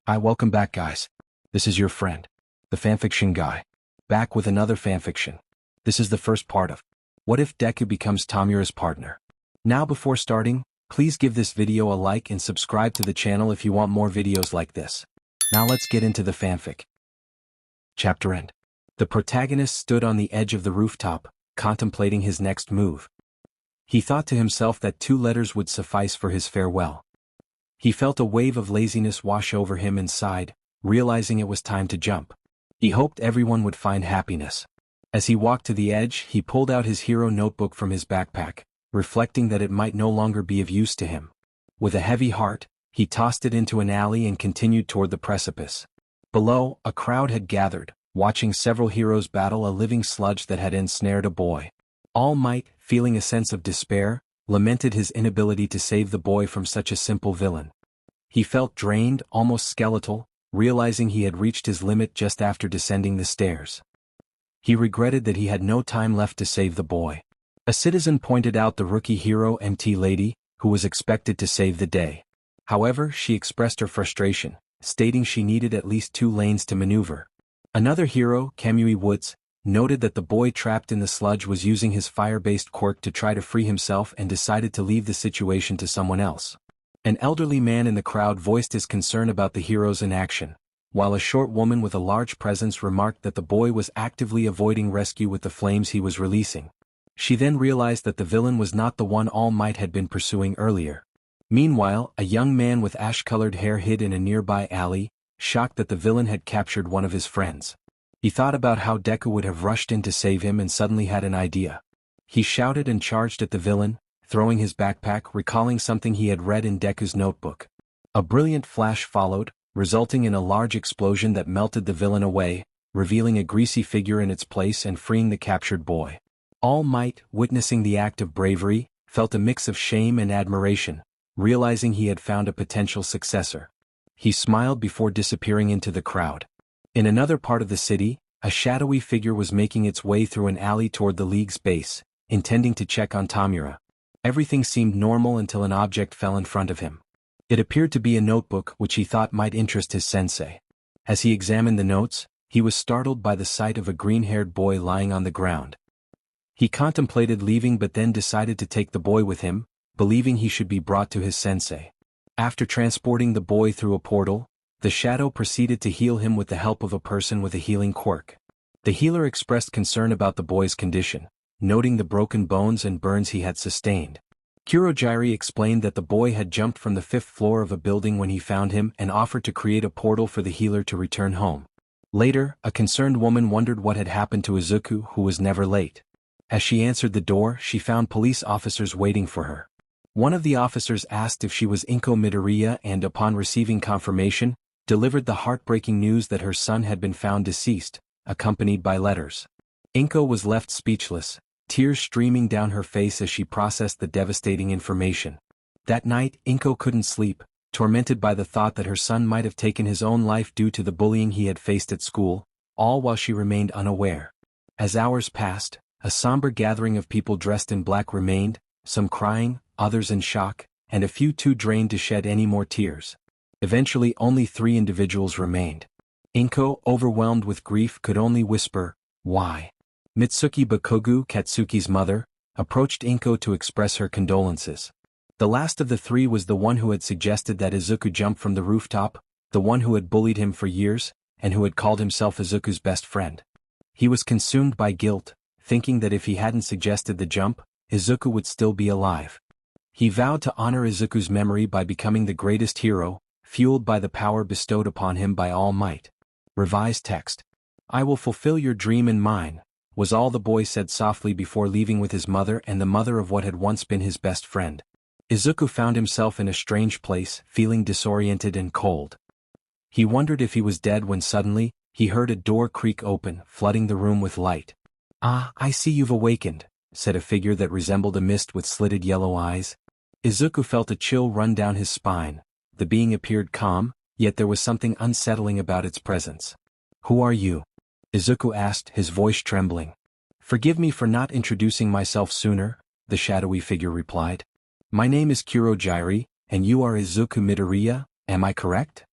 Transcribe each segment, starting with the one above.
Welcome back, guys. This is your friend, the fanfiction guy, back with another fanfiction. This is the first part of What If Deku Becomes Tomura's Partner. Now before starting, please give this video a like and subscribe to the channel if you want more videos like this. Now let's get into the fanfic. Chapter End. The protagonist stood on the edge of the rooftop, contemplating his next move. He thought to himself that 2 letters would suffice for his farewell. He felt a wave of laziness wash over him and sighed, realizing it was time to jump. He hoped everyone would find happiness. As he walked to the edge, he pulled out his hero notebook from his backpack, reflecting that it might no longer be of use to him. With a heavy heart, he tossed it into an alley and continued toward the precipice. Below, a crowd had gathered, watching several heroes battle a living sludge that had ensnared a boy. All Might, feeling a sense of despair, lamented his inability to save the boy from such a simple villain. He felt drained, almost skeletal, realizing he had reached his limit just after descending the stairs. He regretted that he had no time left to save the boy. A citizen pointed out the rookie hero MT Lady, who was expected to save the day. However, she expressed her frustration, stating she needed at least 2 lanes to maneuver. Another hero, Kamui Woods, noted that the boy trapped in the sludge was using his fire-based quirk to try to free himself and decided to leave the situation to someone else. An elderly man in the crowd voiced his concern about the hero's inaction, while a short woman with a large presence remarked that the boy was actively avoiding rescue with the flames he was releasing. She then realized that the villain was not the one All Might had been pursuing earlier. Meanwhile, a young man with ash-colored hair hid in a nearby alley, shocked that the villain had captured one of his friends. He thought about how Deku would have rushed in to save him and suddenly had an idea. He shouted and charged at the villain, throwing his backpack, recalling something he had read in Deku's notebook. A brilliant flash followed, resulting in a large explosion that melted the villain away, revealing a greasy figure in its place and freeing the captured boy. All Might, witnessing the act of bravery, felt a mix of shame and admiration, realizing he had found a potential successor. He smiled before disappearing into the crowd. In another part of the city, a shadowy figure was making its way through an alley toward the League's base, intending to check on Tomura. Everything seemed normal until an object fell in front of him. It appeared to be a notebook which he thought might interest his sensei. As he examined the notes, he was startled by the sight of a green-haired boy lying on the ground. He contemplated leaving but then decided to take the boy with him, believing he should be brought to his sensei. After transporting the boy through a portal, the shadow proceeded to heal him with the help of a person with a healing quirk. The healer expressed concern about the boy's condition, noting the broken bones and burns he had sustained. Kurojiri explained that the boy had jumped from the 5th floor of a building when he found him and offered to create a portal for the healer to return home. Later, a concerned woman wondered what had happened to Izuku, who was never late. As she answered the door, she found police officers waiting for her. One of the officers asked if she was Inko Midoriya and, upon receiving confirmation, delivered the heartbreaking news that her son had been found deceased, accompanied by letters. Inko was left speechless, tears streaming down her face as she processed the devastating information. That night, Inko couldn't sleep, tormented by the thought that her son might have taken his own life due to the bullying he had faced at school, all while she remained unaware. As hours passed, a somber gathering of people dressed in black remained, some crying, others in shock, and a few too drained to shed any more tears. Eventually only 3 individuals remained. Inko, overwhelmed with grief, could only whisper, "Why?" Mitsuki Bakugo, Katsuki's mother, approached Inko to express her condolences. The last of the 3 was the one who had suggested that Izuku jump from the rooftop, the one who had bullied him for years, and who had called himself Izuku's best friend. He was consumed by guilt, thinking that if he hadn't suggested the jump, Izuku would still be alive. He vowed to honor Izuku's memory by becoming the greatest hero, fueled by the power bestowed upon him by All Might. Revised text. "I will fulfill your dream and mine," was all the boy said softly before leaving with his mother and the mother of what had once been his best friend. Izuku found himself in a strange place, feeling disoriented and cold. He wondered if he was dead when suddenly, he heard a door creak open, flooding the room with light. "Ah, I see you've awakened," said a figure that resembled a mist with slitted yellow eyes. Izuku felt a chill run down his spine. The being appeared calm, yet there was something unsettling about its presence. "Who are you?" Izuku asked, his voice trembling. "Forgive me for not introducing myself sooner," the shadowy figure replied. "My name is Kurojiri, and you are Izuku Midoriya, am I correct?"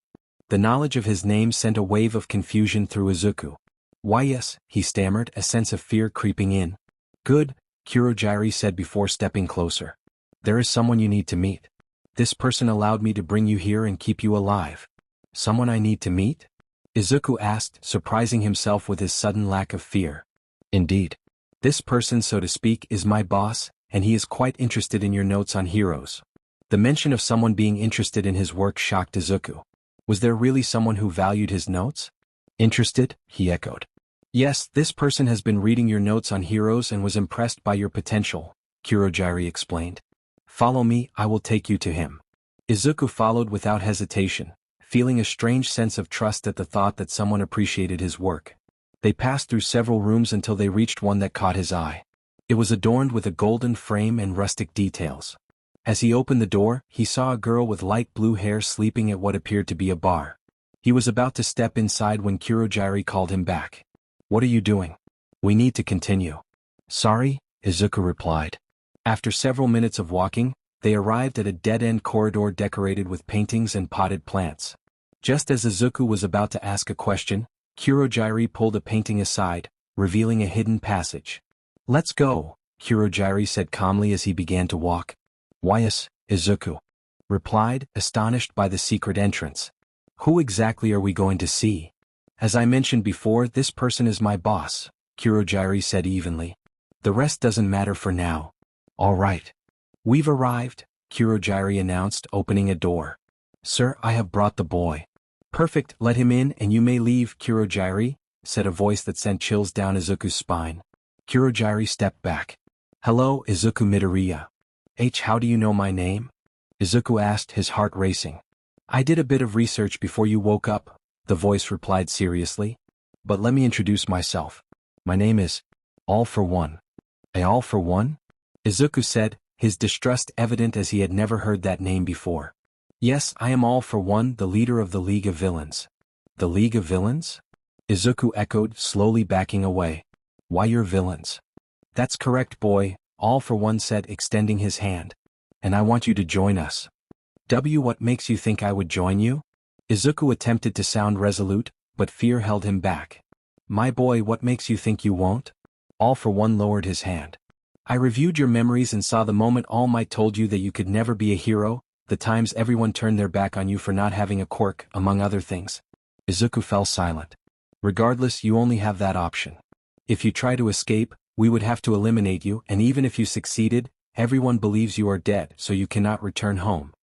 The knowledge of his name sent a wave of confusion through Izuku. Why yes, he stammered, a sense of fear creeping in. Good, Kurogiri said before stepping closer. There is someone you need to meet. This person allowed me to bring you here and keep you alive. Someone I need to meet? Izuku asked, surprising himself with his sudden lack of fear. Indeed. This person, so to speak, is my boss, and he is quite interested in your notes on heroes. The mention of someone being interested in his work shocked Izuku. Was there really someone who valued his notes? Interested? He echoed. Yes, this person has been reading your notes on heroes and was impressed by your potential, Kurogiri explained. Follow me, I will take you to him. Izuku followed without hesitation, feeling a strange sense of trust at the thought that someone appreciated his work. They passed through several rooms until they reached one that caught his eye. It was adorned with a golden frame and rustic details. As he opened the door, he saw a girl with light blue hair sleeping at what appeared to be a bar. He was about to step inside when Kurogiri called him back. What are you doing? We need to continue. Sorry, Izuku replied. After several minutes of walking, they arrived at a dead-end corridor decorated with paintings and potted plants. Just as Izuku was about to ask a question, Kurogiri pulled a painting aside, revealing a hidden passage. Let's go, Kurogiri said calmly as he began to walk. Why yes, Izuku replied, astonished by the secret entrance. Who exactly are we going to see? As I mentioned before, this person is my boss, Kurogiri said evenly. The rest doesn't matter for now. All right. We've arrived, Kurogiri announced, opening a door. Sir, I have brought the boy. Perfect, let him in and you may leave, Kurogiri, said a voice that sent chills down Izuku's spine. Kurogiri stepped back. Hello, Izuku Midoriya. How do you know my name? Izuku asked, his heart racing. I did a bit of research before you woke up, the voice replied seriously. But let me introduce myself. My name is All for One. All for One? Izuku said, his distrust evident as he had never heard that name before. Yes, I am All for One, the leader of the League of Villains. The League of Villains? Izuku echoed, slowly backing away. Why you're villains? That's correct, boy, All for One said, extending his hand. And I want you to join us. What makes you think I would join you? Izuku attempted to sound resolute, but fear held him back. My boy, what makes you think you won't? All for One lowered his hand. I reviewed your memories and saw the moment All Might told you that you could never be a hero, the times everyone turned their back on you for not having a quirk, among other things. Izuku fell silent. Regardless, you only have that option. If you try to escape, we would have to eliminate you, and even if you succeeded, everyone believes you are dead, so you cannot return home.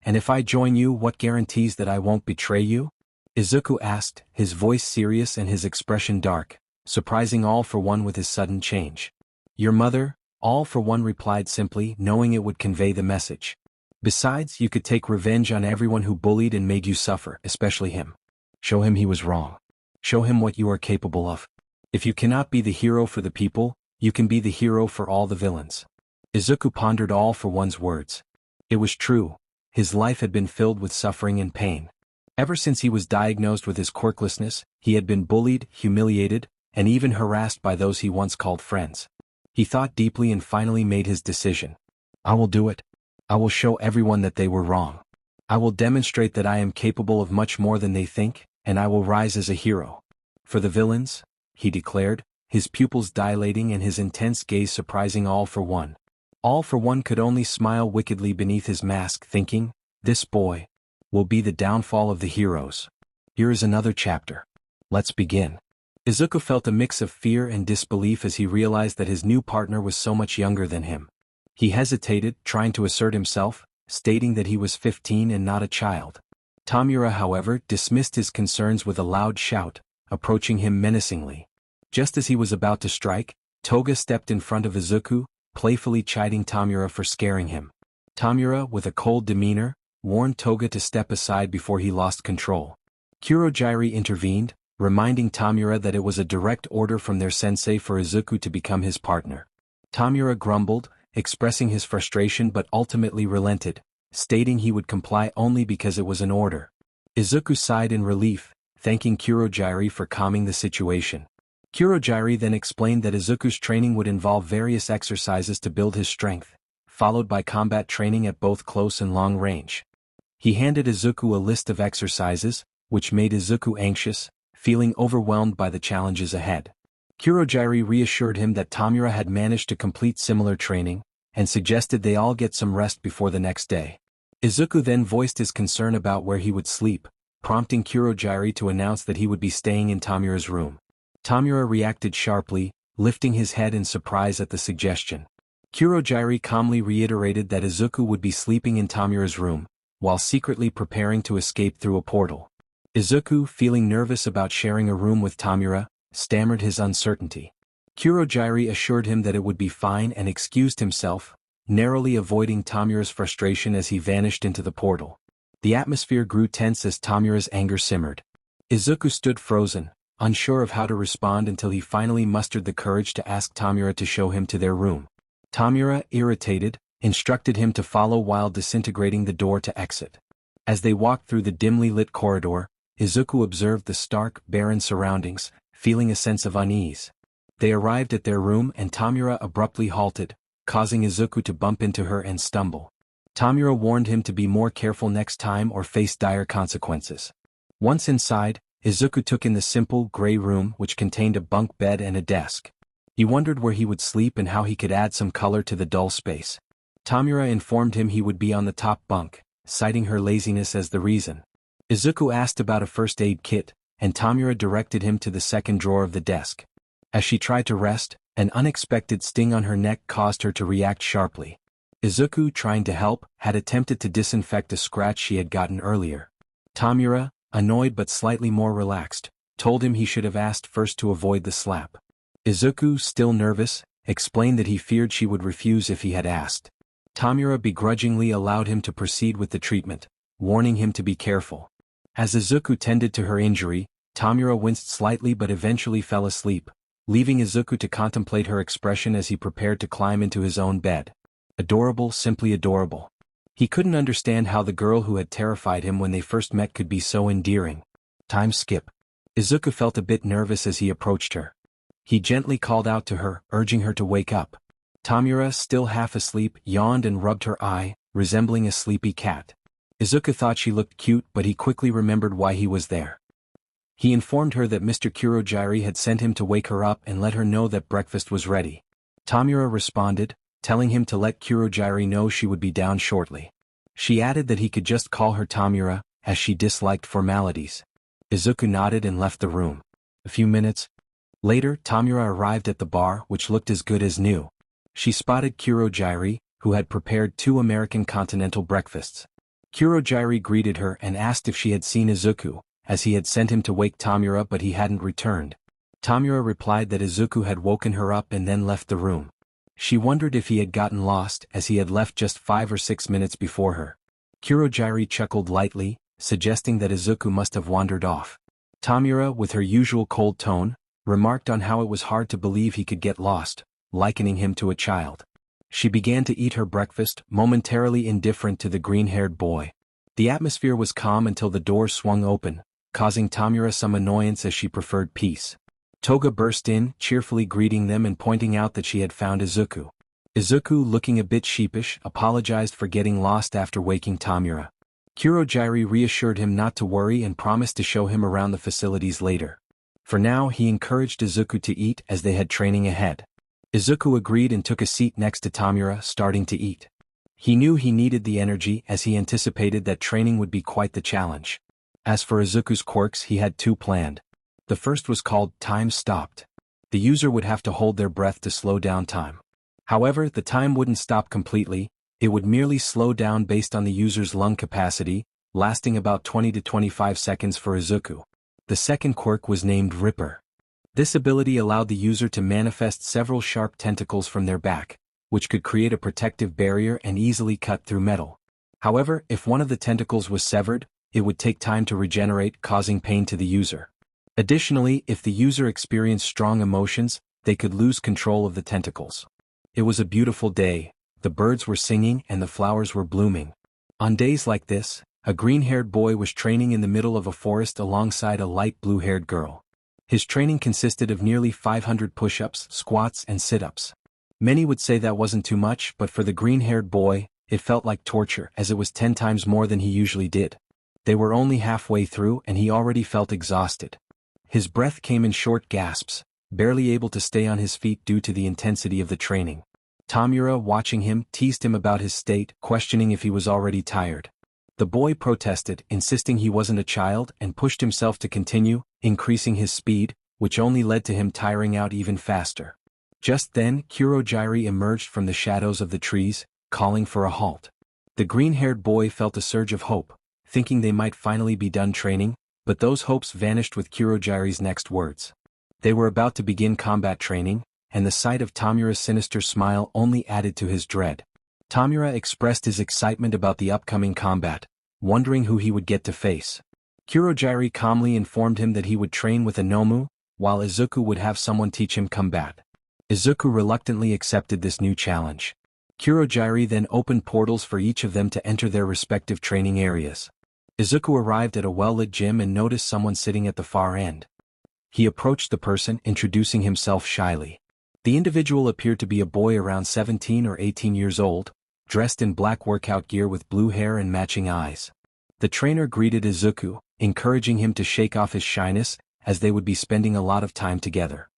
And if I join you, what guarantees that I won't betray you? Izuku asked, his voice serious and his expression dark, surprising All for One with his sudden change. Your mother? All for One replied simply, knowing it would convey the message. Besides, you could take revenge on everyone who bullied and made you suffer, especially him. Show him he was wrong. Show him what you are capable of. If you cannot be the hero for the people, you can be the hero for all the villains. Izuku pondered All for One's words. It was true. His life had been filled with suffering and pain. Ever since he was diagnosed with his quirklessness, he had been bullied, humiliated, and even harassed by those he once called friends. He thought deeply and finally made his decision. I will do it. I will show everyone that they were wrong. I will demonstrate that I am capable of much more than they think, and I will rise as a hero. For the villains, he declared, his pupils dilating and his intense gaze surprising All for One. All for One could only smile wickedly beneath his mask, thinking, this boy will be the downfall of the heroes. Here is another chapter. Let's begin. Izuku felt a mix of fear and disbelief as he realized that his new partner was so much younger than him. He hesitated, trying to assert himself, stating that he was 15 and not a child. Tomura, however, dismissed his concerns with a loud shout, approaching him menacingly. Just as he was about to strike, Toga stepped in front of Izuku, playfully chiding Tomura for scaring him. Tomura, with a cold demeanor, warned Toga to step aside before he lost control. Kurogiri intervened, reminding Tomura that it was a direct order from their sensei for Izuku to become his partner. Tomura grumbled, expressing his frustration but ultimately relented, stating he would comply only because it was an order. Izuku sighed in relief, thanking Kurogiri for calming the situation. Kurogiri then explained that Izuku's training would involve various exercises to build his strength, followed by combat training at both close and long range. He handed Izuku a list of exercises, which made Izuku anxious, feeling overwhelmed by the challenges ahead. Kurogiri reassured him that Tomura had managed to complete similar training, and suggested they all get some rest before the next day. Izuku then voiced his concern about where he would sleep, prompting Kurogiri to announce that he would be staying in Tomura's room. Tomura reacted sharply, lifting his head in surprise at the suggestion. Kurogiri calmly reiterated that Izuku would be sleeping in Tomura's room, while secretly preparing to escape through a portal. Izuku, feeling nervous about sharing a room with Tomura, stammered his uncertainty. Kurogiri assured him that it would be fine and excused himself, narrowly avoiding Tomura's frustration as he vanished into the portal. The atmosphere grew tense as Tomura's anger simmered. Izuku stood frozen, unsure of how to respond until he finally mustered the courage to ask Tomura to show him to their room. Tomura, irritated, instructed him to follow while disintegrating the door to exit. As they walked through the dimly lit corridor, Izuku observed the stark, barren surroundings, feeling a sense of unease. They arrived at their room and Tomura abruptly halted, causing Izuku to bump into her and stumble. Tomura warned him to be more careful next time or face dire consequences. Once inside, Izuku took in the simple, gray room which contained a bunk bed and a desk. He wondered where he would sleep and how he could add some color to the dull space. Tomura informed him he would be on the top bunk, citing her laziness as the reason. Izuku asked about a first aid kit, and Tomura directed him to the second drawer of the desk. As she tried to rest, an unexpected sting on her neck caused her to react sharply. Izuku, trying to help, had attempted to disinfect a scratch she had gotten earlier. Tomura, annoyed but slightly more relaxed, told him he should have asked first to avoid the slap. Izuku, still nervous, explained that he feared she would refuse if he had asked. Tomura begrudgingly allowed him to proceed with the treatment, warning him to be careful. As Izuku tended to her injury, Tomura winced slightly but eventually fell asleep, leaving Izuku to contemplate her expression as he prepared to climb into his own bed. Adorable, simply adorable. He couldn't understand how the girl who had terrified him when they first met could be so endearing. Time skip. Izuku felt a bit nervous as he approached her. He gently called out to her, urging her to wake up. Tomura, still half asleep, yawned and rubbed her eye, resembling a sleepy cat. Izuku thought she looked cute, but he quickly remembered why he was there. He informed her that Mr. Kurogiri had sent him to wake her up and let her know that breakfast was ready. Tomura responded, telling him to let Kurogiri know she would be down shortly. She added that he could just call her Tomura, as she disliked formalities. Izuku nodded and left the room. A few minutes later, Tomura arrived at the bar, which looked as good as new. She spotted Kurogiri, who had prepared 2 American continental breakfasts. Kurogiri greeted her and asked if she had seen Izuku, as he had sent him to wake Tomura but he hadn't returned. Tomura replied that Izuku had woken her up and then left the room. She wondered if he had gotten lost as he had left just 5 or 6 minutes before her. Kurogiri chuckled lightly, suggesting that Izuku must have wandered off. Tomura, with her usual cold tone, remarked on how it was hard to believe he could get lost, likening him to a child. She began to eat her breakfast, momentarily indifferent to the green-haired boy. The atmosphere was calm until the door swung open, causing Tomura some annoyance as she preferred peace. Toga burst in, cheerfully greeting them and pointing out that she had found Izuku. Izuku, looking a bit sheepish, apologized for getting lost after waking Tomura. Kurogiri reassured him not to worry and promised to show him around the facilities later. For now, he encouraged Izuku to eat as they had training ahead. Izuku agreed and took a seat next to Tomura, starting to eat. He knew he needed the energy as he anticipated that training would be quite the challenge. As for Izuku's quirks, he had 2 planned. The first was called Time Stopped. The user would have to hold their breath to slow down time. However, the time wouldn't stop completely, it would merely slow down based on the user's lung capacity, lasting about 20 to 25 seconds for Izuku. The second quirk was named Ripper. This ability allowed the user to manifest several sharp tentacles from their back, which could create a protective barrier and easily cut through metal. However, if one of the tentacles was severed, it would take time to regenerate, causing pain to the user. Additionally, if the user experienced strong emotions, they could lose control of the tentacles. It was a beautiful day, the birds were singing and the flowers were blooming. On days like this, a green-haired boy was training in the middle of a forest alongside a light blue-haired girl. His training consisted of nearly 500 push-ups, squats, and sit-ups. Many would say that wasn't too much, but for the green-haired boy, it felt like torture as it was 10 times more than he usually did. They were only halfway through and he already felt exhausted. His breath came in short gasps, barely able to stay on his feet due to the intensity of the training. Tomura, watching him, teased him about his state, questioning if he was already tired. The boy protested, insisting he wasn't a child, and pushed himself to continue, increasing his speed, which only led to him tiring out even faster. Just then, Kurojirai emerged from the shadows of the trees, calling for a halt. The green-haired boy felt a surge of hope, thinking they might finally be done training, but those hopes vanished with Kurojairi's next words. They were about to begin combat training, and the sight of Tomura's sinister smile only added to his dread. Tomura expressed his excitement about the upcoming combat, wondering who he would get to face. Kurojairi calmly informed him that he would train with a Nomu, while Izuku would have someone teach him combat. Izuku reluctantly accepted this new challenge. Kurojairi then opened portals for each of them to enter their respective training areas. Izuku arrived at a well-lit gym and noticed someone sitting at the far end. He approached the person, introducing himself shyly. The individual appeared to be a boy around 17 or 18 years old, dressed in black workout gear with blue hair and matching eyes. The trainer greeted Izuku, encouraging him to shake off his shyness, as they would be spending a lot of time together.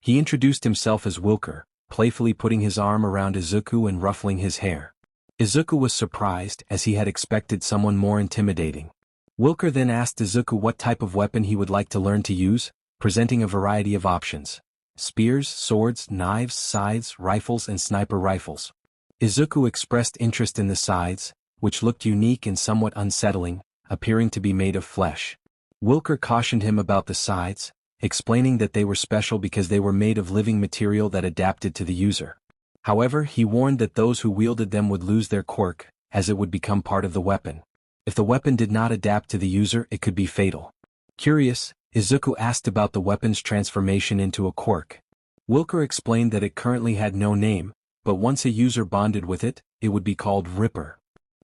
He introduced himself as Wilker, playfully putting his arm around Izuku and ruffling his hair. Izuku was surprised, as he had expected someone more intimidating. Wilker then asked Izuku what type of weapon he would like to learn to use, presenting a variety of options: spears, swords, knives, scythes, rifles, and sniper rifles. Izuku expressed interest in the scythes, which looked unique and somewhat unsettling, appearing to be made of flesh. Wilker cautioned him about the scythes, explaining that they were special because they were made of living material that adapted to the user. However, he warned that those who wielded them would lose their quirk, as it would become part of the weapon. If the weapon did not adapt to the user, it could be fatal. Curious, Izuku asked about the weapon's transformation into a quirk. Wilker explained that it currently had no name, but once a user bonded with it, it would be called Ripper.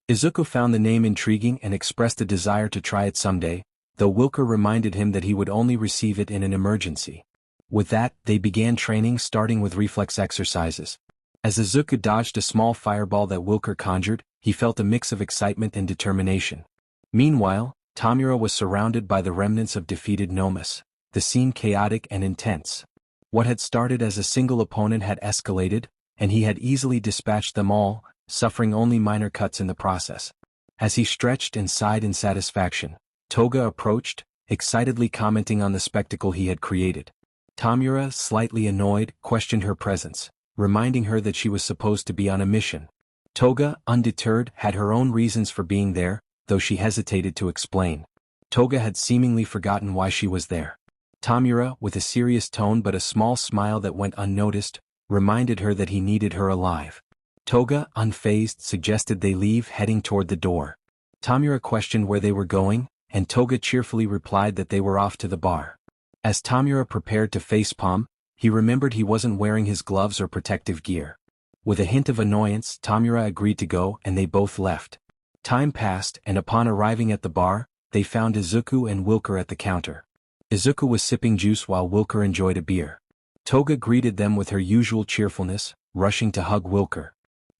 Izuku found the name intriguing and expressed a desire to try it someday, though Wilker reminded him that he would only receive it in an emergency. With that, they began training, starting with reflex exercises. As Izuku dodged a small fireball that Wilker conjured, he felt a mix of excitement and determination. Meanwhile, Tomura was surrounded by the remnants of defeated Nomus, the scene chaotic and intense. What had started as a single opponent had escalated, and he had easily dispatched them all, suffering only minor cuts in the process. As he stretched and sighed in satisfaction, Toga approached, excitedly commenting on the spectacle he had created. Tomura, slightly annoyed, questioned her presence, reminding her that she was supposed to be on a mission. Toga, undeterred, had her own reasons for being there, though she hesitated to explain. Toga had seemingly forgotten why she was there. Tomura, with a serious tone but a small smile that went unnoticed, reminded her that he needed her alive. Toga, unfazed, suggested they leave, heading toward the door. Tomura questioned where they were going, and Toga cheerfully replied that they were off to the bar. As Tomura prepared to facepalm, he remembered he wasn't wearing his gloves or protective gear. With a hint of annoyance, Tomura agreed to go and they both left. Time passed, and upon arriving at the bar, they found Izuku and Wilker at the counter. Izuku was sipping juice while Wilker enjoyed a beer. Toga greeted them with her usual cheerfulness, rushing to hug Wilker.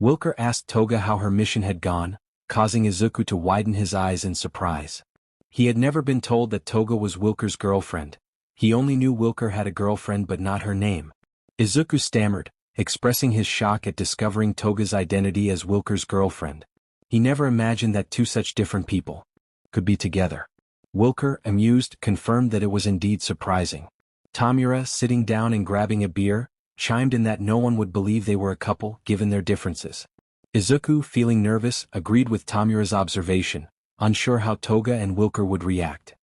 Wilker asked Toga how her mission had gone, causing Izuku to widen his eyes in surprise. He had never been told that Toga was Wilker's girlfriend. He only knew Wilker had a girlfriend but not her name. Izuku stammered, expressing his shock at discovering Toga's identity as Wilker's girlfriend. He never imagined that two such different people could be together. Wilker, amused, confirmed that it was indeed surprising. Tomura, sitting down and grabbing a beer, chimed in that no one would believe they were a couple, given their differences. Izuku, feeling nervous, agreed with Tomura's observation, unsure how Toga and Wilker would react.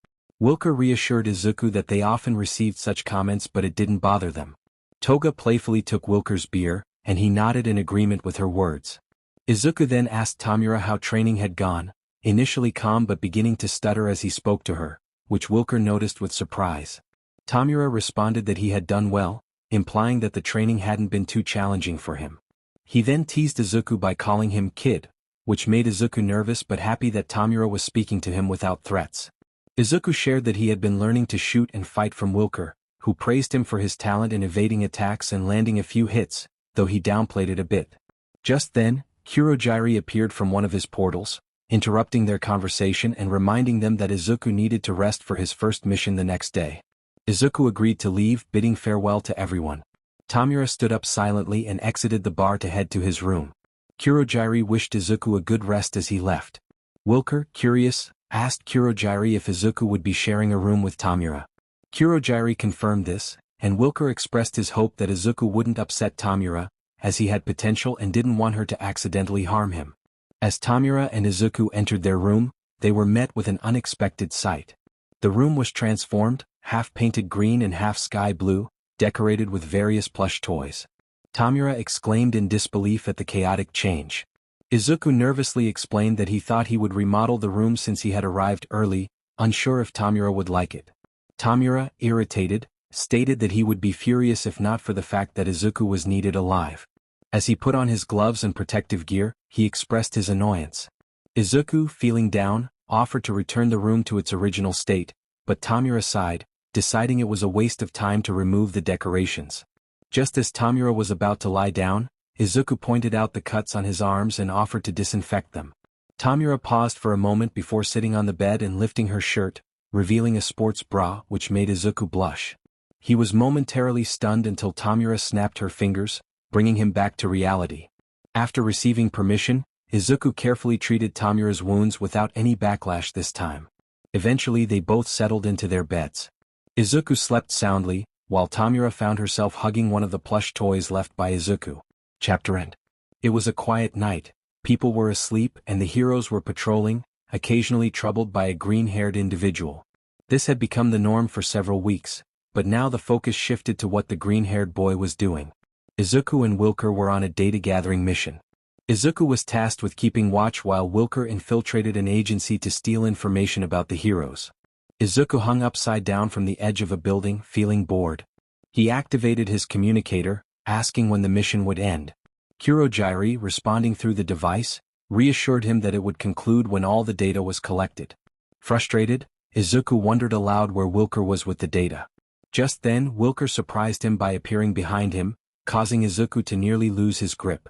Wilker reassured Izuku that they often received such comments but it didn't bother them. Toga playfully took Wilker's beer, and he nodded in agreement with her words. Izuku then asked Tomura how training had gone, initially calm but beginning to stutter as he spoke to her, which Wilker noticed with surprise. Tomura responded that he had done well, implying that the training hadn't been too challenging for him. He then teased Izuku by calling him kid, which made Izuku nervous but happy that Tomura was speaking to him without threats. Izuku shared that he had been learning to shoot and fight from Wilker, who praised him for his talent in evading attacks and landing a few hits, though he downplayed it a bit. Just then, Kurojirai appeared from one of his portals, interrupting their conversation and reminding them that Izuku needed to rest for his first mission the next day. Izuku agreed to leave, bidding farewell to everyone. Tomura stood up silently and exited the bar to head to his room. Kurogiri wished Izuku a good rest as he left. Wilker, curious, asked Kurogiri if Izuku would be sharing a room with Tomura. Kurogiri confirmed this, and Wilker expressed his hope that Izuku wouldn't upset Tomura, as he had potential and didn't want her to accidentally harm him. As Tomura and Izuku entered their room, they were met with an unexpected sight. The room was transformed, half painted green and half sky blue, decorated with various plush toys. Tomura exclaimed in disbelief at the chaotic change. Izuku nervously explained that he thought he would remodel the room since he had arrived early, unsure if Tomura would like it. Tomura, irritated, stated that he would be furious if not for the fact that Izuku was needed alive. As he put on his gloves and protective gear, he expressed his annoyance. Izuku, feeling down, offered to return the room to its original state, but Tomura sighed, deciding it was a waste of time to remove the decorations. Just as Tomura was about to lie down, Izuku pointed out the cuts on his arms and offered to disinfect them. Tomura paused for a moment before sitting on the bed and lifting her shirt, revealing a sports bra which made Izuku blush. He was momentarily stunned until Tomura snapped her fingers, bringing him back to reality. After receiving permission, Izuku carefully treated Tomura's wounds without any backlash this time. Eventually they both settled into their beds. Izuku slept soundly, while Tomura found herself hugging one of the plush toys left by Izuku. Chapter end. It was a quiet night, people were asleep and the heroes were patrolling, occasionally troubled by a green-haired individual. This had become the norm for several weeks, but now the focus shifted to what the green-haired boy was doing. Izuku and Wilker were on a data-gathering mission. Izuku was tasked with keeping watch while Wilker infiltrated an agency to steal information about the heroes. Izuku hung upside down from the edge of a building, feeling bored. He activated his communicator, asking when the mission would end. Kurogiri, responding through the device, reassured him that it would conclude when all the data was collected. Frustrated, Izuku wondered aloud where Wilker was with the data. Just then, Wilker surprised him by appearing behind him, causing Izuku to nearly lose his grip.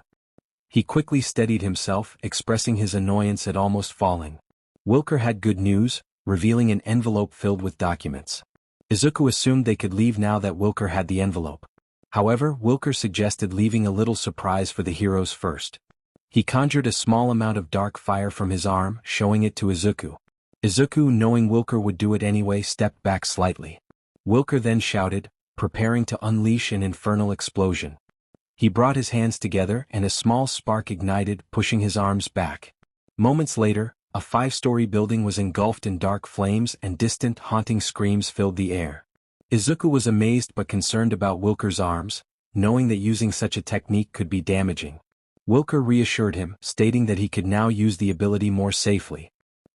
He quickly steadied himself, expressing his annoyance at almost falling. Wilker had good news, revealing an envelope filled with documents. Izuku assumed they could leave now that Wilker had the envelope. However, Wilker suggested leaving a little surprise for the heroes first. He conjured a small amount of dark fire from his arm, showing it to Izuku. Izuku, knowing Wilker would do it anyway, stepped back slightly. Wilker then shouted, preparing to unleash an infernal explosion. He brought his hands together and a small spark ignited, pushing his arms back. Moments later, a 5-story building was engulfed in dark flames and distant, haunting screams filled the air. Izuku was amazed but concerned about Wilker's arms, knowing that using such a technique could be damaging. Wilker reassured him, stating that he could now use the ability more safely.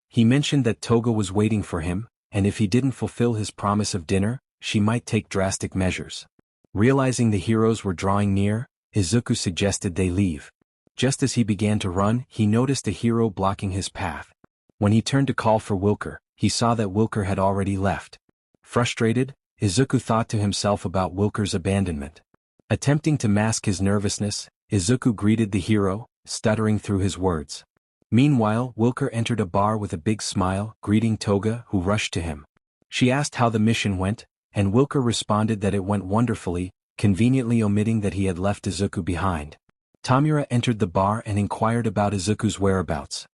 He mentioned that Toga was waiting for him, and if he didn't fulfill his promise of dinner, she might take drastic measures. Realizing the heroes were drawing near, Izuku suggested they leave. Just as he began to run, he noticed a hero blocking his path. When he turned to call for Wilker, he saw that Wilker had already left. Frustrated, Izuku thought to himself about Wilker's abandonment. Attempting to mask his nervousness, Izuku greeted the hero, stuttering through his words. Meanwhile, Wilker entered a bar with a big smile, greeting Toga, who rushed to him. She asked how the mission went, and Wilker responded that it went wonderfully, conveniently omitting that he had left Izuku behind. Tomura entered the bar and inquired about Izuku's whereabouts.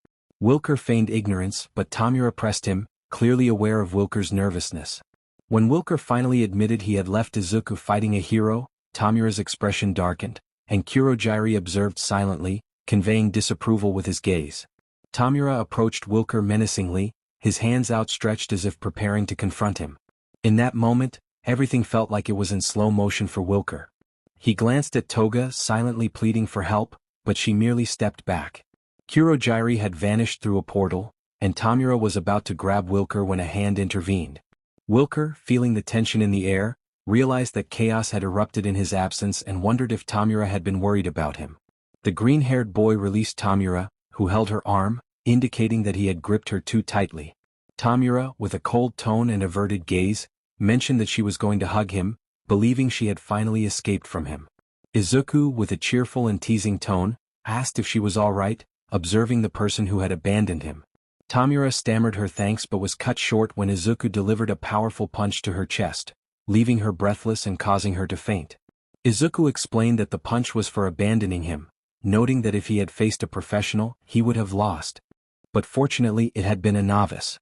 Wilker feigned ignorance, but Tomura pressed him, clearly aware of Wilker's nervousness. When Wilker finally admitted he had left Izuku fighting a hero, Tomura's expression darkened, and Kurogiri observed silently, conveying disapproval with his gaze. Tomura approached Wilker menacingly, his hands outstretched as if preparing to confront him. In that moment, everything felt like it was in slow motion for Wilker. He glanced at Toga, silently pleading for help, but she merely stepped back. Kurogiri had vanished through a portal, and Tomura was about to grab Wilker when a hand intervened. Wilker, feeling the tension in the air, realized that chaos had erupted in his absence and wondered if Tomura had been worried about him. The green-haired boy released Tomura, who held her arm, indicating that he had gripped her too tightly. Tomura, with a cold tone and averted gaze, mentioned that she was going to hug him, believing she had finally escaped from him. Izuku, with a cheerful and teasing tone, asked if she was all right, observing the person who had abandoned him. Tomura stammered her thanks but was cut short when Izuku delivered a powerful punch to her chest, leaving her breathless and causing her to faint. Izuku explained that the punch was for abandoning him, noting that if he had faced a professional, he would have lost. But fortunately it had been a novice.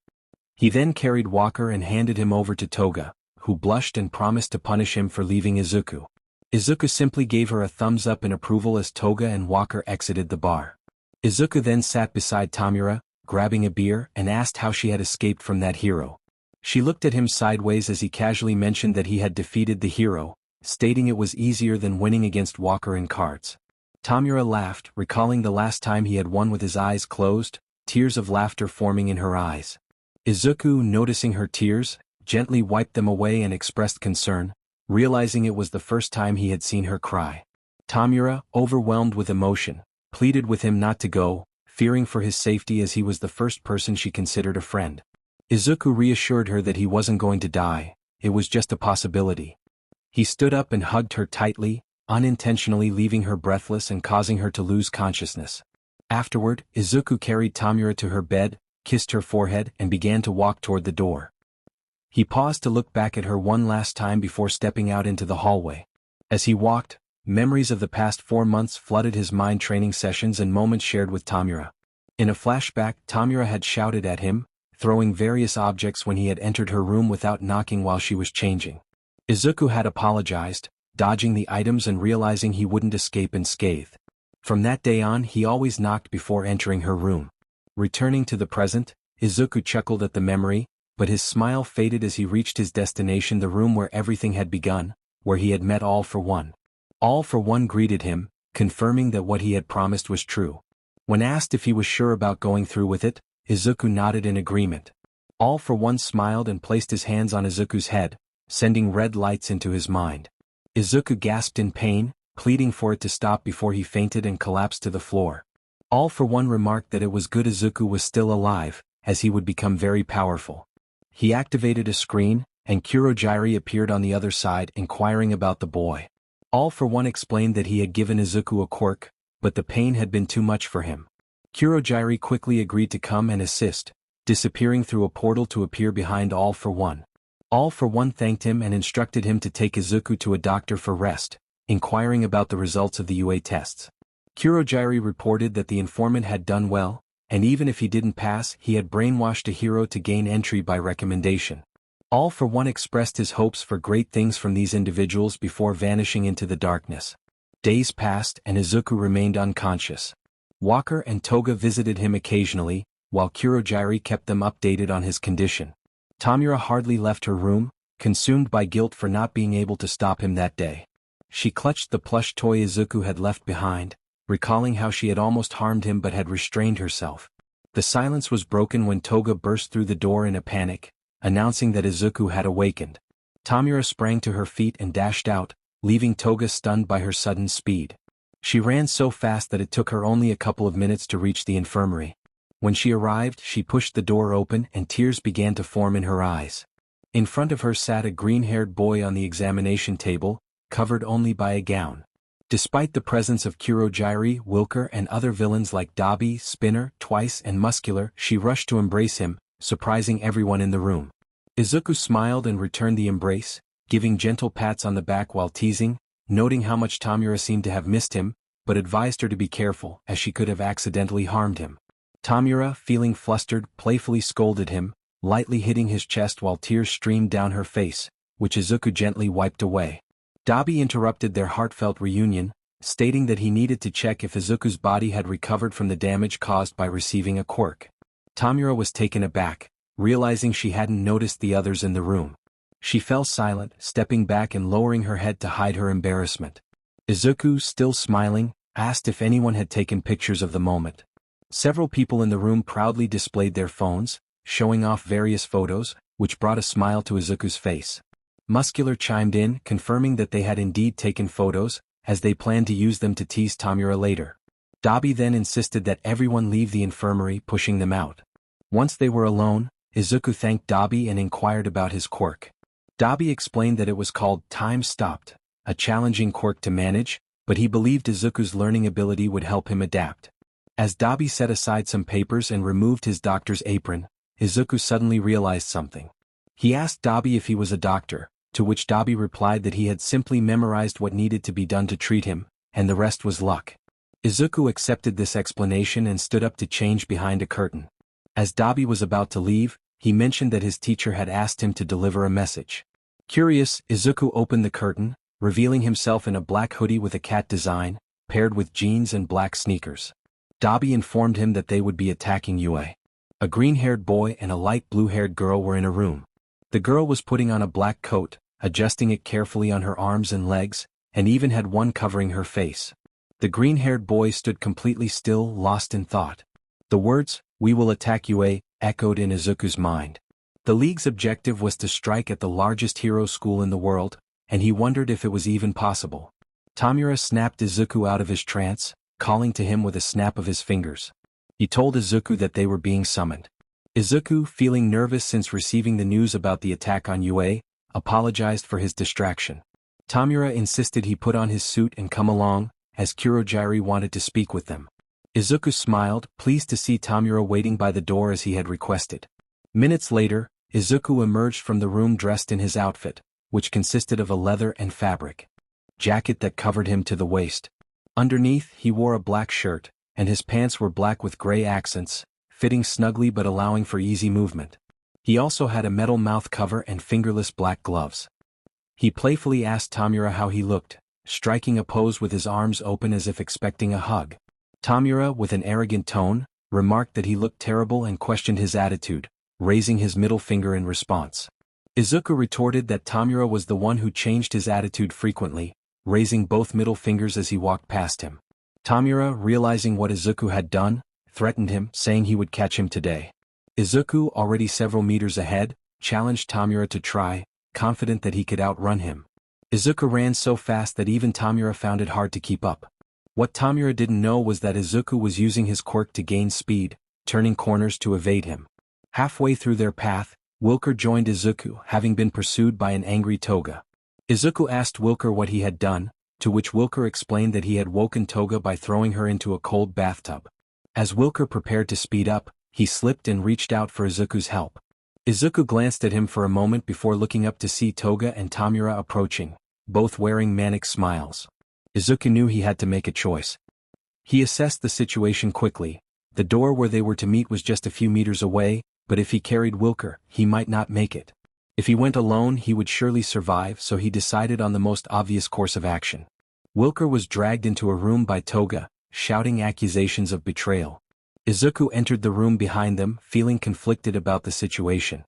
He then carried Walker and handed him over to Toga, who blushed and promised to punish him for leaving Izuku. Izuku simply gave her a thumbs up in approval as Toga and Walker exited the bar. Izuku then sat beside Tomura, grabbing a beer, and asked how she had escaped from that hero. She looked at him sideways as he casually mentioned that he had defeated the hero, stating it was easier than winning against Walker in cards. Tomura laughed, recalling the last time he had won with his eyes closed, tears of laughter forming in her eyes. Izuku, noticing her tears, gently wiped them away and expressed concern, realizing it was the first time he had seen her cry. Tomura, overwhelmed with emotion, pleaded with him not to go, fearing for his safety as he was the first person she considered a friend. Izuku reassured her that he wasn't going to die, it was just a possibility. He stood up and hugged her tightly, unintentionally leaving her breathless and causing her to lose consciousness. Afterward, Izuku carried Tomura to her bed, kissed her forehead, and began to walk toward the door. He paused to look back at her one last time before stepping out into the hallway. As he walked, memories of the past 4 months flooded his mind, training sessions and moments shared with Tomura. In a flashback, Tomura had shouted at him, throwing various objects when he had entered her room without knocking while she was changing. Izuku had apologized, dodging the items and realizing he wouldn't escape unscathed. From that day on, he always knocked before entering her room. Returning to the present, Izuku chuckled at the memory, but his smile faded as he reached his destination, the room where everything had begun, where he had met All for One. All for One greeted him, confirming that what he had promised was true. When asked if he was sure about going through with it, Izuku nodded in agreement. All for One smiled and placed his hands on Izuku's head, sending red lights into his mind. Izuku gasped in pain, pleading for it to stop before he fainted and collapsed to the floor. All for One remarked that it was good Izuku was still alive, as he would become very powerful. He activated a screen, and Kurogiri appeared on the other side, inquiring about the boy. All for One explained that he had given Izuku a quirk, but the pain had been too much for him. Kurogiri quickly agreed to come and assist, disappearing through a portal to appear behind All for One. All for One thanked him and instructed him to take Izuku to a doctor for rest, inquiring about the results of the UA tests. Kurogiri reported that the informant had done well, and even if he didn't pass, he had brainwashed a hero to gain entry by recommendation. All for One expressed his hopes for great things from these individuals before vanishing into the darkness. Days passed and Izuku remained unconscious. Walker and Toga visited him occasionally, while Kurogiri kept them updated on his condition. Tomura hardly left her room, consumed by guilt for not being able to stop him that day. She clutched the plush toy Izuku had left behind, recalling how she had almost harmed him but had restrained herself. The silence was broken when Toga burst through the door in a panic, announcing that Izuku had awakened. Tomura sprang to her feet and dashed out, leaving Toga stunned by her sudden speed. She ran so fast that it took her only a couple of minutes to reach the infirmary. When she arrived, she pushed the door open and tears began to form in her eyes. In front of her sat a green-haired boy on the examination table, covered only by a gown. Despite the presence of Kurogiri, Wilker and other villains like Dabi, Spinner, Twice and Muscular, she rushed to embrace him, surprising everyone in the room. Izuku smiled and returned the embrace, giving gentle pats on the back while teasing, noting how much Tomura seemed to have missed him, but advised her to be careful as she could have accidentally harmed him. Tomura, feeling flustered, playfully scolded him, lightly hitting his chest while tears streamed down her face, which Izuku gently wiped away. Dabi interrupted their heartfelt reunion, stating that he needed to check if Izuku's body had recovered from the damage caused by receiving a quirk. Tomura was taken aback, realizing she hadn't noticed the others in the room. She fell silent, stepping back and lowering her head to hide her embarrassment. Izuku, still smiling, asked if anyone had taken pictures of the moment. Several people in the room proudly displayed their phones, showing off various photos, which brought a smile to Izuku's face. Muscular chimed in, confirming that they had indeed taken photos, as they planned to use them to tease Tomura later. Dabi then insisted that everyone leave the infirmary, pushing them out. Once they were alone, Izuku thanked Dabi and inquired about his quirk. Dabi explained that it was called Time Stopped, a challenging quirk to manage, but he believed Izuku's learning ability would help him adapt. As Dabi set aside some papers and removed his doctor's apron, Izuku suddenly realized something. He asked Dabi if he was a doctor, to which Dabi replied that he had simply memorized what needed to be done to treat him, and the rest was luck. Izuku accepted this explanation and stood up to change behind a curtain. As Dabi was about to leave, he mentioned that his teacher had asked him to deliver a message. Curious, Izuku opened the curtain, revealing himself in a black hoodie with a cat design, paired with jeans and black sneakers. Dabi informed him that they would be attacking Yue. A green-haired boy and a light blue-haired girl were in a room. The girl was putting on a black coat, adjusting it carefully on her arms and legs, and even had one covering her face. The green-haired boy stood completely still, lost in thought. The words, "We will attack Yue," echoed in Izuku's mind. The League's objective was to strike at the largest hero school in the world, and he wondered if it was even possible. Tomura snapped Izuku out of his trance, calling to him with a snap of his fingers. He told Izuku that they were being summoned. Izuku, feeling nervous since receiving the news about the attack on Yue, apologized for his distraction. Tomura insisted he put on his suit and come along, as Kurogiri wanted to speak with them. Izuku smiled, pleased to see Tomura waiting by the door as he had requested. Minutes later, Izuku emerged from the room dressed in his outfit, which consisted of a leather and fabric jacket that covered him to the waist. Underneath, he wore a black shirt, and his pants were black with gray accents, fitting snugly but allowing for easy movement. He also had a metal mouth cover and fingerless black gloves. He playfully asked Tomura how he looked, striking a pose with his arms open as if expecting a hug. Tomura, with an arrogant tone, remarked that he looked terrible and questioned his attitude, raising his middle finger in response. Izuku retorted that Tomura was the one who changed his attitude frequently, raising both middle fingers as he walked past him. Tomura, realizing what Izuku had done, threatened him, saying he would catch him today. Izuku, already several meters ahead, challenged Tomura to try, confident that he could outrun him. Izuku ran so fast that even Tomura found it hard to keep up. What Tomura didn't know was that Izuku was using his quirk to gain speed, turning corners to evade him. Halfway through their path, Wilker joined Izuku, having been pursued by an angry Toga. Izuku asked Wilker what he had done, to which Wilker explained that he had woken Toga by throwing her into a cold bathtub. As Wilker prepared to speed up, he slipped and reached out for Izuku's help. Izuku glanced at him for a moment before looking up to see Toga and Tomura approaching, both wearing manic smiles. Izuku knew he had to make a choice. He assessed the situation quickly. The door where they were to meet was just a few meters away, but if he carried Wilker, he might not make it. If he went alone, he would surely survive, so he decided on the most obvious course of action. Wilker was dragged into a room by Toga, shouting accusations of betrayal. Izuku entered the room behind them, feeling conflicted about the situation.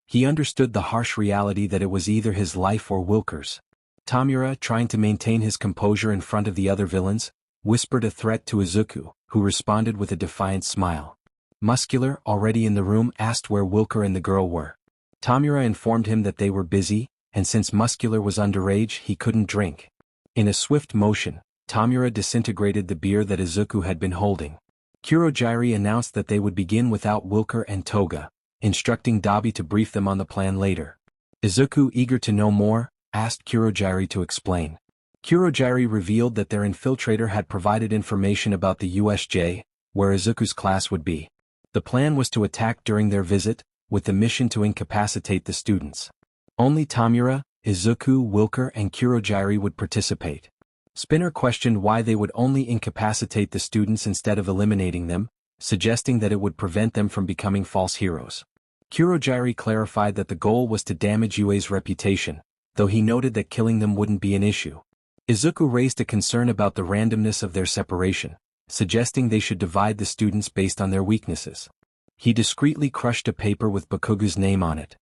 He understood the harsh reality that it was either his life or Wilker's. Tomura, trying to maintain his composure in front of the other villains, whispered a threat to Izuku, who responded with a defiant smile. Muscular, already in the room, asked where Wilker and the girl were. Tomura informed him that they were busy, and since Muscular was underage, he couldn't drink. In a swift motion, Tomura disintegrated the beer that Izuku had been holding. Kurogiri announced that they would begin without Wilker and Toga, instructing Dabi to brief them on the plan later. Izuku, eager to know more, asked Kurogiri to explain. Kurogiri revealed that their infiltrator had provided information about the USJ, where Izuku's class would be. The plan was to attack during their visit, with the mission to incapacitate the students. Only Tomura, Izuku, Wilker, and Kurogiri would participate. Spinner questioned why they would only incapacitate the students instead of eliminating them, suggesting that it would prevent them from becoming false heroes. Kurogiri clarified that the goal was to damage Yue's reputation, though he noted that killing them wouldn't be an issue. Izuku raised a concern about the randomness of their separation, suggesting they should divide the students based on their weaknesses. He discreetly crushed a paper with Bakugu's name on it.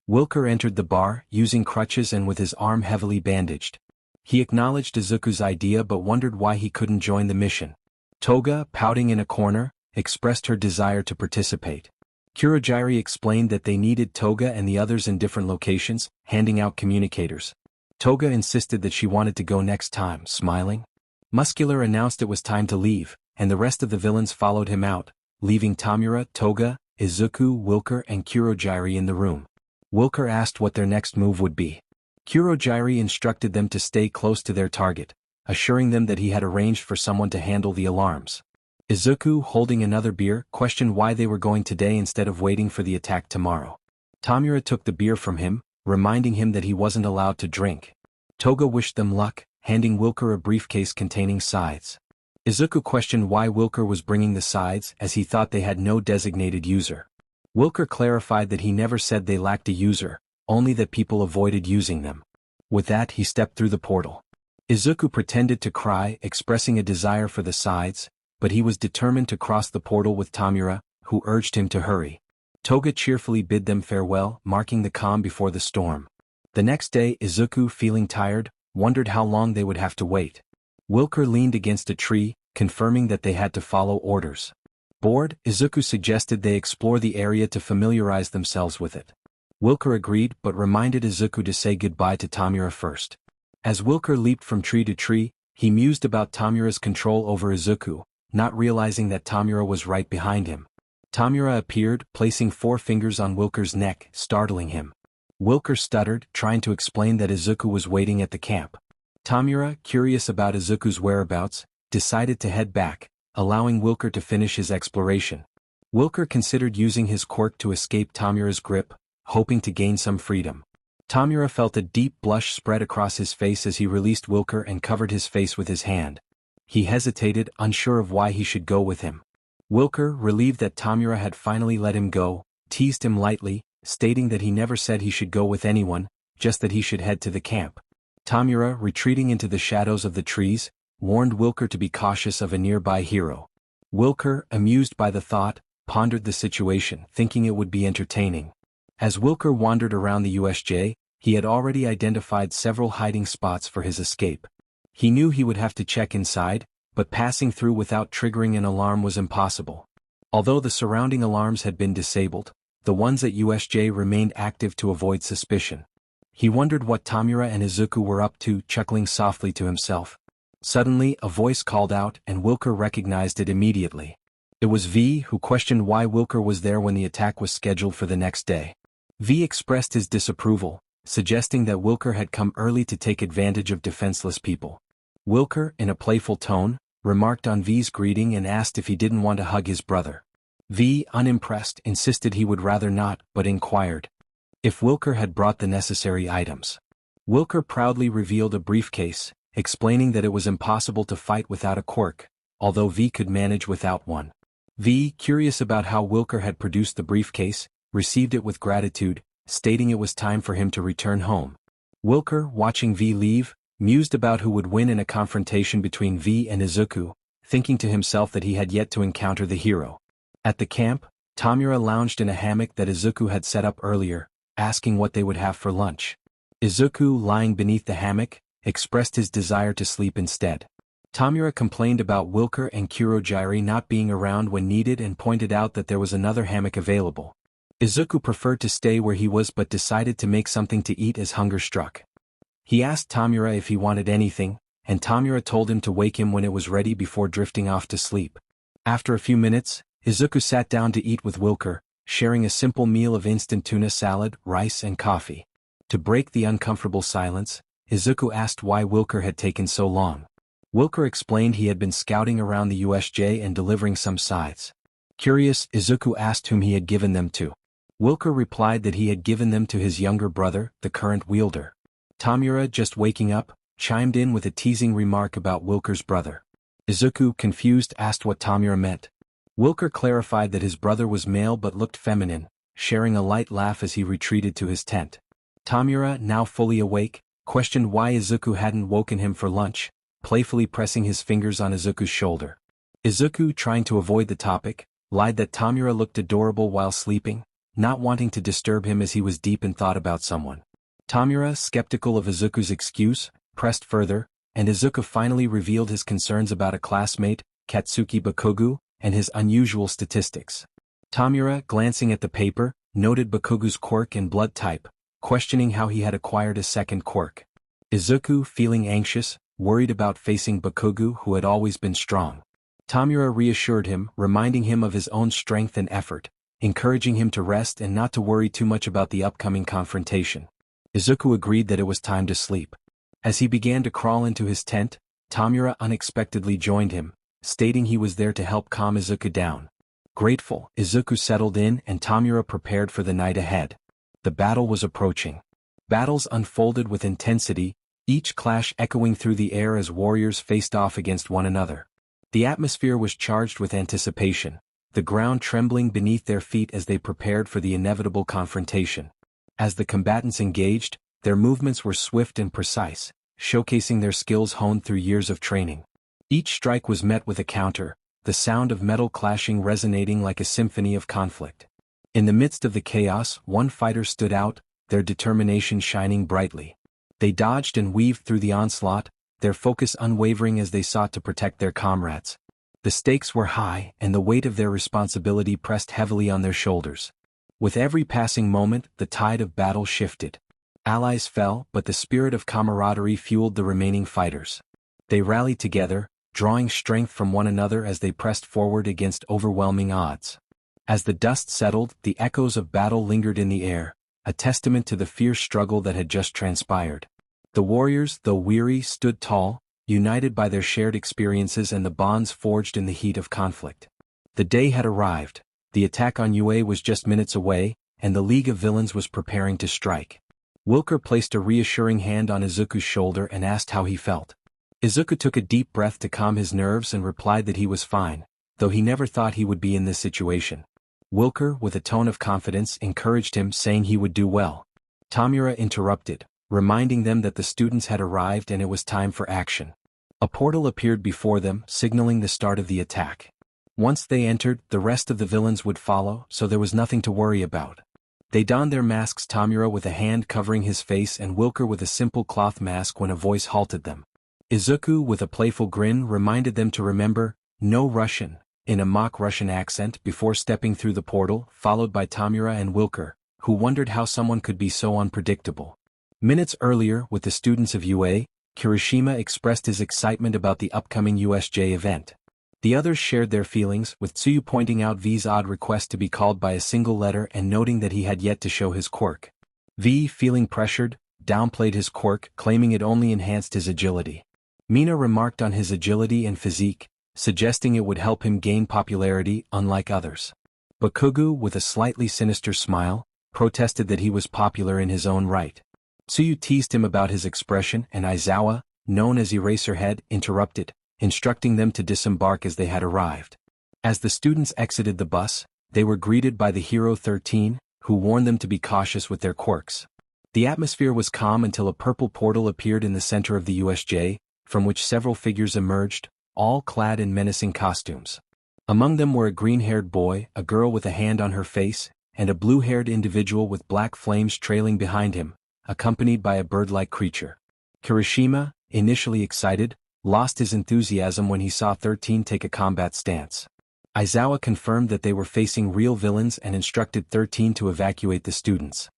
Wilker entered the bar, using crutches and with his arm heavily bandaged. He acknowledged Izuku's idea but wondered why he couldn't join the mission. Toga, pouting in a corner, expressed her desire to participate. Kurogiri explained that they needed Toga and the others in different locations, handing out communicators. Toga insisted that she wanted to go next time, smiling. Muscular announced it was time to leave, and the rest of the villains followed him out, leaving Tomura, Toga, Izuku, Wilker, and Kurogiri in the room. Wilker asked what their next move would be. Kurogiri instructed them to stay close to their target, assuring them that he had arranged for someone to handle the alarms. Izuku, holding another beer, questioned why they were going today instead of waiting for the attack tomorrow. Tomura took the beer from him, reminding him that he wasn't allowed to drink. Toga wished them luck, handing Wilker a briefcase containing scythes. Izuku questioned why Wilker was bringing the scythes, as he thought they had no designated user. Wilker clarified that he never said they lacked a user, only that people avoided using them. With that, he stepped through the portal. Izuku pretended to cry, expressing a desire for the scythes, but he was determined to cross the portal with Tomura, who urged him to hurry. Toga cheerfully bid them farewell, marking the calm before the storm. The next day, Izuku, feeling tired, wondered how long they would have to wait. Wilker leaned against a tree, confirming that they had to follow orders. Bored, Izuku suggested they explore the area to familiarize themselves with it. Wilker agreed but reminded Izuku to say goodbye to Tomura first. As Wilker leaped from tree to tree, he mused about Tomura's control over Izuku, not realizing that Tomura was right behind him. Tomura appeared, placing 4 fingers on Wilker's neck, startling him. Wilker stuttered, trying to explain that Izuku was waiting at the camp. Tomura, curious about Izuku's whereabouts, decided to head back, allowing Wilker to finish his exploration. Wilker considered using his quirk to escape Tomura's grip, hoping to gain some freedom. Tomura felt a deep blush spread across his face as he released Wilker and covered his face with his hand. He hesitated, unsure of why he should go with him. Wilker, relieved that Tomura had finally let him go, teased him lightly, stating that he never said he should go with anyone, just that he should head to the camp. Tomura, retreating into the shadows of the trees, warned Wilker to be cautious of a nearby hero. Wilker, amused by the thought, pondered the situation, thinking it would be entertaining. As Wilker wandered around the USJ, he had already identified several hiding spots for his escape. He knew he would have to check inside, but passing through without triggering an alarm was impossible. Although the surrounding alarms had been disabled, the ones at USJ remained active to avoid suspicion. He wondered what Tomura and Izuku were up to, chuckling softly to himself. Suddenly, a voice called out, and Wilker recognized it immediately. It was V, who questioned why Wilker was there when the attack was scheduled for the next day. V expressed his disapproval, suggesting that Wilker had come early to take advantage of defenseless people. Wilker, in a playful tone, remarked on V's greeting and asked if he didn't want to hug his brother. V, unimpressed, insisted he would rather not, but inquired if Wilker had brought the necessary items. Wilker proudly revealed a briefcase, explaining that it was impossible to fight without a quirk, although V could manage without one. V, curious about how Wilker had produced the briefcase, received it with gratitude, stating it was time for him to return home. Wilker, watching V leave, mused about who would win in a confrontation between V and Izuku, thinking to himself that he had yet to encounter the hero. At the camp, Tomura lounged in a hammock that Izuku had set up earlier, asking what they would have for lunch. Izuku, lying beneath the hammock, expressed his desire to sleep instead. Tomura complained about Wilker and Kurogiri not being around when needed and pointed out that there was another hammock available. Izuku preferred to stay where he was but decided to make something to eat as hunger struck. He asked Tomura if he wanted anything, and Tomura told him to wake him when it was ready before drifting off to sleep. After a few minutes, Izuku sat down to eat with Wilker, sharing a simple meal of instant tuna salad, rice and coffee. To break the uncomfortable silence, Izuku asked why Wilker had taken so long. Wilker explained he had been scouting around the USJ and delivering some scythes. Curious, Izuku asked whom he had given them to. Wilker replied that he had given them to his younger brother, the current wielder. Tomura, just waking up, chimed in with a teasing remark about Wilker's brother. Izuku, confused, asked what Tomura meant. Wilker clarified that his brother was male but looked feminine, sharing a light laugh as he retreated to his tent. Tomura, now fully awake, questioned why Izuku hadn't woken him for lunch, playfully pressing his fingers on Izuku's shoulder. Izuku, trying to avoid the topic, lied that Tomura looked adorable while sleeping, not wanting to disturb him as he was deep in thought about someone. Tomura, skeptical of Izuku's excuse, pressed further, and Izuku finally revealed his concerns about a classmate, Katsuki Bakugo, and his unusual statistics. Tomura, glancing at the paper, noted Bakugo's quirk and blood type, questioning how he had acquired a second quirk. Izuku, feeling anxious, worried about facing Bakugo, who had always been strong. Tomura reassured him, reminding him of his own strength and effort, encouraging him to rest and not to worry too much about the upcoming confrontation. Izuku agreed that it was time to sleep. As he began to crawl into his tent, Tomura unexpectedly joined him, stating he was there to help calm Izuku down. Grateful, Izuku settled in and Tomura prepared for the night ahead. The battle was approaching. Battles unfolded with intensity, each clash echoing through the air as warriors faced off against one another. The atmosphere was charged with anticipation, the ground trembling beneath their feet as they prepared for the inevitable confrontation. As the combatants engaged, their movements were swift and precise, showcasing their skills honed through years of training. Each strike was met with a counter, the sound of metal clashing resonating like a symphony of conflict. In the midst of the chaos, one fighter stood out, their determination shining brightly. They dodged and weaved through the onslaught, their focus unwavering as they sought to protect their comrades. The stakes were high, and the weight of their responsibility pressed heavily on their shoulders. With every passing moment, the tide of battle shifted. Allies fell, but the spirit of camaraderie fueled the remaining fighters. They rallied together, drawing strength from one another as they pressed forward against overwhelming odds. As the dust settled, the echoes of battle lingered in the air, a testament to the fierce struggle that had just transpired. The warriors, though weary, stood tall, united by their shared experiences and the bonds forged in the heat of conflict. The day had arrived, the attack on UA was just minutes away, and the League of Villains was preparing to strike. Wilker placed a reassuring hand on Izuku's shoulder and asked how he felt. Izuku took a deep breath to calm his nerves and replied that he was fine, though he never thought he would be in this situation. Wilker, with a tone of confidence, encouraged him, saying he would do well. Tomura interrupted, reminding them that the students had arrived and it was time for action. A portal appeared before them, signaling the start of the attack. Once they entered, the rest of the villains would follow, so there was nothing to worry about. They donned their masks, Tomura with a hand covering his face and Wilker with a simple cloth mask, when a voice halted them. Izuku, with a playful grin, reminded them to remember, "No Russian," in a mock Russian accent before stepping through the portal, followed by Tomura and Wilker, who wondered how someone could be so unpredictable. Minutes earlier, with the students of UA, Kirishima expressed his excitement about the upcoming USJ event. The others shared their feelings, with Tsuyu pointing out V's odd request to be called by a single letter and noting that he had yet to show his quirk. V, feeling pressured, downplayed his quirk, claiming it only enhanced his agility. Mina remarked on his agility and physique, suggesting it would help him gain popularity, unlike others. But Kugu, with a slightly sinister smile, protested that he was popular in his own right. Tsuyu teased him about his expression, and Aizawa, known as Eraserhead, interrupted, instructing them to disembark as they had arrived. As the students exited the bus, they were greeted by the Hero 13, who warned them to be cautious with their quirks. The atmosphere was calm until a purple portal appeared in the center of the USJ, from which several figures emerged, all clad in menacing costumes. Among them were a green-haired boy, a girl with a hand on her face, and a blue-haired individual with black flames trailing behind him, accompanied by a bird-like creature. Kirishima, initially excited, lost his enthusiasm when he saw 13 take a combat stance. Aizawa confirmed that they were facing real villains and instructed 13 to evacuate the students.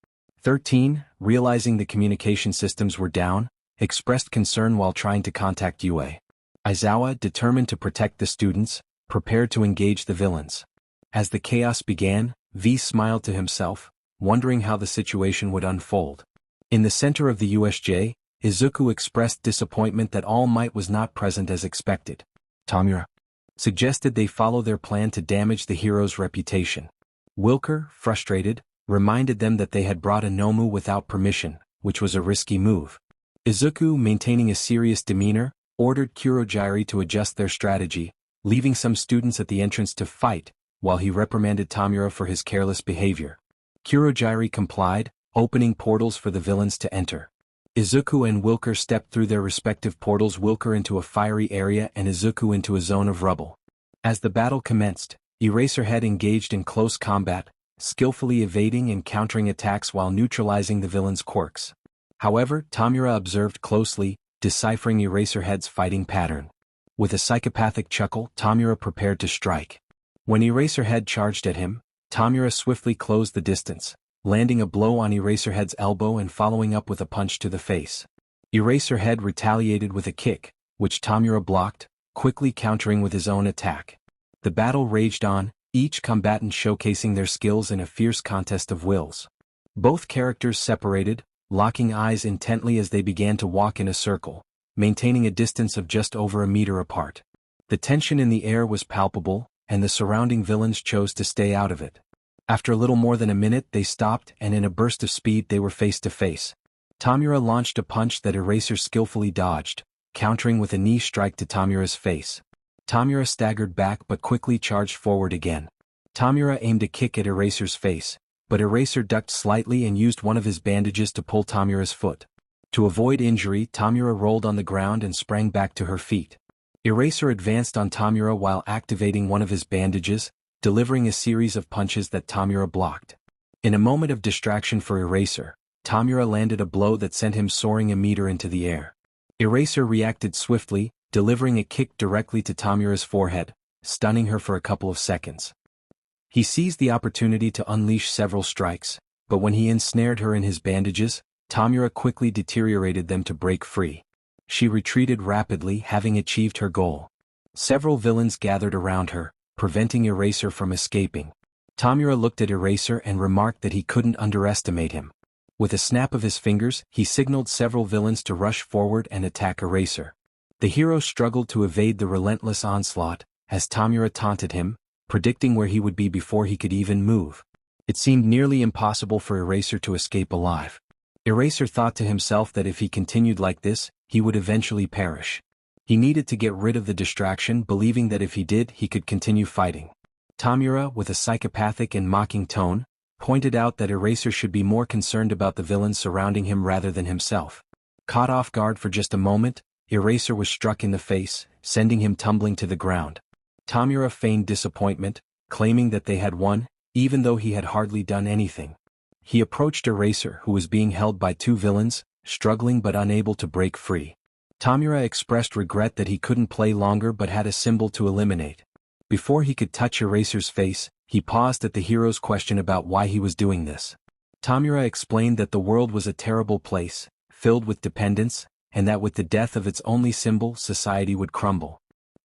13, realizing the communication systems were down, expressed concern while trying to contact UA. Aizawa, determined to protect the students, prepared to engage the villains. As the chaos began, V smiled to himself, wondering how the situation would unfold. In the center of the USJ, Izuku expressed disappointment that All Might was not present as expected. Tomura suggested they follow their plan to damage the hero's reputation. Wilker, frustrated, reminded them that they had brought a Nomu without permission, which was a risky move. Izuku, maintaining a serious demeanor, ordered Kurogiri to adjust their strategy, leaving some students at the entrance to fight, while he reprimanded Tomura for his careless behavior. Kurogiri complied, opening portals for the villains to enter. Izuku and Wilker stepped through their respective portals, Wilker into a fiery area and Izuku into a zone of rubble. As the battle commenced, Eraserhead engaged in close combat, skillfully evading and countering attacks while neutralizing the villains' quirks. However, Tomura observed closely, deciphering Eraserhead's fighting pattern. With a psychopathic chuckle, Tomura prepared to strike. When Eraserhead charged at him, Tomura swiftly closed the distance, landing a blow on Eraserhead's elbow and following up with a punch to the face. Eraserhead retaliated with a kick, which Tomura blocked, quickly countering with his own attack. The battle raged on, each combatant showcasing their skills in a fierce contest of wills. Both characters separated, locking eyes intently as they began to walk in a circle, maintaining a distance of just over a meter apart. The tension in the air was palpable, and the surrounding villains chose to stay out of it. After a little more than a minute they stopped, and in a burst of speed they were face to face. Tomura launched a punch that Eraser skillfully dodged, countering with a knee strike to Tomura's face. Tomura staggered back but quickly charged forward again. Tomura aimed a kick at Eraser's face, but Eraser ducked slightly and used one of his bandages to pull Tomura's foot. To avoid injury, Tomura rolled on the ground and sprang back to her feet. Eraser advanced on Tomura while activating one of his bandages, delivering a series of punches that Tomura blocked. In a moment of distraction for Eraser, Tomura landed a blow that sent him soaring a meter into the air. Eraser reacted swiftly, delivering a kick directly to Tomura's forehead, stunning her for a couple of seconds. He seized the opportunity to unleash several strikes, but when he ensnared her in his bandages, Tomura quickly deteriorated them to break free. She retreated rapidly, having achieved her goal. Several villains gathered around her, preventing Eraser from escaping. Tomura looked at Eraser and remarked that he couldn't underestimate him. With a snap of his fingers, he signaled several villains to rush forward and attack Eraser. The hero struggled to evade the relentless onslaught, as Tomura taunted him, predicting where he would be before he could even move. It seemed nearly impossible for Eraser to escape alive. Eraser thought to himself that if he continued like this, he would eventually perish. He needed to get rid of the distraction, believing that if he did, he could continue fighting. Tomura, with a psychopathic and mocking tone, pointed out that Eraser should be more concerned about the villains surrounding him rather than himself. Caught off guard for just a moment, Eraser was struck in the face, sending him tumbling to the ground. Tomura feigned disappointment, claiming that they had won, even though he had hardly done anything. He approached Eraser, who was being held by two villains, struggling but unable to break free. Tomura expressed regret that he couldn't play longer but had a symbol to eliminate. Before he could touch Eraser's face, he paused at the hero's question about why he was doing this. Tomura explained that the world was a terrible place, filled with dependence, and that with the death of its only symbol, society would crumble.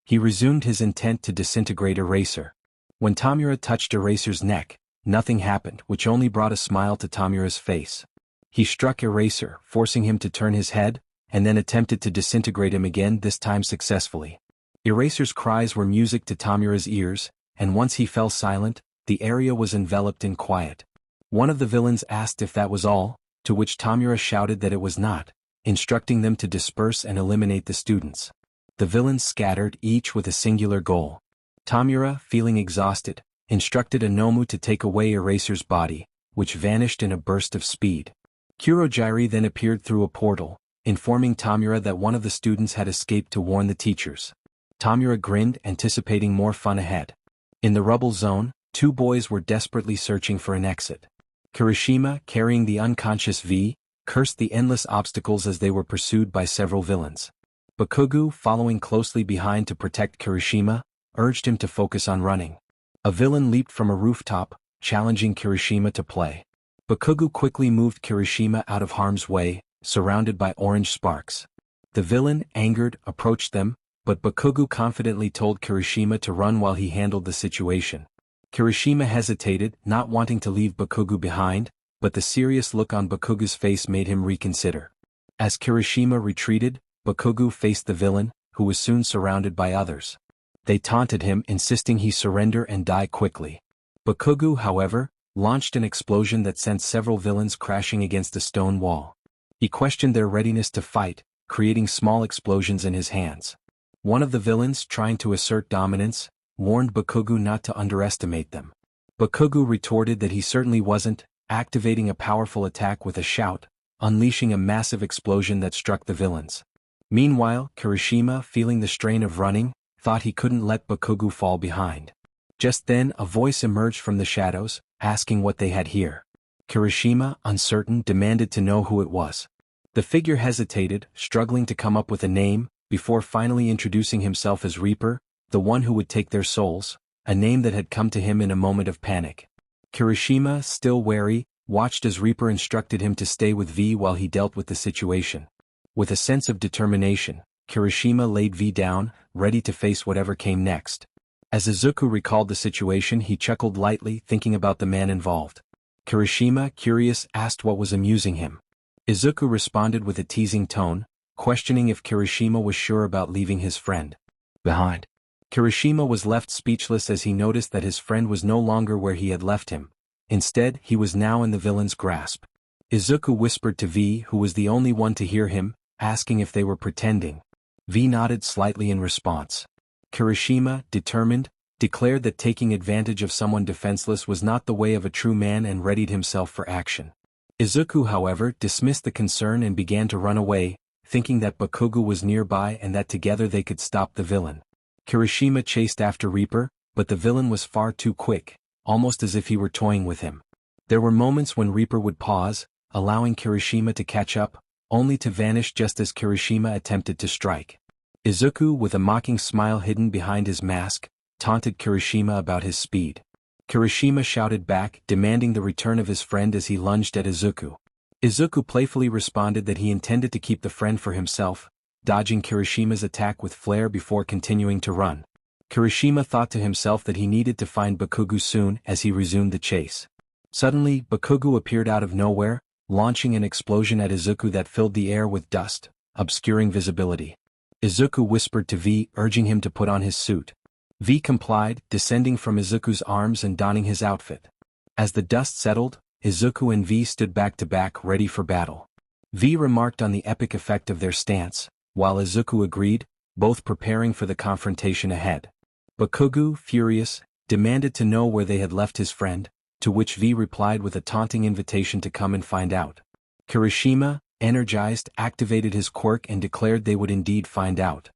He resumed his intent to disintegrate Eraser. When Tomura touched Eraser's neck, nothing happened, which only brought a smile to Tomura's face. He struck Eraser, forcing him to turn his head, and then attempted to disintegrate him again, this time successfully. Eraser's cries were music to Tomura's ears, and once he fell silent, the area was enveloped in quiet. One of the villains asked if that was all, to which Tomura shouted that it was not, instructing them to disperse and eliminate the students. The villains scattered, each with a singular goal. Tomura, feeling exhausted, instructed a Nomu to take away Eraser's body, which vanished in a burst of speed. Kurogiri then appeared through a portal, informing Tomura that one of the students had escaped to warn the teachers. Tomura grinned, anticipating more fun ahead. In the rubble zone, two boys were desperately searching for an exit. Kirishima, carrying the unconscious V, cursed the endless obstacles as they were pursued by several villains. Bakugu, following closely behind to protect Kirishima, urged him to focus on running. A villain leaped from a rooftop, challenging Kirishima to play. Bakugu quickly moved Kirishima out of harm's way, surrounded by orange sparks. The villain, angered, approached them, but Bakugu confidently told Kirishima to run while he handled the situation. Kirishima hesitated, not wanting to leave Bakugu behind, but the serious look on Bakugu's face made him reconsider. As Kirishima retreated, Bakugu faced the villain, who was soon surrounded by others. They taunted him, insisting he surrender and die quickly. Bakugu, however, launched an explosion that sent several villains crashing against a stone wall. He questioned their readiness to fight, creating small explosions in his hands. One of the villains, trying to assert dominance, warned Bakugu not to underestimate them. Bakugu retorted that he certainly wasn't, activating a powerful attack with a shout, unleashing a massive explosion that struck the villains. Meanwhile, Kirishima, feeling the strain of running, thought he couldn't let Bakugu fall behind. Just then, a voice emerged from the shadows, asking what they had here. Kirishima, uncertain, demanded to know who it was. The figure hesitated, struggling to come up with a name, before finally introducing himself as Reaper, the one who would take their souls, a name that had come to him in a moment of panic. Kirishima, still wary, watched as Reaper instructed him to stay with V while he dealt with the situation. With a sense of determination, Kirishima laid V down, ready to face whatever came next. As Izuku recalled the situation, he chuckled lightly, thinking about the man involved. Kirishima, curious, asked what was amusing him. Izuku responded with a teasing tone, questioning if Kirishima was sure about leaving his friend behind. Kirishima was left speechless as he noticed that his friend was no longer where he had left him. Instead, he was now in the villain's grasp. Izuku whispered to V, who was the only one to hear him, asking if they were pretending. V nodded slightly in response. Kirishima, determined, declared that taking advantage of someone defenseless was not the way of a true man and readied himself for action. Izuku, however, dismissed the concern and began to run away, thinking that Bakugo was nearby and that together they could stop the villain. Kirishima chased after Reaper, but the villain was far too quick, almost as if he were toying with him. There were moments when Reaper would pause, allowing Kirishima to catch up, only to vanish just as Kirishima attempted to strike. Izuku, with a mocking smile hidden behind his mask, taunted Kirishima about his speed. Kirishima shouted back, demanding the return of his friend as he lunged at Izuku. Izuku playfully responded that he intended to keep the friend for himself, dodging Kirishima's attack with flair before continuing to run. Kirishima thought to himself that he needed to find Bakugo soon as he resumed the chase. Suddenly, Bakugo appeared out of nowhere, launching an explosion at Izuku that filled the air with dust, obscuring visibility. Izuku whispered to V, urging him to put on his suit. V complied, descending from Izuku's arms and donning his outfit. As the dust settled, Izuku and V stood back to back, ready for battle. V remarked on the epic effect of their stance, while Izuku agreed, both preparing for the confrontation ahead. Bakugo, furious, demanded to know where they had left his friend, to which V replied with a taunting invitation to come and find out. Kirishima, energized, activated his quirk and declared they would indeed find out.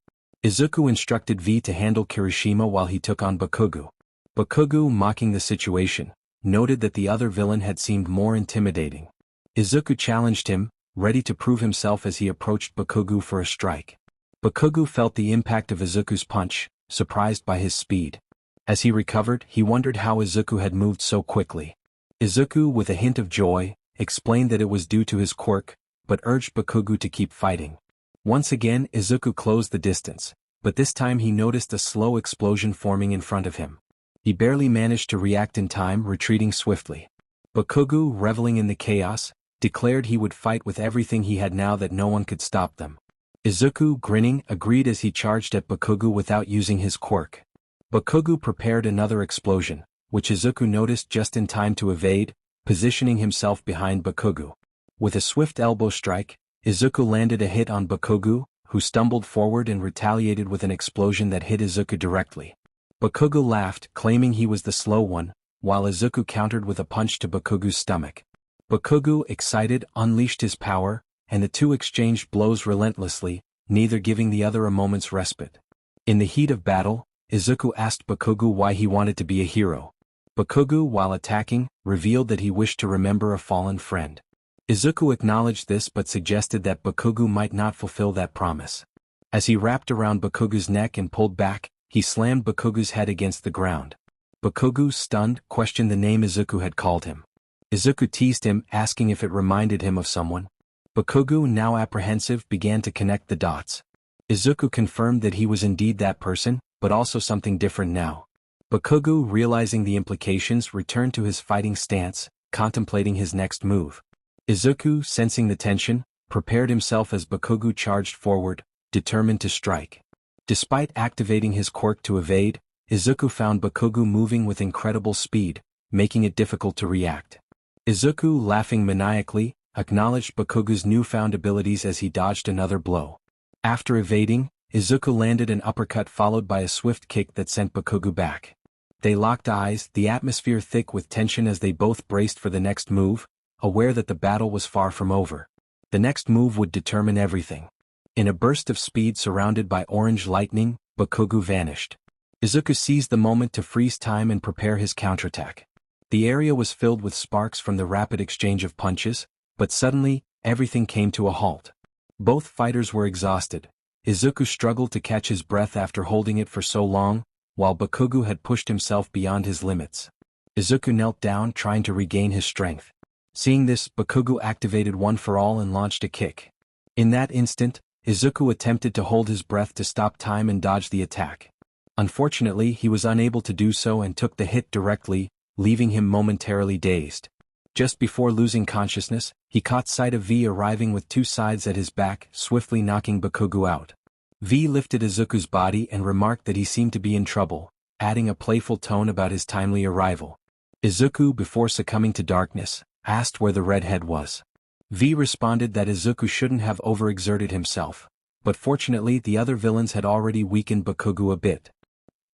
Izuku instructed V to handle Kirishima while he took on Bakugo. Bakugo, mocking the situation, noted that the other villain had seemed more intimidating. Izuku challenged him, ready to prove himself as he approached Bakugo for a strike. Bakugo felt the impact of Izuku's punch, surprised by his speed. As he recovered, he wondered how Izuku had moved so quickly. Izuku, with a hint of joy, explained that it was due to his quirk, but urged Bakugo to keep fighting. Once again, Izuku closed the distance, but this time he noticed a slow explosion forming in front of him. He barely managed to react in time, retreating swiftly. Bakugo, reveling in the chaos, declared he would fight with everything he had now that no one could stop them. Izuku, grinning, agreed as he charged at Bakugo without using his quirk. Bakugo prepared another explosion, which Izuku noticed just in time to evade, positioning himself behind Bakugo. With a swift elbow strike, Izuku landed a hit on Bakugo, who stumbled forward and retaliated with an explosion that hit Izuku directly. Bakugo laughed, claiming he was the slow one, while Izuku countered with a punch to Bakugo's stomach. Bakugo, excited, unleashed his power, and the two exchanged blows relentlessly, neither giving the other a moment's respite. In the heat of battle, Izuku asked Bakugo why he wanted to be a hero. Bakugo, while attacking, revealed that he wished to remember a fallen friend. Izuku acknowledged this but suggested that Bakugo might not fulfill that promise. As he wrapped around Bakugo's neck and pulled back, he slammed Bakugo's head against the ground. Bakugo, stunned, questioned the name Izuku had called him. Izuku teased him, asking if it reminded him of someone. Bakugo, now apprehensive, began to connect the dots. Izuku confirmed that he was indeed that person, but also something different now. Bakugo, realizing the implications, returned to his fighting stance, contemplating his next move. Izuku, sensing the tension, prepared himself as Bakugo charged forward, determined to strike. Despite activating his quirk to evade, Izuku found Bakugo moving with incredible speed, making it difficult to react. Izuku, laughing maniacally, acknowledged Bakugo's newfound abilities as he dodged another blow. After evading, Izuku landed an uppercut followed by a swift kick that sent Bakugo back. They locked eyes, the atmosphere thick with tension as they both braced for the next move, aware that the battle was far from over. The next move would determine everything. In a burst of speed surrounded by orange lightning, Bakugo vanished. Izuku seized the moment to freeze time and prepare his counterattack. The area was filled with sparks from the rapid exchange of punches, but suddenly, everything came to a halt. Both fighters were exhausted. Izuku struggled to catch his breath after holding it for so long, while Bakugo had pushed himself beyond his limits. Izuku knelt down, trying to regain his strength. Seeing this, Bakugo activated One for All and launched a kick. In that instant, Izuku attempted to hold his breath to stop time and dodge the attack. Unfortunately, he was unable to do so and took the hit directly, leaving him momentarily dazed. Just before losing consciousness, he caught sight of V arriving with two sides at his back, swiftly knocking Bakugo out. V lifted Izuku's body and remarked that he seemed to be in trouble, adding a playful tone about his timely arrival. Izuku, before succumbing to darkness, asked where the redhead was. V responded that Izuku shouldn't have overexerted himself, but fortunately the other villains had already weakened Bakugo a bit.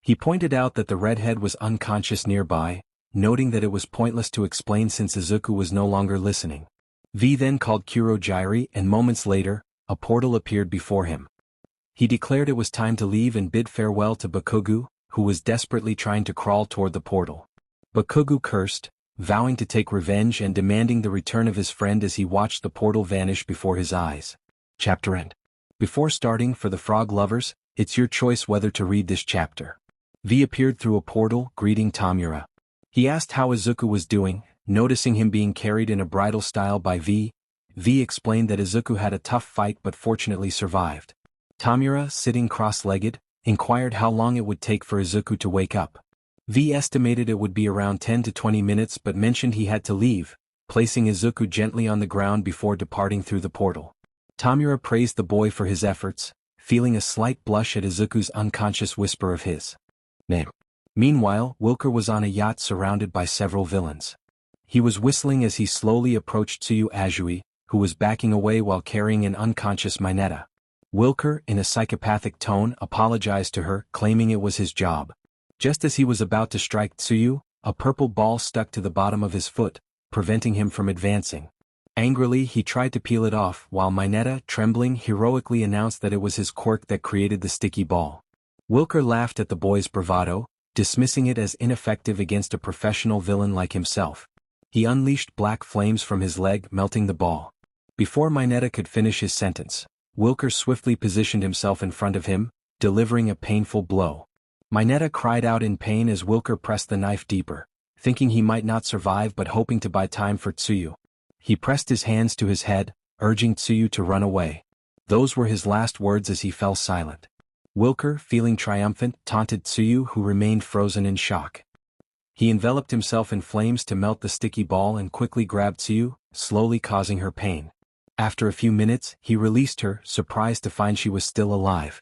He pointed out that the redhead was unconscious nearby, noting that it was pointless to explain since Izuku was no longer listening. V then called Kurojairi, and moments later, a portal appeared before him. He declared it was time to leave and bid farewell to Bakugo, who was desperately trying to crawl toward the portal. Bakugo cursed, vowing to take revenge and demanding the return of his friend as he watched the portal vanish before his eyes. Chapter end. Before starting, for the frog lovers, it's your choice whether to read this chapter. V appeared through a portal, greeting Tomura. He asked how Izuku was doing, noticing him being carried in a bridal style by V. V explained that Izuku had a tough fight but fortunately survived. Tomura, sitting cross-legged, inquired how long it would take for Izuku to wake up. V estimated it would be around 10 to 20 minutes but mentioned he had to leave, placing Izuku gently on the ground before departing through the portal. Tomura praised the boy for his efforts, feeling a slight blush at Izuku's unconscious whisper of his name. Meanwhile, Wilker was on a yacht surrounded by several villains. He was whistling as he slowly approached Tsuyu Azui, who was backing away while carrying an unconscious Mineta. Wilker, in a psychopathic tone, apologized to her, claiming it was his job. Just as he was about to strike Tsuyu, a purple ball stuck to the bottom of his foot, preventing him from advancing. Angrily, he tried to peel it off, while Mineta, trembling, heroically announced that it was his quirk that created the sticky ball. Wilker laughed at the boy's bravado, dismissing it as ineffective against a professional villain like himself. He unleashed black flames from his leg, melting the ball. Before Mineta could finish his sentence, Wilker swiftly positioned himself in front of him, delivering a painful blow. Mineta cried out in pain as Wilker pressed the knife deeper, thinking he might not survive but hoping to buy time for Tsuyu. He pressed his hands to his head, urging Tsuyu to run away. Those were his last words as he fell silent. Wilker, feeling triumphant, taunted Tsuyu, who remained frozen in shock. He enveloped himself in flames to melt the sticky ball and quickly grabbed Tsuyu, slowly causing her pain. After a few minutes, he released her, surprised to find she was still alive.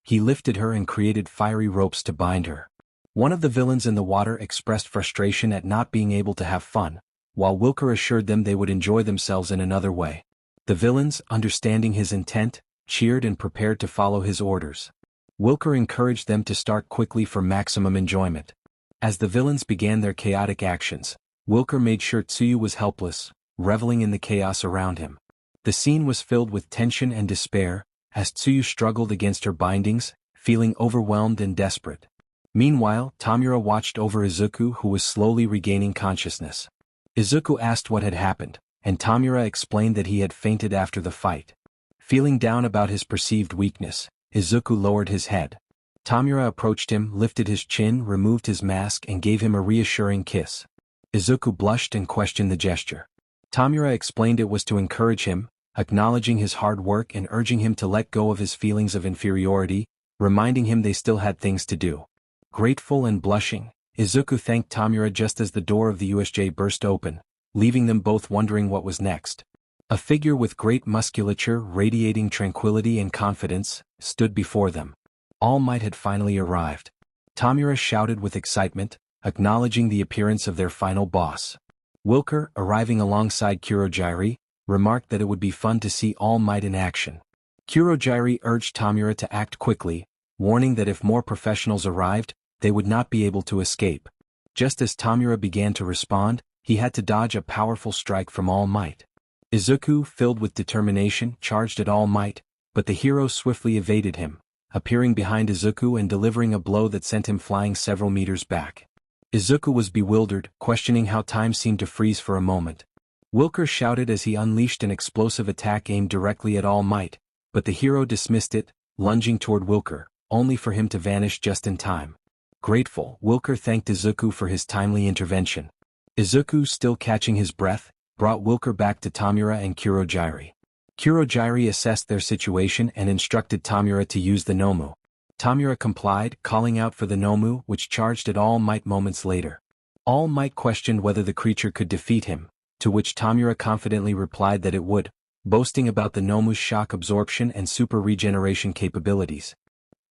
He lifted her and created fiery ropes to bind her. One of the villains in the water expressed frustration at not being able to have fun, while Wilker assured them they would enjoy themselves in another way. The villains, understanding his intent, cheered and prepared to follow his orders. Wilker encouraged them to start quickly for maximum enjoyment. As the villains began their chaotic actions, Wilker made sure Tsuyu was helpless, reveling in the chaos around him. The scene was filled with tension and despair, as Tsuyu struggled against her bindings, feeling overwhelmed and desperate. Meanwhile, Tomura watched over Izuku, who was slowly regaining consciousness. Izuku asked what had happened, and Tomura explained that he had fainted after the fight. Feeling down about his perceived weakness, Izuku lowered his head. Tomura approached him, lifted his chin, removed his mask and gave him a reassuring kiss. Izuku blushed and questioned the gesture. Tomura explained it was to encourage him, acknowledging his hard work and urging him to let go of his feelings of inferiority, reminding him they still had things to do. Grateful and blushing, Izuku thanked Tomura just as the door of the USJ burst open, leaving them both wondering what was next. A figure with great musculature, radiating tranquility and confidence, stood before them. All Might had finally arrived. Tomura shouted with excitement, acknowledging the appearance of their final boss. Wilker, arriving alongside Kurojairi, remarked that it would be fun to see All Might in action. Kurojairi urged Tomura to act quickly, warning that if more professionals arrived, they would not be able to escape. Just as Tomura began to respond, he had to dodge a powerful strike from All Might. Izuku, filled with determination, charged at All Might, but the hero swiftly evaded him, appearing behind Izuku and delivering a blow that sent him flying several meters back. Izuku was bewildered, questioning how time seemed to freeze for a moment. Wilker shouted as he unleashed an explosive attack aimed directly at All Might, but the hero dismissed it, lunging toward Wilker, only for him to vanish just in time. Grateful, Wilker thanked Izuku for his timely intervention. Izuku, still catching his breath, brought Wilker back to Tomura and Kurojairi. Kurojairi assessed their situation and instructed Tomura to use the Nomu. Tomura complied, calling out for the Nomu, which charged at All Might moments later. All Might questioned whether the creature could defeat him, to which Tomura confidently replied that it would, boasting about the Nomu's shock absorption and super regeneration capabilities.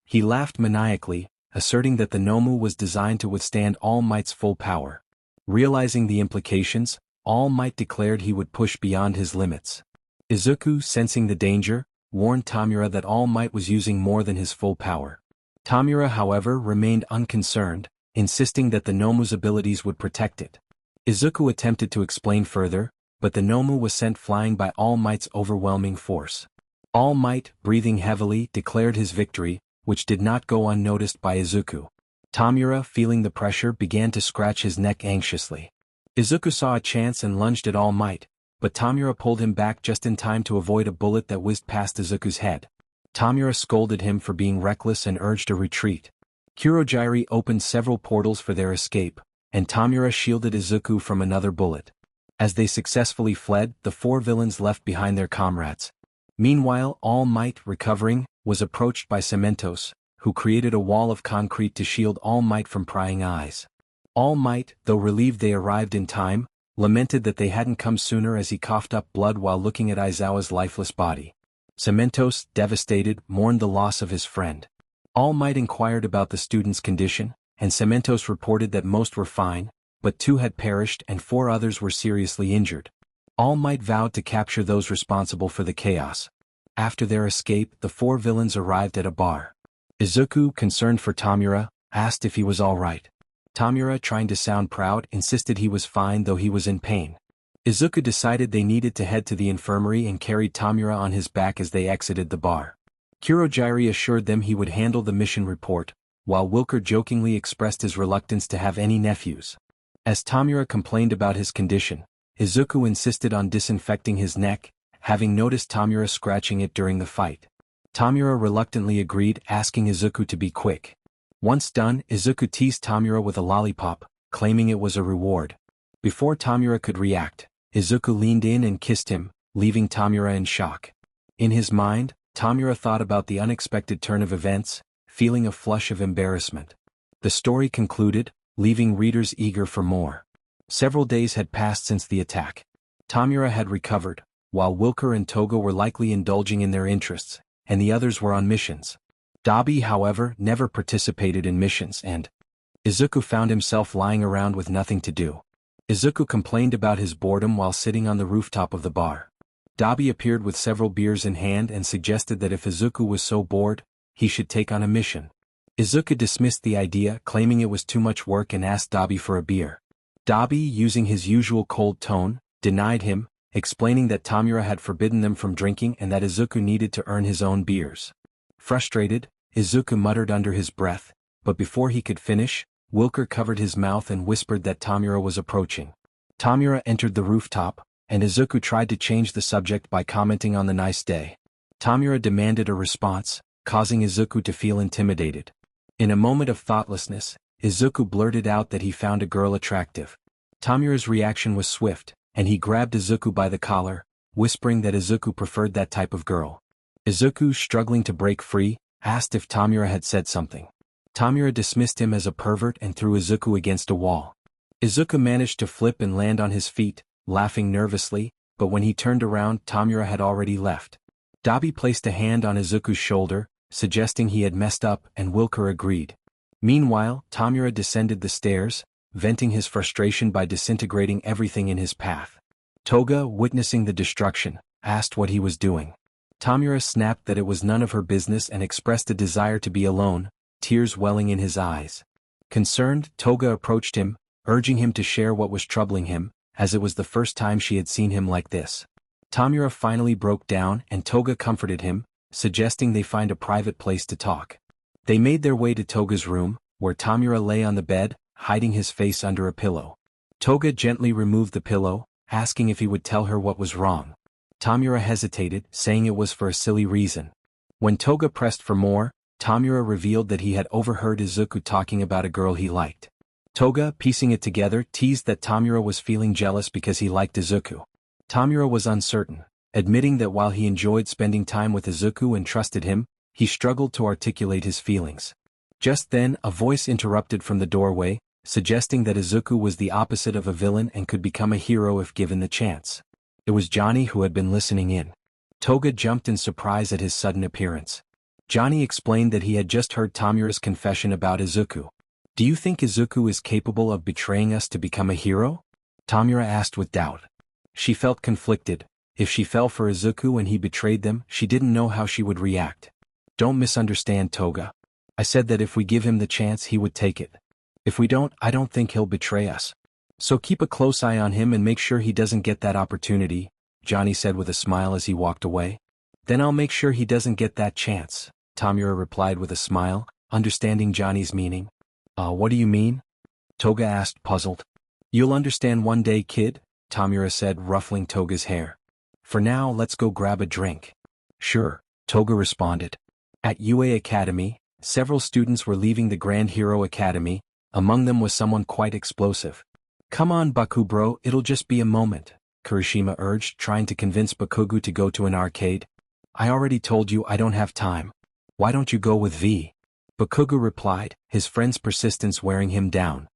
He laughed maniacally, asserting that the Nomu was designed to withstand All Might's full power. Realizing the implications, All Might declared he would push beyond his limits. Izuku, sensing the danger, warned Tomura that All Might was using more than his full power. Tomura, however, remained unconcerned, insisting that the Nomu's abilities would protect it. Izuku attempted to explain further, but the Nomu was sent flying by All Might's overwhelming force. All Might, breathing heavily, declared his victory, which did not go unnoticed by Izuku. Tomura, feeling the pressure, began to scratch his neck anxiously. Izuku saw a chance and lunged at All Might, but Tomura pulled him back just in time to avoid a bullet that whizzed past Izuku's head. Tomura scolded him for being reckless and urged a retreat. Kurogiri opened several portals for their escape, and Tomura shielded Izuku from another bullet. As they successfully fled, the four villains left behind their comrades. Meanwhile, All Might, recovering, was approached by Cementos, who created a wall of concrete to shield All Might from prying eyes. All Might, though relieved they arrived in time, lamented that they hadn't come sooner as he coughed up blood while looking at Aizawa's lifeless body. Cementos, devastated, mourned the loss of his friend. All Might inquired about the student's condition, and Cementos reported that most were fine, but 2 had perished and 4 others were seriously injured. All Might vowed to capture those responsible for the chaos. After their escape, the 4 villains arrived at a bar. Izuku, concerned for Tomura, asked if he was all right. Tomura, trying to sound proud, insisted he was fine though he was in pain. Izuku decided they needed to head to the infirmary and carried Tomura on his back as they exited the bar. Kurogiri assured them he would handle the mission report, while Wilker jokingly expressed his reluctance to have any nephews. As Tomura complained about his condition, Izuku insisted on disinfecting his neck, having noticed Tomura scratching it during the fight. Tomura reluctantly agreed, asking Izuku to be quick. Once done, Izuku teased Tomura with a lollipop, claiming it was a reward. Before Tomura could react, Izuku leaned in and kissed him, leaving Tomura in shock. In his mind, Tomura thought about the unexpected turn of events, feeling a flush of embarrassment. The story concluded, leaving readers eager for more. Several days had passed since the attack. Tomura had recovered, while Wilker and Toga were likely indulging in their interests, and the others were on missions. Dabi, however, never participated in missions and Izuku found himself lying around with nothing to do. Izuku complained about his boredom while sitting on the rooftop of the bar. Dabi appeared with several beers in hand and suggested that if Izuku was so bored, he should take on a mission. Izuku dismissed the idea, claiming it was too much work, and asked Dabi for a beer. Dabi, using his usual cold tone, denied him, explaining that Tomura had forbidden them from drinking and that Izuku needed to earn his own beers. Frustrated, Izuku muttered under his breath, but before he could finish, Wilker covered his mouth and whispered that Tomura was approaching. Tomura entered the rooftop, and Izuku tried to change the subject by commenting on the nice day. Tomura demanded a response, causing Izuku to feel intimidated. In a moment of thoughtlessness, Izuku blurted out that he found a girl attractive. Tomura's reaction was swift, and he grabbed Izuku by the collar, whispering that Izuku preferred that type of girl. Izuku, struggling to break free, asked if Tomura had said something. Tomura dismissed him as a pervert and threw Izuku against a wall. Izuku managed to flip and land on his feet, laughing nervously, but when he turned around, Tomura had already left. Dabi placed a hand on Izuku's shoulder, suggesting he had messed up, and Wilker agreed. Meanwhile, Tomura descended the stairs, venting his frustration by disintegrating everything in his path. Toga, witnessing the destruction, asked what he was doing. Tomura snapped that it was none of her business and expressed a desire to be alone, tears welling in his eyes. Concerned, Toga approached him, urging him to share what was troubling him, as it was the first time she had seen him like this. Tomura finally broke down and Toga comforted him, suggesting they find a private place to talk. They made their way to Toga's room, where Tomura lay on the bed, hiding his face under a pillow. Toga gently removed the pillow, asking if he would tell her what was wrong. Tomura hesitated, saying it was for a silly reason. When Toga pressed for more, Tomura revealed that he had overheard Izuku talking about a girl he liked. Toga, piecing it together, teased that Tomura was feeling jealous because he liked Izuku. Tomura was uncertain, admitting that while he enjoyed spending time with Izuku and trusted him, he struggled to articulate his feelings. Just then, a voice interrupted from the doorway, suggesting that Izuku was the opposite of a villain and could become a hero if given the chance. It was Johnny, who had been listening in. Toga jumped in surprise at his sudden appearance. Johnny explained that he had just heard Tomura's confession about Izuku. Do you think Izuku is capable of betraying us to become a hero? Tomura asked with doubt. She felt conflicted. If she fell for Izuku and he betrayed them, she didn't know how she would react. Don't misunderstand, Toga. I said that if we give him the chance he would take it. If we don't, I don't think he'll betray us. So keep a close eye on him and make sure he doesn't get that opportunity, Johnny said with a smile as he walked away. Then I'll make sure he doesn't get that chance, Tomura replied with a smile, understanding Johnny's meaning. What do you mean? Toga asked, puzzled. You'll understand one day, kid, Tomura said, ruffling Toga's hair. For now, let's go grab a drink. Sure, Toga responded. At UA Academy, several students were leaving the Grand Hero Academy. Among them was someone quite explosive. Come on, Baku bro, it'll just be a moment, Kirishima urged, trying to convince Bakugo to go to an arcade. I already told you I don't have time. Why don't you go with V? Bakugo replied, his friend's persistence wearing him down.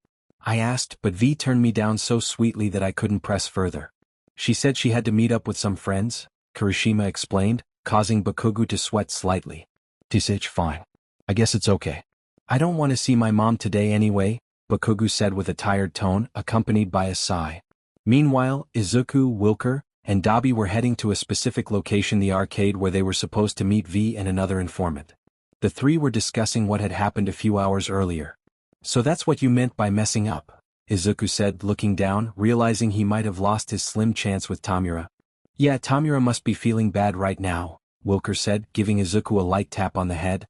I asked, but V turned me down so sweetly that I couldn't press further. She said she had to meet up with some friends, Kirishima explained, causing Bakugo to sweat slightly. Tisich, fine. I guess it's okay. I don't want to see my mom today anyway, Bakugo said with a tired tone, accompanied by a sigh. Meanwhile, Izuku, Wilker, and Dabi were heading to a specific location, the arcade where they were supposed to meet V and another informant. The three were discussing what had happened a few hours earlier. So that's what you meant by messing up, Izuku said, looking down, realizing he might have lost his slim chance with Tomura. Yeah, Tomura must be feeling bad right now, Wilker said, giving Izuku a light tap on the head.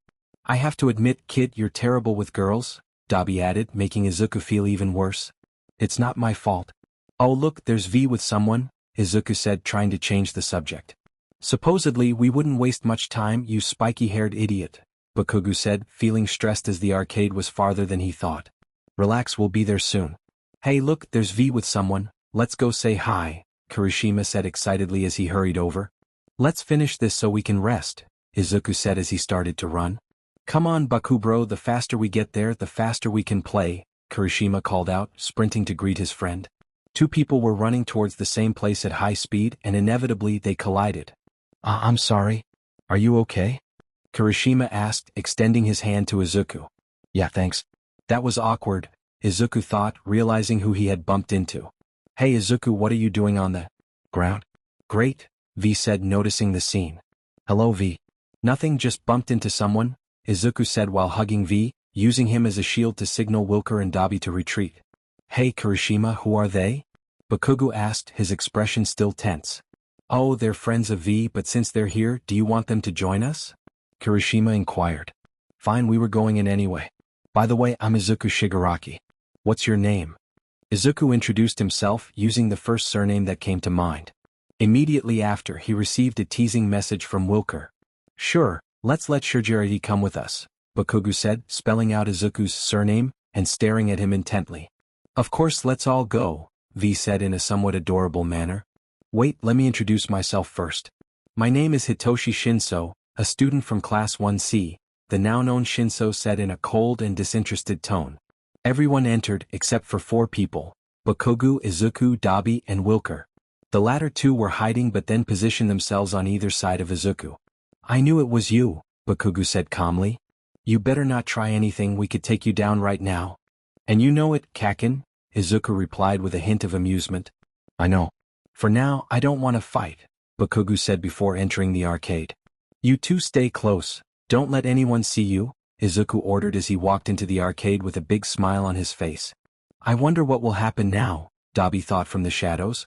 I have to admit, kid, you're terrible with girls, Dabi added, making Izuku feel even worse. It's not my fault. Oh look, there's V with someone, Izuku said, trying to change the subject. Supposedly we wouldn't waste much time, you spiky-haired idiot, Bakugo said, feeling stressed as the arcade was farther than he thought. Relax, we'll be there soon. Hey look, there's V with someone, let's go say hi, Kirishima said excitedly as he hurried over. Let's finish this so we can rest, Izuku said as he started to run. Come on, Baku bro, the faster we get there, the faster we can play, Kirishima called out, sprinting to greet his friend. Two people were running towards the same place at high speed and inevitably they collided. I'm sorry. Are you okay? Kirishima asked, extending his hand to Izuku. Yeah, thanks. That was awkward, Izuku thought, realizing who he had bumped into. Hey Izuku, what are you doing on the ground? Great, V said, noticing the scene. Hello V. Nothing, just bumped into someone, Izuku said while hugging V, using him as a shield to signal Wilker and Dabi to retreat. Hey Kirishima, who are they? Bakugo asked, his expression still tense. Oh, they're friends of V, but since they're here, do you want them to join us? Kirishima inquired. Fine, we were going in anyway. By the way, I'm Izuku Shigaraki. What's your name? Izuku introduced himself, using the first surname that came to mind. Immediately after, he received a teasing message from Wilker. Sure, let's let Shigaraki come with us, Bakugo said, spelling out Izuku's surname, and staring at him intently. Of course, let's all go, V said in a somewhat adorable manner. Wait, let me introduce myself first. My name is Hitoshi Shinso, a student from Class 1C, the now-known Shinso said in a cold and disinterested tone. Everyone entered except for 4 people, Bakugo, Izuku, Dabi, and Wilker. The latter 2 were hiding but then positioned themselves on either side of Izuku. I knew it was you, Bakugo said calmly. You better not try anything, we could take you down right now. And you know it, Kakin, Izuku replied with a hint of amusement. I know. For now, I don't want to fight, Bakugo said before entering the arcade. You two stay close, don't let anyone see you, Izuku ordered as he walked into the arcade with a big smile on his face. I wonder what will happen now, Dabi thought from the shadows.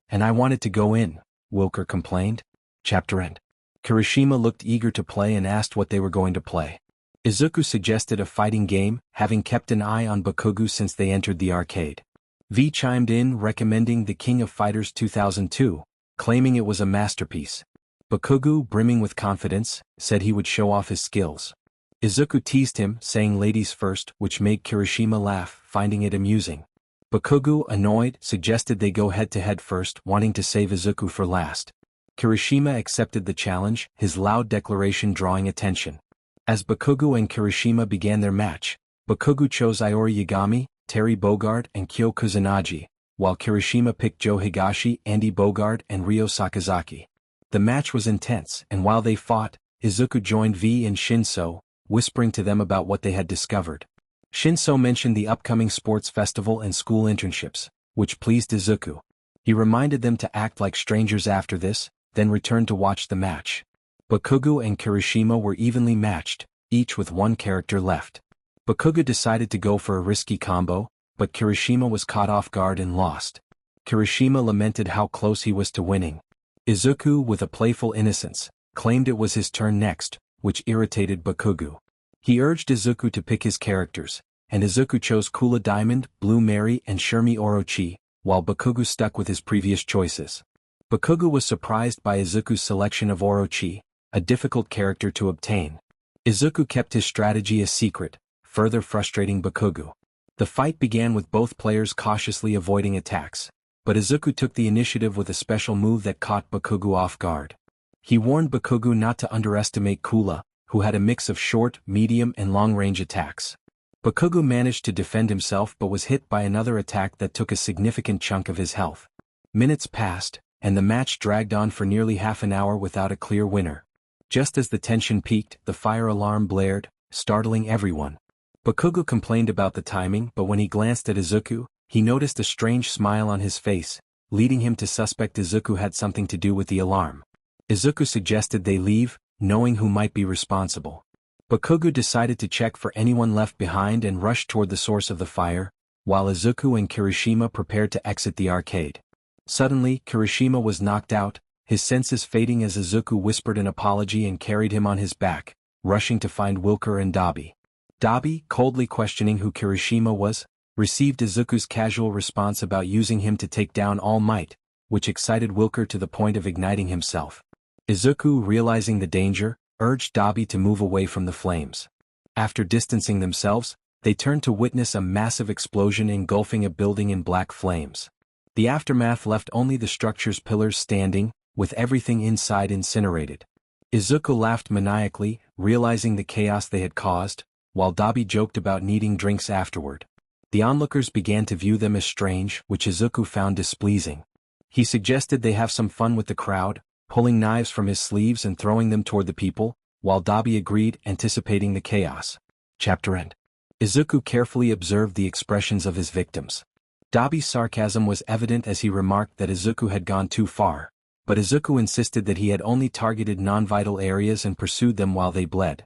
And I wanted to go in, Wilker complained. Chapter end. Kirishima looked eager to play and asked what they were going to play. Izuku suggested a fighting game, having kept an eye on Bakugo since they entered the arcade. V chimed in, recommending The King of Fighters 2002, claiming it was a masterpiece. Bakugo, brimming with confidence, said he would show off his skills. Izuku teased him, saying ladies first, which made Kirishima laugh, finding it amusing. Bakugo, annoyed, suggested they go head-to-head first, wanting to save Izuku for last. Kirishima accepted the challenge, his loud declaration drawing attention. As Bakugo and Kirishima began their match, Bakugo chose Iori Yagami, Terry Bogard, and Kyo Kusanagi, while Kirishima picked Joe Higashi, Andy Bogard, and Ryo Sakazaki. The match was intense, and while they fought, Izuku joined V and Shinso, whispering to them about what they had discovered. Shinso mentioned the upcoming sports festival and school internships, which pleased Izuku. He reminded them to act like strangers after this, then returned to watch the match. Bakugo and Kirishima were evenly matched, each with one character left. Bakugo decided to go for a risky combo, but Kirishima was caught off guard and lost. Kirishima lamented how close he was to winning. Izuku, with a playful innocence, claimed it was his turn next, which irritated Bakugo. He urged Izuku to pick his characters, and Izuku chose Kula Diamond, Blue Mary and Shermie Orochi, while Bakugo stuck with his previous choices. Bakugo was surprised by Izuku's selection of Orochi, a difficult character to obtain. Izuku kept his strategy a secret, further frustrating Bakugo. The fight began with both players cautiously avoiding attacks, but Izuku took the initiative with a special move that caught Bakugo off guard. He warned Bakugo not to underestimate Kula, who had a mix of short, medium and long-range attacks. Bakugo managed to defend himself but was hit by another attack that took a significant chunk of his health. Minutes passed, and the match dragged on for nearly half an hour without a clear winner. Just as the tension peaked, the fire alarm blared, startling everyone. Bakugo complained about the timing, but when he glanced at Izuku, he noticed a strange smile on his face, leading him to suspect Izuku had something to do with the alarm. Izuku suggested they leave, knowing who might be responsible. Bakugo decided to check for anyone left behind and rushed toward the source of the fire, while Izuku and Kirishima prepared to exit the arcade. Suddenly, Kirishima was knocked out, his senses fading as Izuku whispered an apology and carried him on his back, rushing to find Wilker and Dabi. Dabi, coldly questioning who Kirishima was, received Izuku's casual response about using him to take down All Might, which excited Wilker to the point of igniting himself. Izuku, realizing the danger, urged Dabi to move away from the flames. After distancing themselves, they turned to witness a massive explosion engulfing a building in black flames. The aftermath left only the structure's pillars standing, with everything inside incinerated. Izuku laughed maniacally, realizing the chaos they had caused, while Dabi joked about needing drinks afterward. The onlookers began to view them as strange, which Izuku found displeasing. He suggested they have some fun with the crowd, pulling knives from his sleeves and throwing them toward the people, while Dabi agreed, anticipating the chaos. Chapter end. Izuku carefully observed the expressions of his victims. Dabi's sarcasm was evident as he remarked that Izuku had gone too far, but Izuku insisted that he had only targeted non-vital areas and pursued them while they bled.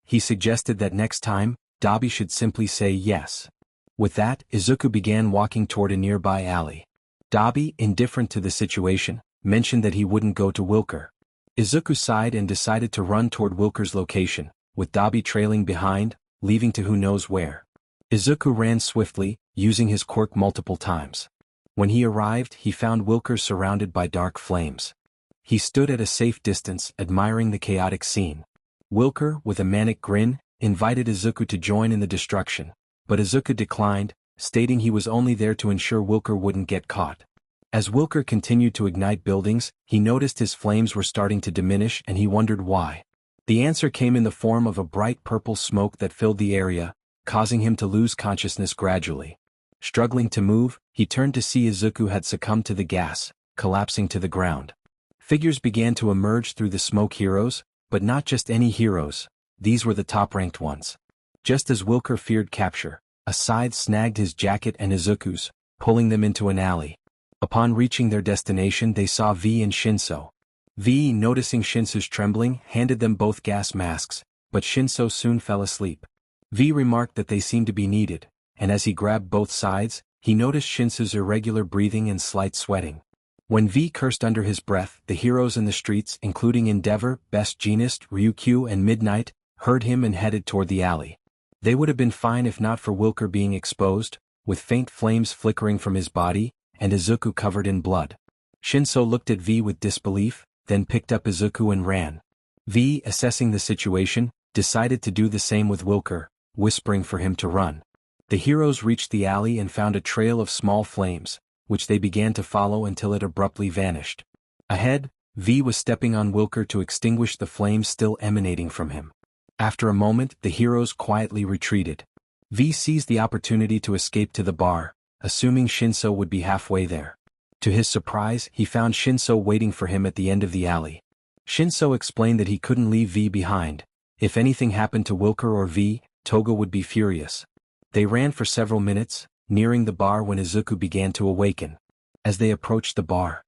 He suggested that next time, Dabi should simply say yes. With that, Izuku began walking toward a nearby alley. Dabi, indifferent to the situation, mentioned that he wouldn't go to Wilker. Izuku sighed and decided to run toward Wilker's location, with Dabi trailing behind, leaving to who knows where. Izuku ran swiftly, using his quirk multiple times. When he arrived, he found Wilker surrounded by dark flames. He stood at a safe distance, admiring the chaotic scene. Wilker, with a manic grin, invited Izuku to join in the destruction, but Izuku declined, stating he was only there to ensure Wilker wouldn't get caught. As Wilker continued to ignite buildings, he noticed his flames were starting to diminish and he wondered why. The answer came in the form of a bright purple smoke that filled the area, causing him to lose consciousness gradually. Struggling to move, he turned to see Izuku had succumbed to the gas, collapsing to the ground. Figures began to emerge through the smoke heroes, but not just any heroes, these were the top-ranked ones. Just as Wilker feared capture, a scythe snagged his jacket and Izuku's, pulling them into an alley. Upon reaching their destination they saw V and Shinso. V, noticing Shinso's trembling, handed them both gas masks, but Shinso soon fell asleep. V remarked that they seemed to be needed, and as he grabbed both sides, he noticed Shinso's irregular breathing and slight sweating. When V cursed under his breath, the heroes in the streets, including Endeavor, Best Jeanist, Ryukyu and Midnight, heard him and headed toward the alley. They would have been fine if not for Wilker being exposed, with faint flames flickering from his body, and Izuku covered in blood. Shinso looked at V with disbelief, then picked up Izuku and ran. V, assessing the situation, decided to do the same with Wilker, whispering for him to run. The heroes reached the alley and found a trail of small flames, which they began to follow until it abruptly vanished. Ahead, V was stepping on Wilker to extinguish the flames still emanating from him. After a moment, the heroes quietly retreated. V seized the opportunity to escape to the bar, assuming Shinso would be halfway there. To his surprise, he found Shinso waiting for him at the end of the alley. Shinso explained that he couldn't leave V behind. If anything happened to Wilker or V, Toga would be furious. They ran for several minutes, nearing the bar when Izuku began to awaken. As they approached the bar,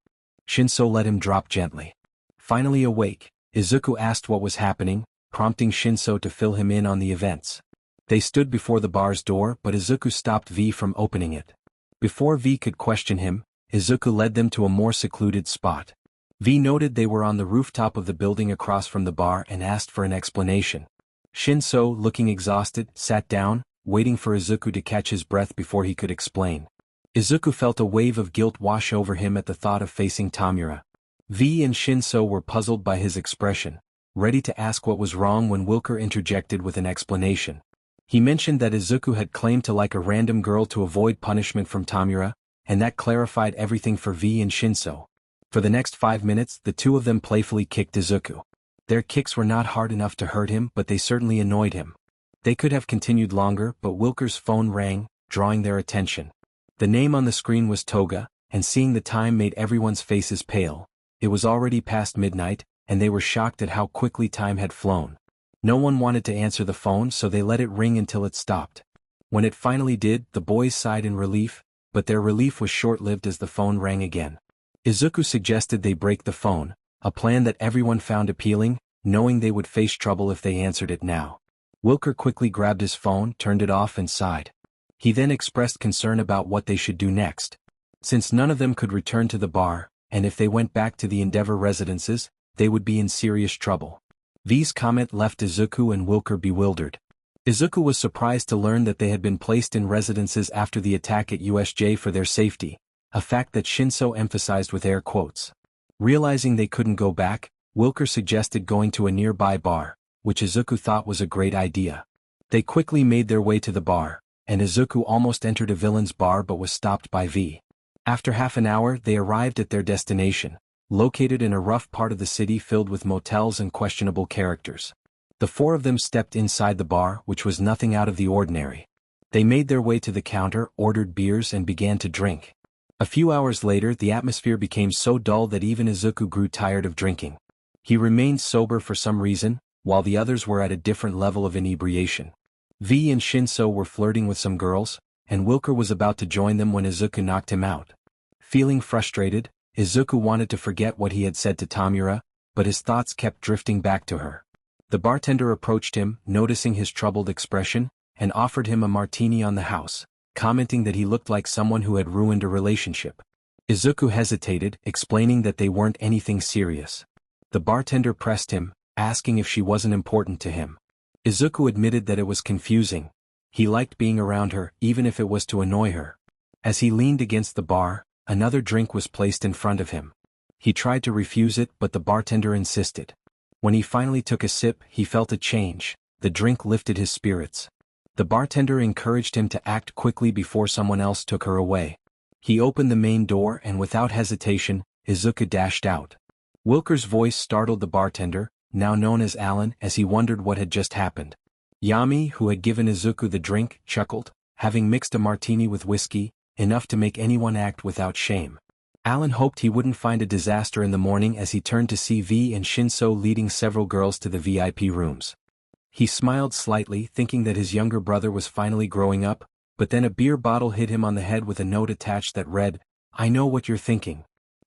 Shinso let him drop gently. Finally awake, Izuku asked what was happening, prompting Shinso to fill him in on the events. They stood before the bar's door, but Izuku stopped V from opening it. Before V could question him, Izuku led them to a more secluded spot. V noted they were on the rooftop of the building across from the bar and asked for an explanation. Shinso, looking exhausted, sat down, waiting for Izuku to catch his breath before he could explain. Izuku felt a wave of guilt wash over him at the thought of facing Tomura. V and Shinso were puzzled by his expression, ready to ask what was wrong when Wilker interjected with an explanation. He mentioned that Izuku had claimed to like a random girl to avoid punishment from Tomura, and that clarified everything for V and Shinso. For the next 5 minutes, the two of them playfully kicked Izuku. Their kicks were not hard enough to hurt him, but they certainly annoyed him. They could have continued longer, but Wilker's phone rang, drawing their attention. The name on the screen was Toga, and seeing the time made everyone's faces pale. It was already past midnight, and they were shocked at how quickly time had flown. No one wanted to answer the phone, so they let it ring until it stopped. When it finally did, the boys sighed in relief, but their relief was short-lived as the phone rang again. Izuku suggested they break the phone, a plan that everyone found appealing, knowing they would face trouble if they answered it now. Wilker quickly grabbed his phone, turned it off and sighed. He then expressed concern about what they should do next. Since none of them could return to the bar, and if they went back to the Endeavor residences, they would be in serious trouble. V's comment left Izuku and Wilker bewildered. Izuku was surprised to learn that they had been placed in residences after the attack at USJ for their safety, a fact that Shinso emphasized with air quotes. Realizing they couldn't go back, Wilker suggested going to a nearby bar, which Izuku thought was a great idea. They quickly made their way to the bar, and Izuku almost entered a villain's bar but was stopped by V. After half an hour, they arrived at their destination, located in a rough part of the city filled with motels and questionable characters. The four of them stepped inside the bar, which was nothing out of the ordinary. They made their way to the counter, ordered beers and began to drink. A few hours later, the atmosphere became so dull that even Izuku grew tired of drinking. He remained sober for some reason, while the others were at a different level of inebriation. V and Shinso were flirting with some girls, and Wilker was about to join them when Izuku knocked him out. Feeling frustrated, Izuku wanted to forget what he had said to Tomura, but his thoughts kept drifting back to her. The bartender approached him, noticing his troubled expression, and offered him a martini on the house, commenting that he looked like someone who had ruined a relationship. Izuku hesitated, explaining that they weren't anything serious. The bartender pressed him, asking if she wasn't important to him. Izuku admitted that it was confusing. He liked being around her, even if it was to annoy her. As he leaned against the bar, another drink was placed in front of him. He tried to refuse it, but the bartender insisted. When he finally took a sip, he felt a change. The drink lifted his spirits. The bartender encouraged him to act quickly before someone else took her away. He opened the main door and without hesitation, Izuku dashed out. Wilker's voice startled the bartender, now known as Alan, as he wondered what had just happened. Yami, who had given Izuku the drink, chuckled, having mixed a martini with whiskey, enough to make anyone act without shame. Alan hoped he wouldn't find a disaster in the morning as he turned to see V and Shinso leading several girls to the VIP rooms. He smiled slightly, thinking that his younger brother was finally growing up, but then a beer bottle hit him on the head with a note attached that read, "I know what you're thinking."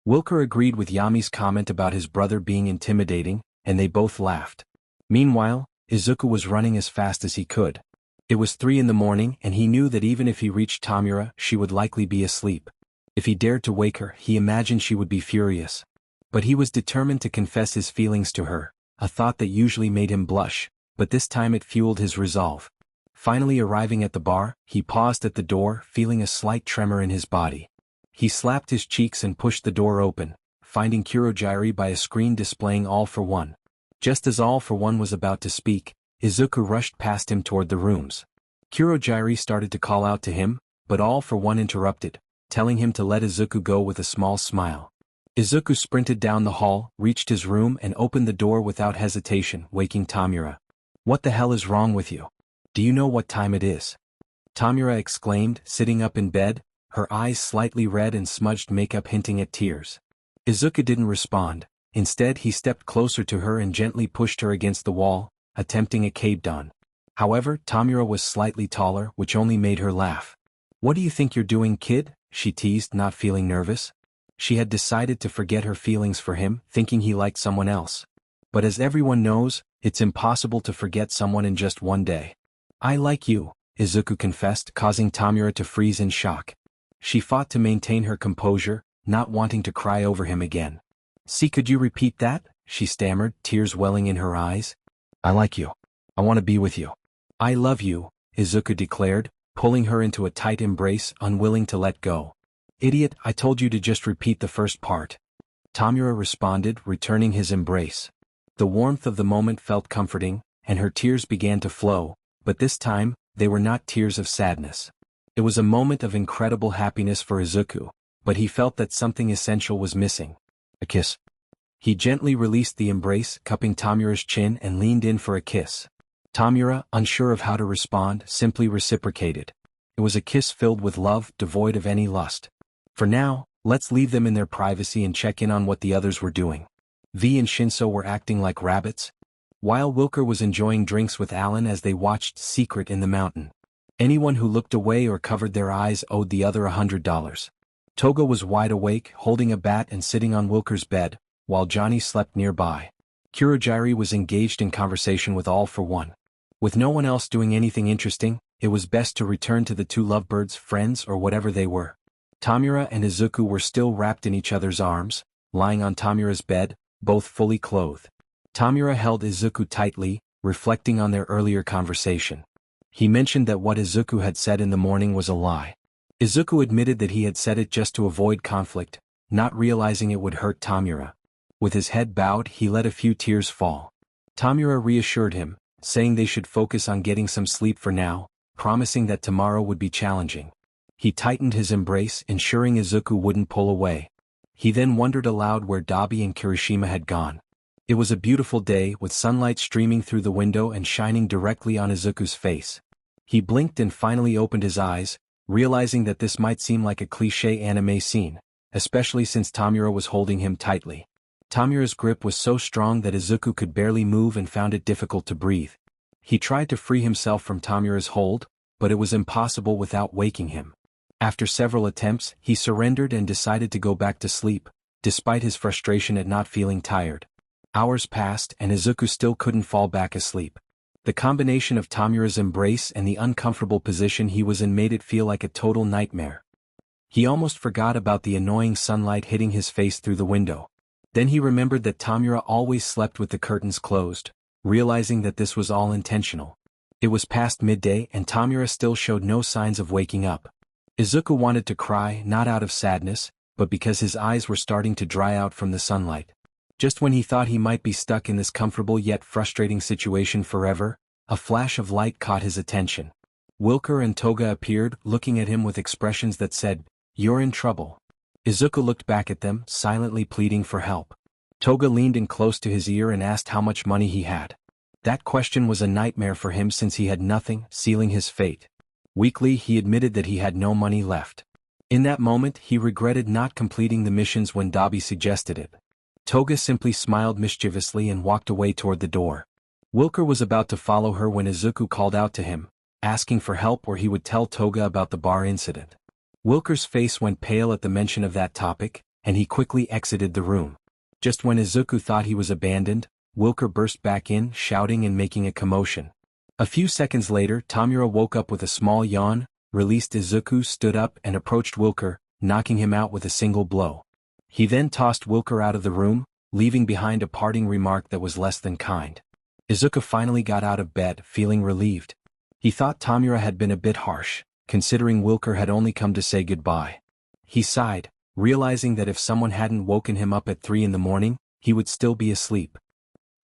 Wilker agreed with Yami's comment about his brother being intimidating, and they both laughed. Meanwhile, Izuku was running as fast as he could. It was 3 in the morning, and he knew that even if he reached Tomura, she would likely be asleep. If he dared to wake her, he imagined she would be furious. But he was determined to confess his feelings to her, a thought that usually made him blush, but this time it fueled his resolve. Finally arriving at the bar, he paused at the door, feeling a slight tremor in his body. He slapped his cheeks and pushed the door open, finding Kurogiri by a screen displaying All for One. Just as All for One was about to speak, Izuku rushed past him toward the rooms. Kurogiri started to call out to him, but All for One interrupted, telling him to let Izuku go with a small smile. Izuku sprinted down the hall, reached his room and opened the door without hesitation, waking Tomura. "What the hell is wrong with you? Do you know what time it is?" Tomura exclaimed, sitting up in bed, her eyes slightly red and smudged makeup hinting at tears. Izuku didn't respond, Instead he stepped closer to her and gently pushed her against the wall, attempting a cape-down. However, Tomura was slightly taller, which only made her laugh. "What do you think you're doing, kid?" she teased, not feeling nervous. She had decided to forget her feelings for him, thinking he liked someone else. But as everyone knows, it's impossible to forget someone in just one day. "I like you," Izuku confessed, causing Tomura to freeze in shock. She fought to maintain her composure, not wanting to cry over him again. "See, could you repeat that?" she stammered, tears welling in her eyes. "I like you. I want to be with you." "I love you," Izuku declared, pulling her into a tight embrace, unwilling to let go. "Idiot, I told you to just repeat the first part." Tomura responded, returning his embrace. The warmth of the moment felt comforting, and her tears began to flow, but this time, they were not tears of sadness. It was a moment of incredible happiness for Izuku, but he felt that something essential was missing. A kiss. He gently released the embrace, cupping Tomura's chin and leaned in for a kiss. Tomura, unsure of how to respond, simply reciprocated. It was a kiss filled with love, devoid of any lust. "For now, let's leave them in their privacy and check in on what the others were doing." V and Shinso were acting like rabbits, while Wilker was enjoying drinks with Alan as they watched Secret in the Mountain. Anyone who looked away or covered their eyes owed the other $100. Toga was wide awake, holding a bat and sitting on Wilker's bed, while Johnny slept nearby. Kurogiri was engaged in conversation with All for One. With no one else doing anything interesting, it was best to return to the two lovebirds, friends or whatever they were. Tomura and Izuku were still wrapped in each other's arms, lying on Tomura's bed, both fully clothed. Tomura held Izuku tightly, reflecting on their earlier conversation. He mentioned that what Izuku had said in the morning was a lie. Izuku admitted that he had said it just to avoid conflict, not realizing it would hurt Tomura. With his head bowed, he let a few tears fall. Tomura reassured him, saying they should focus on getting some sleep for now, promising that tomorrow would be challenging. He tightened his embrace, ensuring Izuku wouldn't pull away. He then wondered aloud where Dabi and Kirishima had gone. It was a beautiful day, with sunlight streaming through the window and shining directly on Izuku's face. He blinked and finally opened his eyes, realizing that this might seem like a cliché anime scene, especially since Tomura was holding him tightly. Tomura's grip was so strong that Izuku could barely move and found it difficult to breathe. He tried to free himself from Tomura's hold, but it was impossible without waking him. After several attempts, he surrendered and decided to go back to sleep, despite his frustration at not feeling tired. Hours passed and Izuku still couldn't fall back asleep. The combination of Tomura's embrace and the uncomfortable position he was in made it feel like a total nightmare. He almost forgot about the annoying sunlight hitting his face through the window. Then he remembered that Tomura always slept with the curtains closed, realizing that this was all intentional. It was past midday and Tomura still showed no signs of waking up. Izuku wanted to cry, not out of sadness, but because his eyes were starting to dry out from the sunlight. Just when he thought he might be stuck in this comfortable yet frustrating situation forever, a flash of light caught his attention. Wilker and Toga appeared, looking at him with expressions that said, "You're in trouble." Izuku looked back at them, silently pleading for help. Toga leaned in close to his ear and asked how much money he had. That question was a nightmare for him since he had nothing, sealing his fate. Weakly, he admitted that he had no money left. In that moment, he regretted not completing the missions when Dabi suggested it. Toga simply smiled mischievously and walked away toward the door. Wilker was about to follow her when Izuku called out to him, asking for help or he would tell Toga about the bar incident. Wilker's face went pale at the mention of that topic, and he quickly exited the room. Just when Izuku thought he was abandoned, Wilker burst back in, shouting and making a commotion. A few seconds later, Tomura woke up with a small yawn, released Izuku, stood up and approached Wilker, knocking him out with a single blow. He then tossed Wilker out of the room, leaving behind a parting remark that was less than kind. Izuku finally got out of bed, feeling relieved. He thought Tomura had been a bit harsh, considering Wilker had only come to say goodbye. He sighed, realizing that if someone hadn't woken him up at 3 in the morning, he would still be asleep.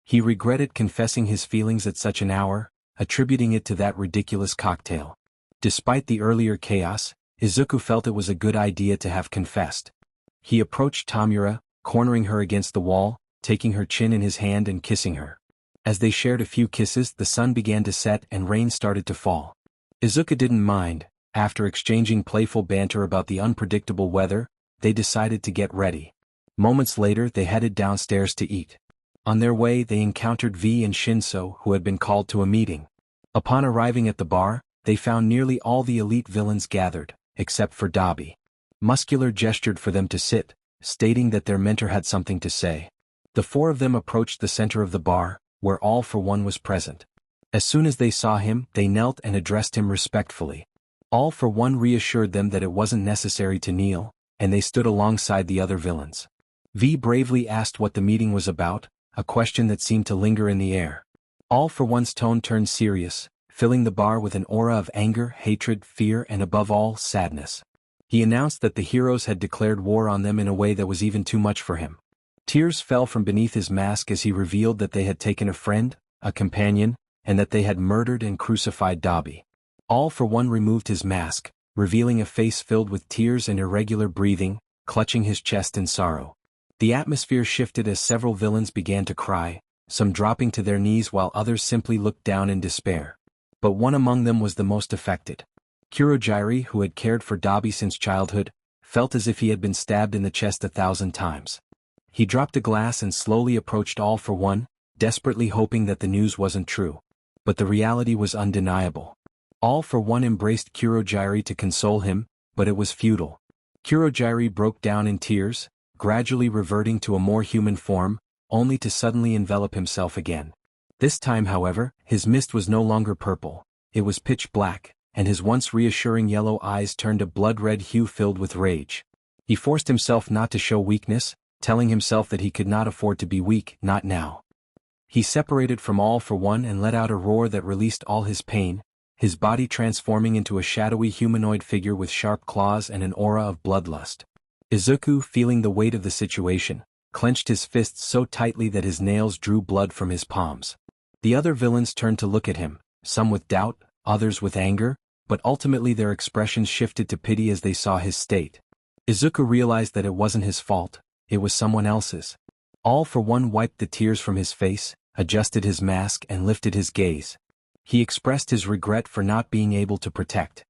He regretted confessing his feelings at such an hour, attributing it to that ridiculous cocktail. Despite the earlier chaos, Izuku felt it was a good idea to have confessed. He approached Tomura, cornering her against the wall, taking her chin in his hand and kissing her. As they shared a few kisses, the sun began to set and rain started to fall. Izuku didn't mind. After exchanging playful banter about the unpredictable weather, they decided to get ready. Moments later they headed downstairs to eat. On their way they encountered V and Shinso, who had been called to a meeting. Upon arriving at the bar, they found nearly all the elite villains gathered, except for Dabi. Muscular gestured for them to sit, stating that their mentor had something to say. The four of them approached the center of the bar, where All for One was present. As soon as they saw him, they knelt and addressed him respectfully. All for One reassured them that it wasn't necessary to kneel, and they stood alongside the other villains. V bravely asked what the meeting was about, a question that seemed to linger in the air. All for One's tone turned serious, filling the bar with an aura of anger, hatred, fear, and above all, sadness. He announced that the heroes had declared war on them in a way that was even too much for him. Tears fell from beneath his mask as he revealed that they had taken a friend, a companion, and that they had murdered and crucified Dabi. All for One removed his mask, revealing a face filled with tears and irregular breathing, clutching his chest in sorrow. The atmosphere shifted as several villains began to cry, some dropping to their knees while others simply looked down in despair. But one among them was the most affected. Kurogiri, who had cared for Dabi since childhood, felt as if he had been stabbed in the chest 1,000 times. He dropped a glass and slowly approached All for One, desperately hoping that the news wasn't true. But the reality was undeniable. All for One embraced Kurogiri to console him, but it was futile. Kurogiri broke down in tears, gradually reverting to a more human form, only to suddenly envelop himself again. This time, however, his mist was no longer purple, it was pitch black, and his once reassuring yellow eyes turned a blood-red hue filled with rage. He forced himself not to show weakness, telling himself that he could not afford to be weak, not now. He separated from All for One and let out a roar that released all his pain, his body transforming into a shadowy humanoid figure with sharp claws and an aura of bloodlust. Izuku, feeling the weight of the situation, clenched his fists so tightly that his nails drew blood from his palms. The other villains turned to look at him, some with doubt, others with anger, but ultimately their expressions shifted to pity as they saw his state. Izuku realized that it wasn't his fault, it was someone else's. All for One wiped the tears from his face, adjusted his mask and lifted his gaze. He expressed his regret for not being able to protect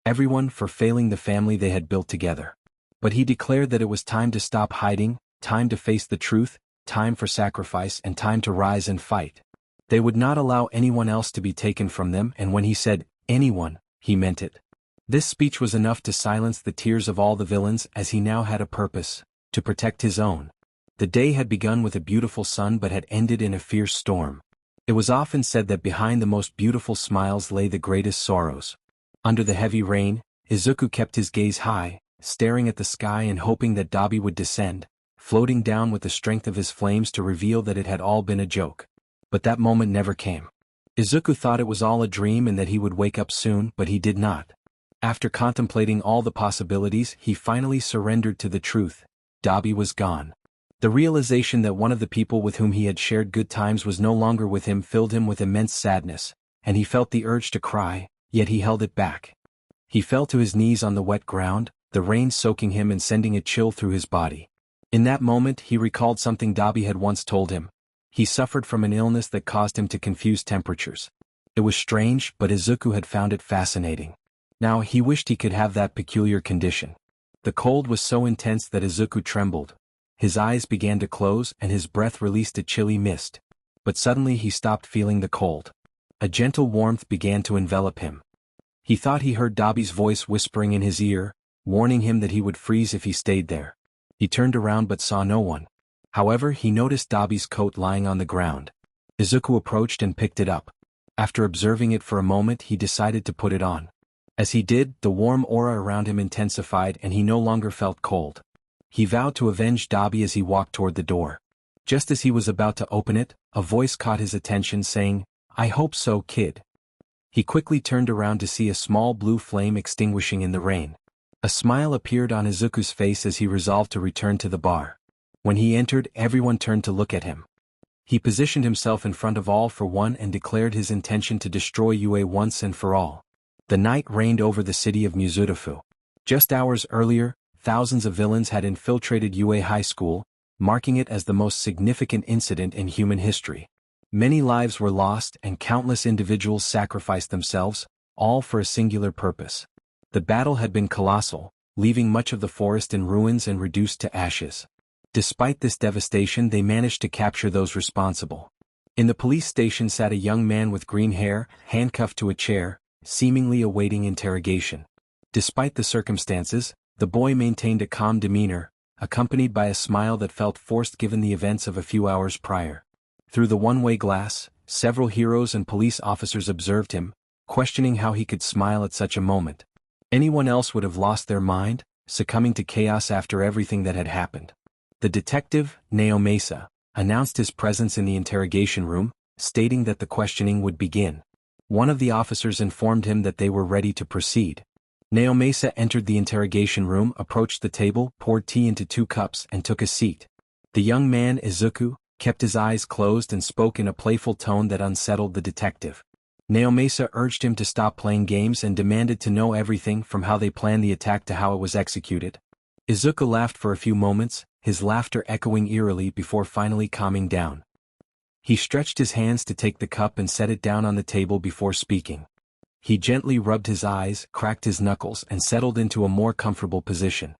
everyone, for failing the family they had built together. But he declared that it was time to stop hiding, time to face the truth, time for sacrifice and time to rise and fight. They would not allow anyone else to be taken from them, and when he said, anyone, he meant it. This speech was enough to silence the tears of all the villains, as he now had a purpose, to protect his own. The day had begun with a beautiful sun but had ended in a fierce storm. It was often said that behind the most beautiful smiles lay the greatest sorrows. Under the heavy rain, Izuku kept his gaze high, staring at the sky and hoping that Dabi would descend, floating down with the strength of his flames to reveal that it had all been a joke. But that moment never came. Izuku thought it was all a dream and that he would wake up soon, but he did not. After contemplating all the possibilities, he finally surrendered to the truth. Dabi was gone. The realization that one of the people with whom he had shared good times was no longer with him filled him with immense sadness, and he felt the urge to cry, yet he held it back. He fell to his knees on the wet ground, the rain soaking him and sending a chill through his body. In that moment he recalled something Dabi had once told him. He suffered from an illness that caused him to confuse temperatures. It was strange, but Izuku had found it fascinating. Now he wished he could have that peculiar condition. The cold was so intense that Izuku trembled. His eyes began to close and his breath released a chilly mist. But suddenly he stopped feeling the cold. A gentle warmth began to envelop him. He thought he heard Dabi's voice whispering in his ear, warning him that he would freeze if he stayed there. He turned around but saw no one. However, he noticed Dabi's coat lying on the ground. Izuku approached and picked it up. After observing it for a moment, he decided to put it on. As he did, the warm aura around him intensified and he no longer felt cold. He vowed to avenge Dabi as he walked toward the door. Just as he was about to open it, a voice caught his attention saying, "I hope so, kid." He quickly turned around to see a small blue flame extinguishing in the rain. A smile appeared on Izuku's face as he resolved to return to the bar. When he entered, everyone turned to look at him. He positioned himself in front of All for One and declared his intention to destroy UA once and for all. The night reigned over the city of Muzutafu. Just hours earlier, thousands of villains had infiltrated UA High School, marking it as the most significant incident in human history. Many lives were lost and countless individuals sacrificed themselves, all for a singular purpose. The battle had been colossal, leaving much of the forest in ruins and reduced to ashes. Despite this devastation, they managed to capture those responsible. In the police station sat a young man with green hair, handcuffed to a chair, seemingly awaiting interrogation. Despite the circumstances, the boy maintained a calm demeanor, accompanied by a smile that felt forced given the events of a few hours prior. Through the one-way glass, several heroes and police officers observed him, questioning how he could smile at such a moment. Anyone else would have lost their mind, succumbing to chaos after everything that had happened. The detective, Naomasa, announced his presence in the interrogation room, stating that the questioning would begin. One of the officers informed him that they were ready to proceed. Naomasa entered the interrogation room, approached the table, poured tea into 2 cups, and took a seat. The young man, Izuku, kept his eyes closed and spoke in a playful tone that unsettled the detective. Naomasa urged him to stop playing games and demanded to know everything from how they planned the attack to how it was executed. Izuku laughed for a few moments, his laughter echoing eerily before finally calming down. He stretched his hands to take the cup and set it down on the table before speaking. He gently rubbed his eyes, cracked his knuckles, and settled into a more comfortable position.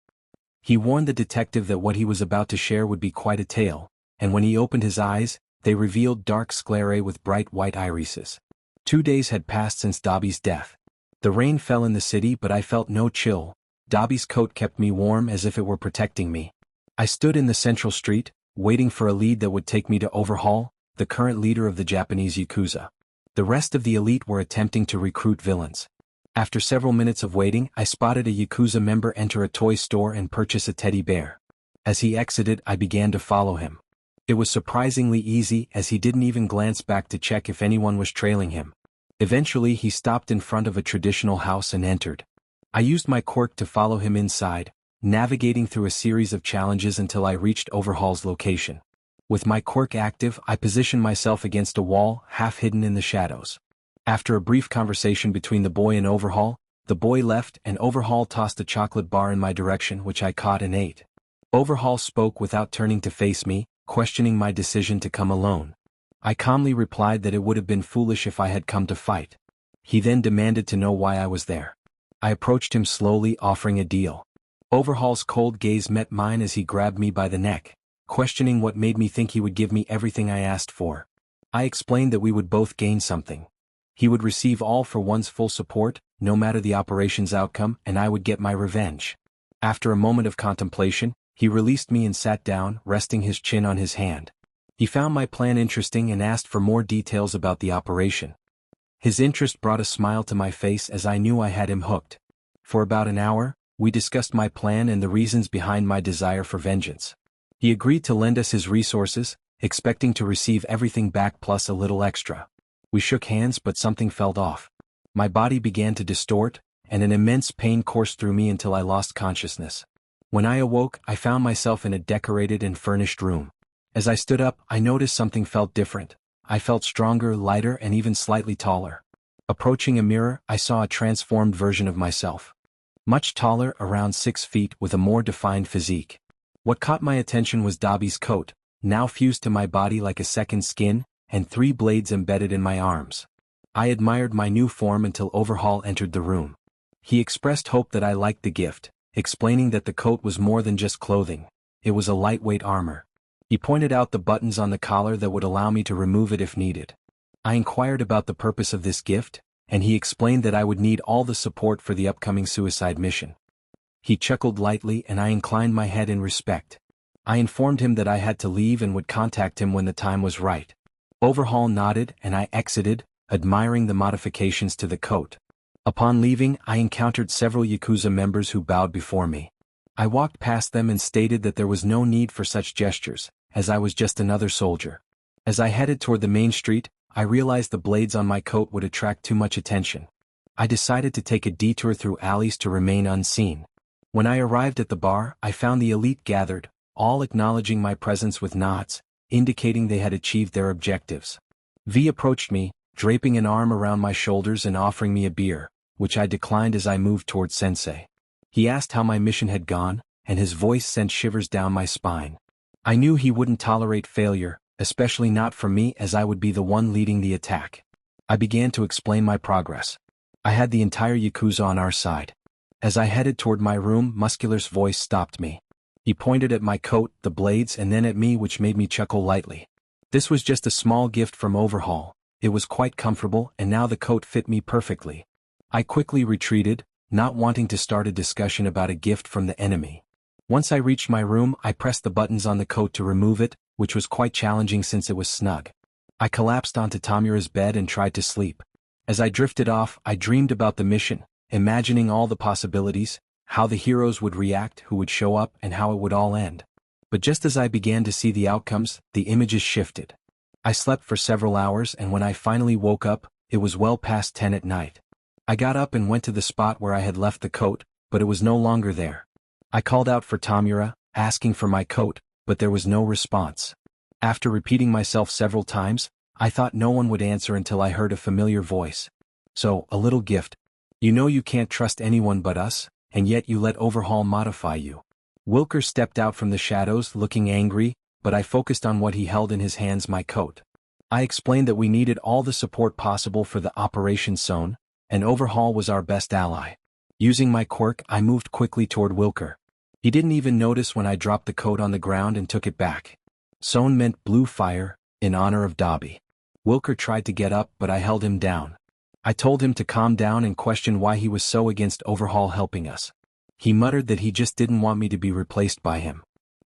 He warned the detective that what he was about to share would be quite a tale, and when he opened his eyes, they revealed dark sclerae with bright white irises. 2 days had passed since Dabi's death. The rain fell in the city, but I felt no chill. Dabi's coat kept me warm as if it were protecting me. I stood in the central street, waiting for a lead that would take me to Overhaul, the current leader of the Japanese Yakuza. The rest of the elite were attempting to recruit villains. After several minutes of waiting, I spotted a Yakuza member enter a toy store and purchase a teddy bear. As he exited, I began to follow him. It was surprisingly easy, as he didn't even glance back to check if anyone was trailing him. Eventually he stopped in front of a traditional house and entered. I used my quirk to follow him inside, navigating through a series of challenges until I reached Overhaul's location. With my quirk active, I positioned myself against a wall, half hidden in the shadows. After a brief conversation between the boy and Overhaul, the boy left and Overhaul tossed a chocolate bar in my direction, which I caught and ate. Overhaul spoke without turning to face me, questioning my decision to come alone. I calmly replied that it would have been foolish if I had come to fight. He then demanded to know why I was there. I approached him slowly, offering a deal. Overhaul's cold gaze met mine as he grabbed me by the neck, questioning what made me think he would give me everything I asked for. I explained that we would both gain something. He would receive all for one's full support, no matter the operation's outcome, and I would get my revenge. After a moment of contemplation, he released me and sat down, resting his chin on his hand. He found my plan interesting and asked for more details about the operation. His interest brought a smile to my face as I knew I had him hooked. For about an hour, we discussed my plan and the reasons behind my desire for vengeance. He agreed to lend us his resources, expecting to receive everything back plus a little extra. We shook hands, but something felt off. My body began to distort, and an immense pain coursed through me until I lost consciousness. When I awoke, I found myself in a decorated and furnished room. As I stood up, I noticed something felt different. I felt stronger, lighter, and even slightly taller. Approaching a mirror, I saw a transformed version of myself. Much taller, around 6 feet, with a more defined physique. What caught my attention was Dabi's coat, now fused to my body like a second skin, and 3 blades embedded in my arms. I admired my new form until Overhaul entered the room. He expressed hope that I liked the gift, explaining that the coat was more than just clothing. It was a lightweight armor. He pointed out the buttons on the collar that would allow me to remove it if needed. I inquired about the purpose of this gift, and he explained that I would need all the support for the upcoming suicide mission. He chuckled lightly and I inclined my head in respect. I informed him that I had to leave and would contact him when the time was right. Overhaul nodded and I exited, admiring the modifications to the coat. Upon leaving, I encountered several Yakuza members who bowed before me. I walked past them and stated that there was no need for such gestures, as I was just another soldier. As I headed toward the main street, I realized the blades on my coat would attract too much attention. I decided to take a detour through alleys to remain unseen. When I arrived at the bar, I found the elite gathered, all acknowledging my presence with nods, indicating they had achieved their objectives. V approached me, draping an arm around my shoulders and offering me a beer, which I declined as I moved toward Sensei. He asked how my mission had gone, and his voice sent shivers down my spine. I knew he wouldn't tolerate failure, especially not from me, as I would be the one leading the attack. I began to explain my progress. I had the entire Yakuza on our side. As I headed toward my room, Muscular's voice stopped me. He pointed at my coat, the blades, and then at me, which made me chuckle lightly. This was just a small gift from Overhaul. It was quite comfortable, and now the coat fit me perfectly. I quickly retreated, not wanting to start a discussion about a gift from the enemy. Once I reached my room, I pressed the buttons on the coat to remove it, which was quite challenging since it was snug. I collapsed onto Tomura's bed and tried to sleep. As I drifted off, I dreamed about the mission, imagining all the possibilities, how the heroes would react, who would show up, and how it would all end. But just as I began to see the outcomes, the images shifted. I slept for several hours, and when I finally woke up, it was well past 10 at night. I got up and went to the spot where I had left the coat, but it was no longer there. I called out for Tomura, asking for my coat, but there was no response. After repeating myself several times, I thought no one would answer until I heard a familiar voice. So, a little gift. You know you can't trust anyone but us, and yet you let Overhaul modify you. Wilker stepped out from the shadows looking angry, but I focused on what he held in his hands, my coat. I explained that we needed all the support possible for the Operation Zone, and Overhaul was our best ally. Using my quirk, I moved quickly toward Wilker. He didn't even notice when I dropped the coat on the ground and took it back. Zone meant blue fire, in honor of Dobby. Wilker tried to get up, but I held him down. I told him to calm down and questioned why he was so against Overhaul helping us. He muttered that he just didn't want me to be replaced by him.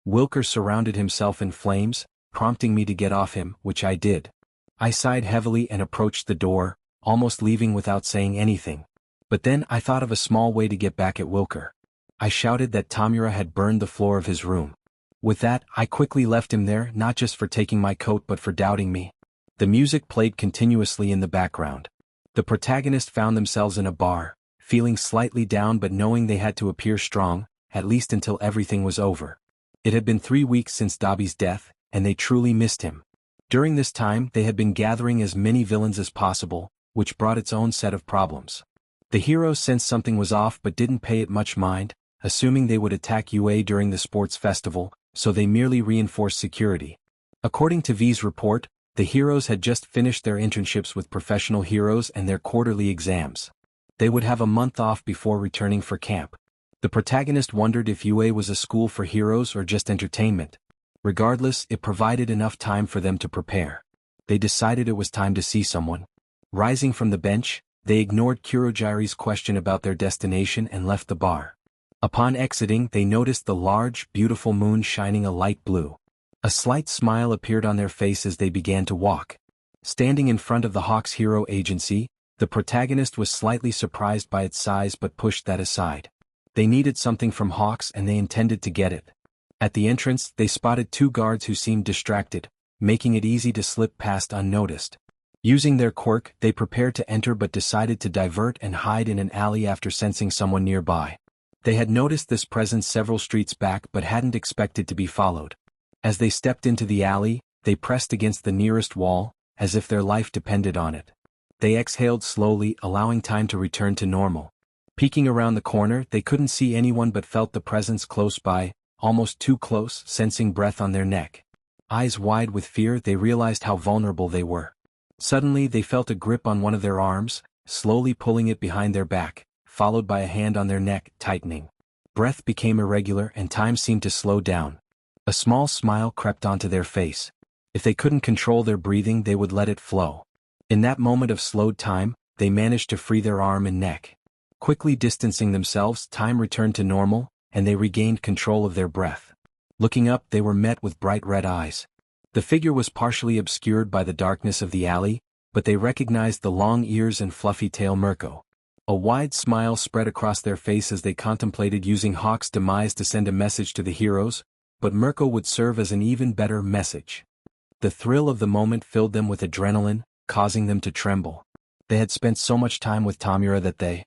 Wilker surrounded himself in flames, prompting me to get off him, which I did. I sighed heavily and approached the door, almost leaving without saying anything. But then I thought of a small way to get back at Wilker. I shouted that Tomura had burned the floor of his room. With that, I quickly left him there, not just for taking my coat but for doubting me. The music played continuously in the background. The protagonist found themselves in a bar, feeling slightly down but knowing they had to appear strong, at least until everything was over. It had been 3 weeks since Dobby's death, and they truly missed him. During this time, they had been gathering as many villains as possible, which brought its own set of problems. The heroes sensed something was off but didn't pay it much mind, assuming they would attack UA during the sports festival, so they merely reinforced security. According to V's report, the heroes had just finished their internships with professional heroes and their quarterly exams. They would have a month off before returning for camp. The protagonist wondered if UA was a school for heroes or just entertainment. Regardless, it provided enough time for them to prepare. They decided it was time to see someone. Rising from the bench, they ignored Kurogiri's question about their destination and left the bar. Upon exiting, they noticed the large, beautiful moon shining a light blue. A slight smile appeared on their face as they began to walk. Standing in front of the Hawks Hero Agency, the protagonist was slightly surprised by its size but pushed that aside. They needed something from Hawks and they intended to get it. At the entrance, they spotted 2 guards who seemed distracted, making it easy to slip past unnoticed. Using their quirk, they prepared to enter but decided to divert and hide in an alley after sensing someone nearby. They had noticed this presence several streets back but hadn't expected to be followed. As they stepped into the alley, they pressed against the nearest wall, as if their life depended on it. They exhaled slowly, allowing time to return to normal. Peeking around the corner, they couldn't see anyone but felt the presence close by, almost too close, sensing breath on their neck. Eyes wide with fear, they realized how vulnerable they were. Suddenly, they felt a grip on one of their arms, slowly pulling it behind their back, followed by a hand on their neck, tightening. Breath became irregular and time seemed to slow down. A small smile crept onto their face. If they couldn't control their breathing, they would let it flow. In that moment of slowed time, they managed to free their arm and neck. Quickly distancing themselves, time returned to normal, and they regained control of their breath. Looking up, they were met with bright red eyes. The figure was partially obscured by the darkness of the alley, but they recognized the long ears and fluffy tail Mirko. A wide smile spread across their face as they contemplated using Hawk's demise to send a message to the heroes, but Mirko would serve as an even better message. The thrill of the moment filled them with adrenaline, causing them to tremble. They had spent so much time with Tomura that they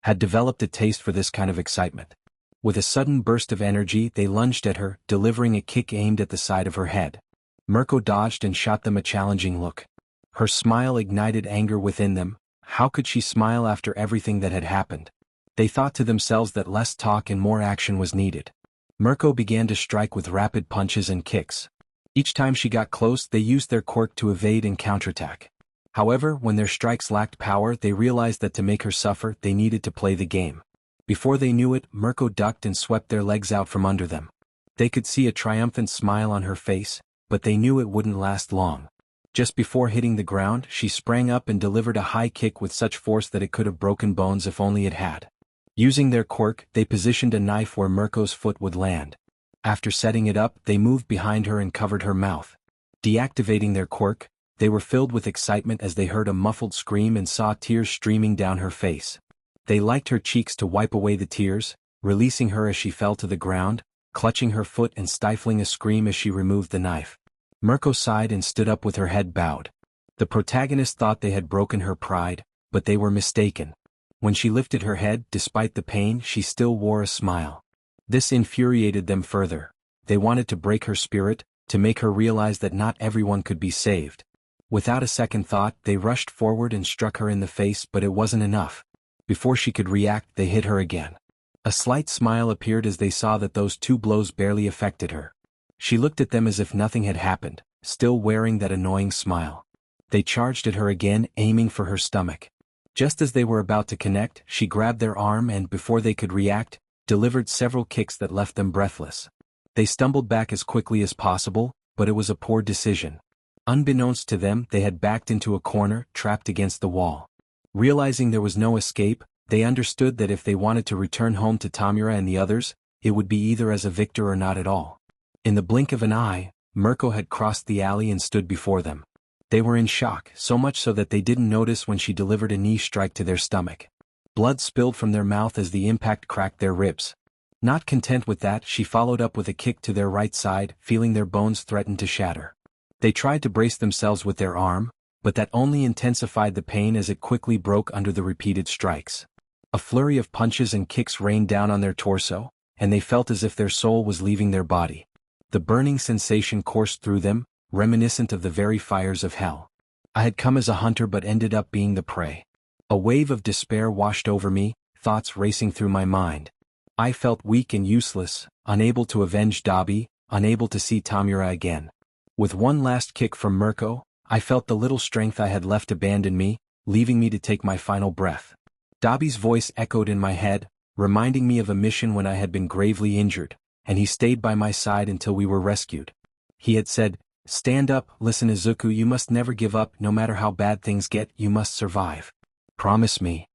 had developed a taste for this kind of excitement. With a sudden burst of energy, they lunged at her, delivering a kick aimed at the side of her head. Mirko dodged and shot them a challenging look. Her smile ignited anger within them. How could she smile after everything that had happened? They thought to themselves that less talk and more action was needed. Mirko began to strike with rapid punches and kicks. Each time she got close, they used their quirk to evade and counterattack. However, when their strikes lacked power, they realized that to make her suffer, they needed to play the game. Before they knew it, Mirko ducked and swept their legs out from under them. They could see a triumphant smile on her face, but they knew it wouldn't last long. Just before hitting the ground, she sprang up and delivered a high kick with such force that it could have broken bones if only it had. Using their quirk, they positioned a knife where Mirko's foot would land. After setting it up, they moved behind her and covered her mouth. Deactivating their quirk, they were filled with excitement as they heard a muffled scream and saw tears streaming down her face. They liked her cheeks to wipe away the tears, releasing her as she fell to the ground, clutching her foot and stifling a scream as she removed the knife. Mirko sighed and stood up with her head bowed. The protagonist thought they had broken her pride, but they were mistaken. When she lifted her head, despite the pain, she still wore a smile. This infuriated them further. They wanted to break her spirit, to make her realize that not everyone could be saved. Without a second thought, they rushed forward and struck her in the face, but it wasn't enough. Before she could react, they hit her again. A slight smile appeared as they saw that those 2 blows barely affected her. She looked at them as if nothing had happened, still wearing that annoying smile. They charged at her again, aiming for her stomach. Just as they were about to connect, she grabbed their arm and, before they could react, delivered several kicks that left them breathless. They stumbled back as quickly as possible, but it was a poor decision. Unbeknownst to them, they had backed into a corner, trapped against the wall. Realizing there was no escape, they understood that if they wanted to return home to Tomura and the others, it would be either as a victor or not at all. In the blink of an eye, Mirko had crossed the alley and stood before them. They were in shock, so much so that they didn't notice when she delivered a knee strike to their stomach. Blood spilled from their mouth as the impact cracked their ribs. Not content with that, she followed up with a kick to their right side, feeling their bones threaten to shatter. They tried to brace themselves with their arm, but that only intensified the pain as it quickly broke under the repeated strikes. A flurry of punches and kicks rained down on their torso, and they felt as if their soul was leaving their body. The burning sensation coursed through them, reminiscent of the very fires of hell. I had come as a hunter but ended up being the prey. A wave of despair washed over me, thoughts racing through my mind. I felt weak and useless, unable to avenge Dabi, unable to see Tomura again. With one last kick from Mirko, I felt the little strength I had left abandon me, leaving me to take my final breath. Dabi's voice echoed in my head, reminding me of a mission when I had been gravely injured, and he stayed by my side until we were rescued. He had said, "Stand up, listen Izuku, you must never give up, no matter how bad things get, you must survive. Promise me."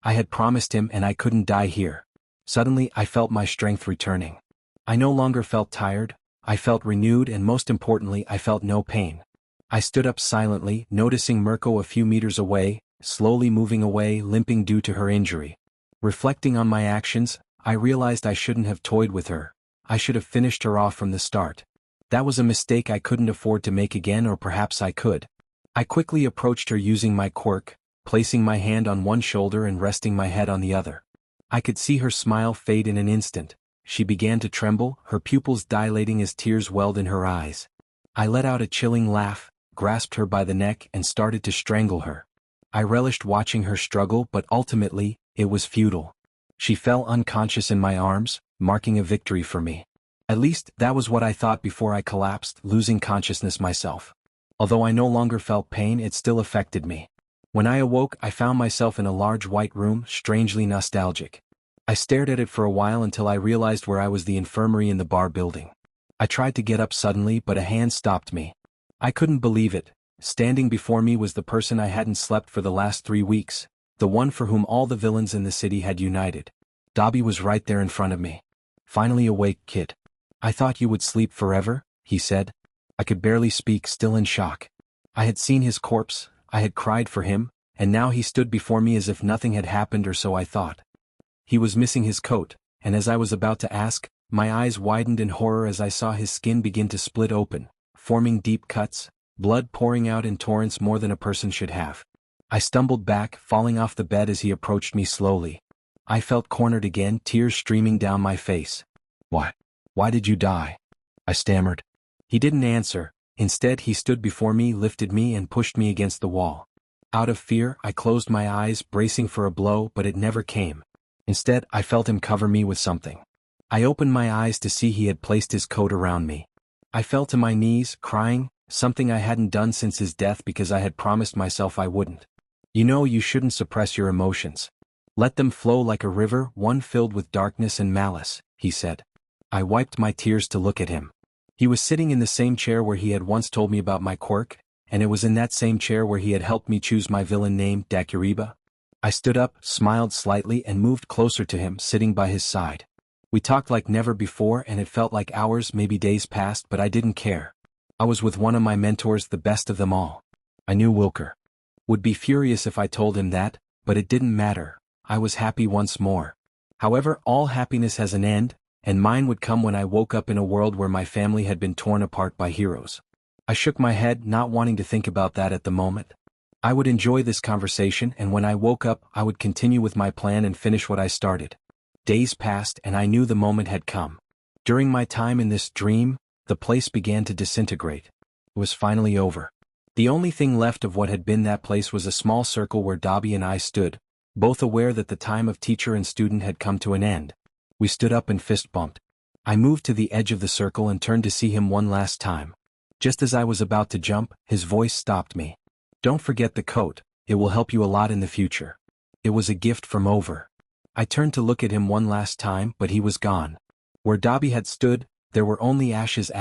I had promised him and I couldn't die here. Suddenly I felt my strength returning. I no longer felt tired, I felt renewed and most importantly I felt no pain. I stood up silently, noticing Mirko a few meters away, slowly moving away, limping due to her injury. Reflecting on my actions, I realized I shouldn't have toyed with her. I should have finished her off from the start. That was a mistake I couldn't afford to make again, or perhaps I could. I quickly approached her using my quirk, placing my hand on one shoulder and resting my head on the other. I could see her smile fade in an instant. She began to tremble, her pupils dilating as tears welled in her eyes. I let out a chilling laugh, grasped her by the neck and started to strangle her. I relished watching her struggle, but ultimately, it was futile. She fell unconscious in my arms, marking a victory for me. At least, that was what I thought before I collapsed, losing consciousness myself. Although I no longer felt pain, it still affected me. When I awoke, I found myself in a large white room, strangely nostalgic. I stared at it for a while until I realized where I was, the infirmary in the bar building. I tried to get up suddenly, but a hand stopped me. I couldn't believe it. Standing before me was the person I hadn't slept for the last 3 weeks, the one for whom all the villains in the city had united. Dabi was right there in front of me. "Finally awake, kid. I thought you would sleep forever," he said. I could barely speak, still in shock. I had seen his corpse, I had cried for him, and now he stood before me as if nothing had happened, or so I thought. He was missing his coat, and as I was about to ask, my eyes widened in horror as I saw his skin begin to split open, forming deep cuts, blood pouring out in torrents, more than a person should have. I stumbled back, falling off the bed as he approached me slowly. I felt cornered again, tears streaming down my face. Why did you die?" I stammered. He didn't answer. Instead, he stood before me, lifted me and pushed me against the wall. Out of fear, I closed my eyes, bracing for a blow, but it never came. Instead, I felt him cover me with something. I opened my eyes to see he had placed his coat around me. I fell to my knees, crying, something I hadn't done since his death because I had promised myself I wouldn't. "You know, you shouldn't suppress your emotions. Let them flow like a river, one filled with darkness and malice," he said. I wiped my tears to look at him. He was sitting in the same chair where he had once told me about my quirk, and it was in that same chair where he had helped me choose my villain name, Dakuriba. I stood up, smiled slightly and moved closer to him, sitting by his side. We talked like never before and it felt like hours, maybe days passed, but I didn't care. I was with one of my mentors, the best of them all. I knew Wilker would be furious if I told him that, but it didn't matter. I was happy once more. However, all happiness has an end, and mine would come when I woke up in a world where my family had been torn apart by heroes. I shook my head, not wanting to think about that at the moment. I would enjoy this conversation, and when I woke up, I would continue with my plan and finish what I started. Days passed and I knew the moment had come. During my time in this dream, the place began to disintegrate. It was finally over. The only thing left of what had been that place was a small circle where Dobby and I stood, both aware that the time of teacher and student had come to an end. We stood up and fist bumped. I moved to the edge of the circle and turned to see him one last time. Just as I was about to jump, his voice stopped me. "Don't forget the coat, it will help you a lot in the future." It was a gift from over. I turned to look at him one last time, but he was gone. Where Dobby had stood, there were only ashes,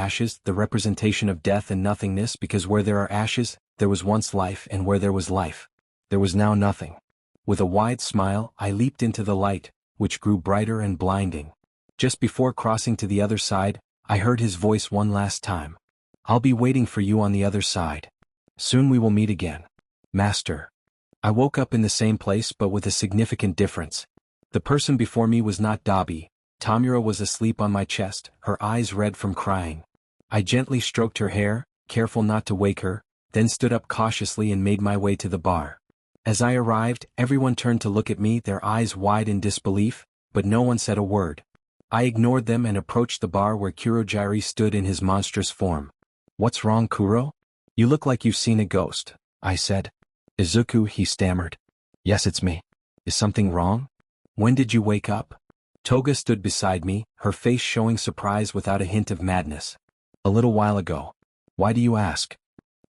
the representation of death and nothingness, because where there are ashes, there was once life, and where there was life, there was now nothing. With a wide smile, I leaped into the light, which grew brighter and blinding. Just before crossing to the other side, I heard his voice one last time. "I'll be waiting for you on the other side. Soon we will meet again, Master." I woke up in the same place but with a significant difference. The person before me was not Dobby. Tomura was asleep on my chest, her eyes red from crying. I gently stroked her hair, careful not to wake her, then stood up cautiously and made my way to the bar. As I arrived, everyone turned to look at me, their eyes wide in disbelief, but no one said a word. I ignored them and approached the bar where Kurojiri stood in his monstrous form. "What's wrong, Kuro? You look like you've seen a ghost," I said. "Izuku," he stammered. "Yes, it's me. Is something wrong? When did you wake up?" Toga stood beside me, her face showing surprise without a hint of madness. "A little while ago." "Why do you ask?"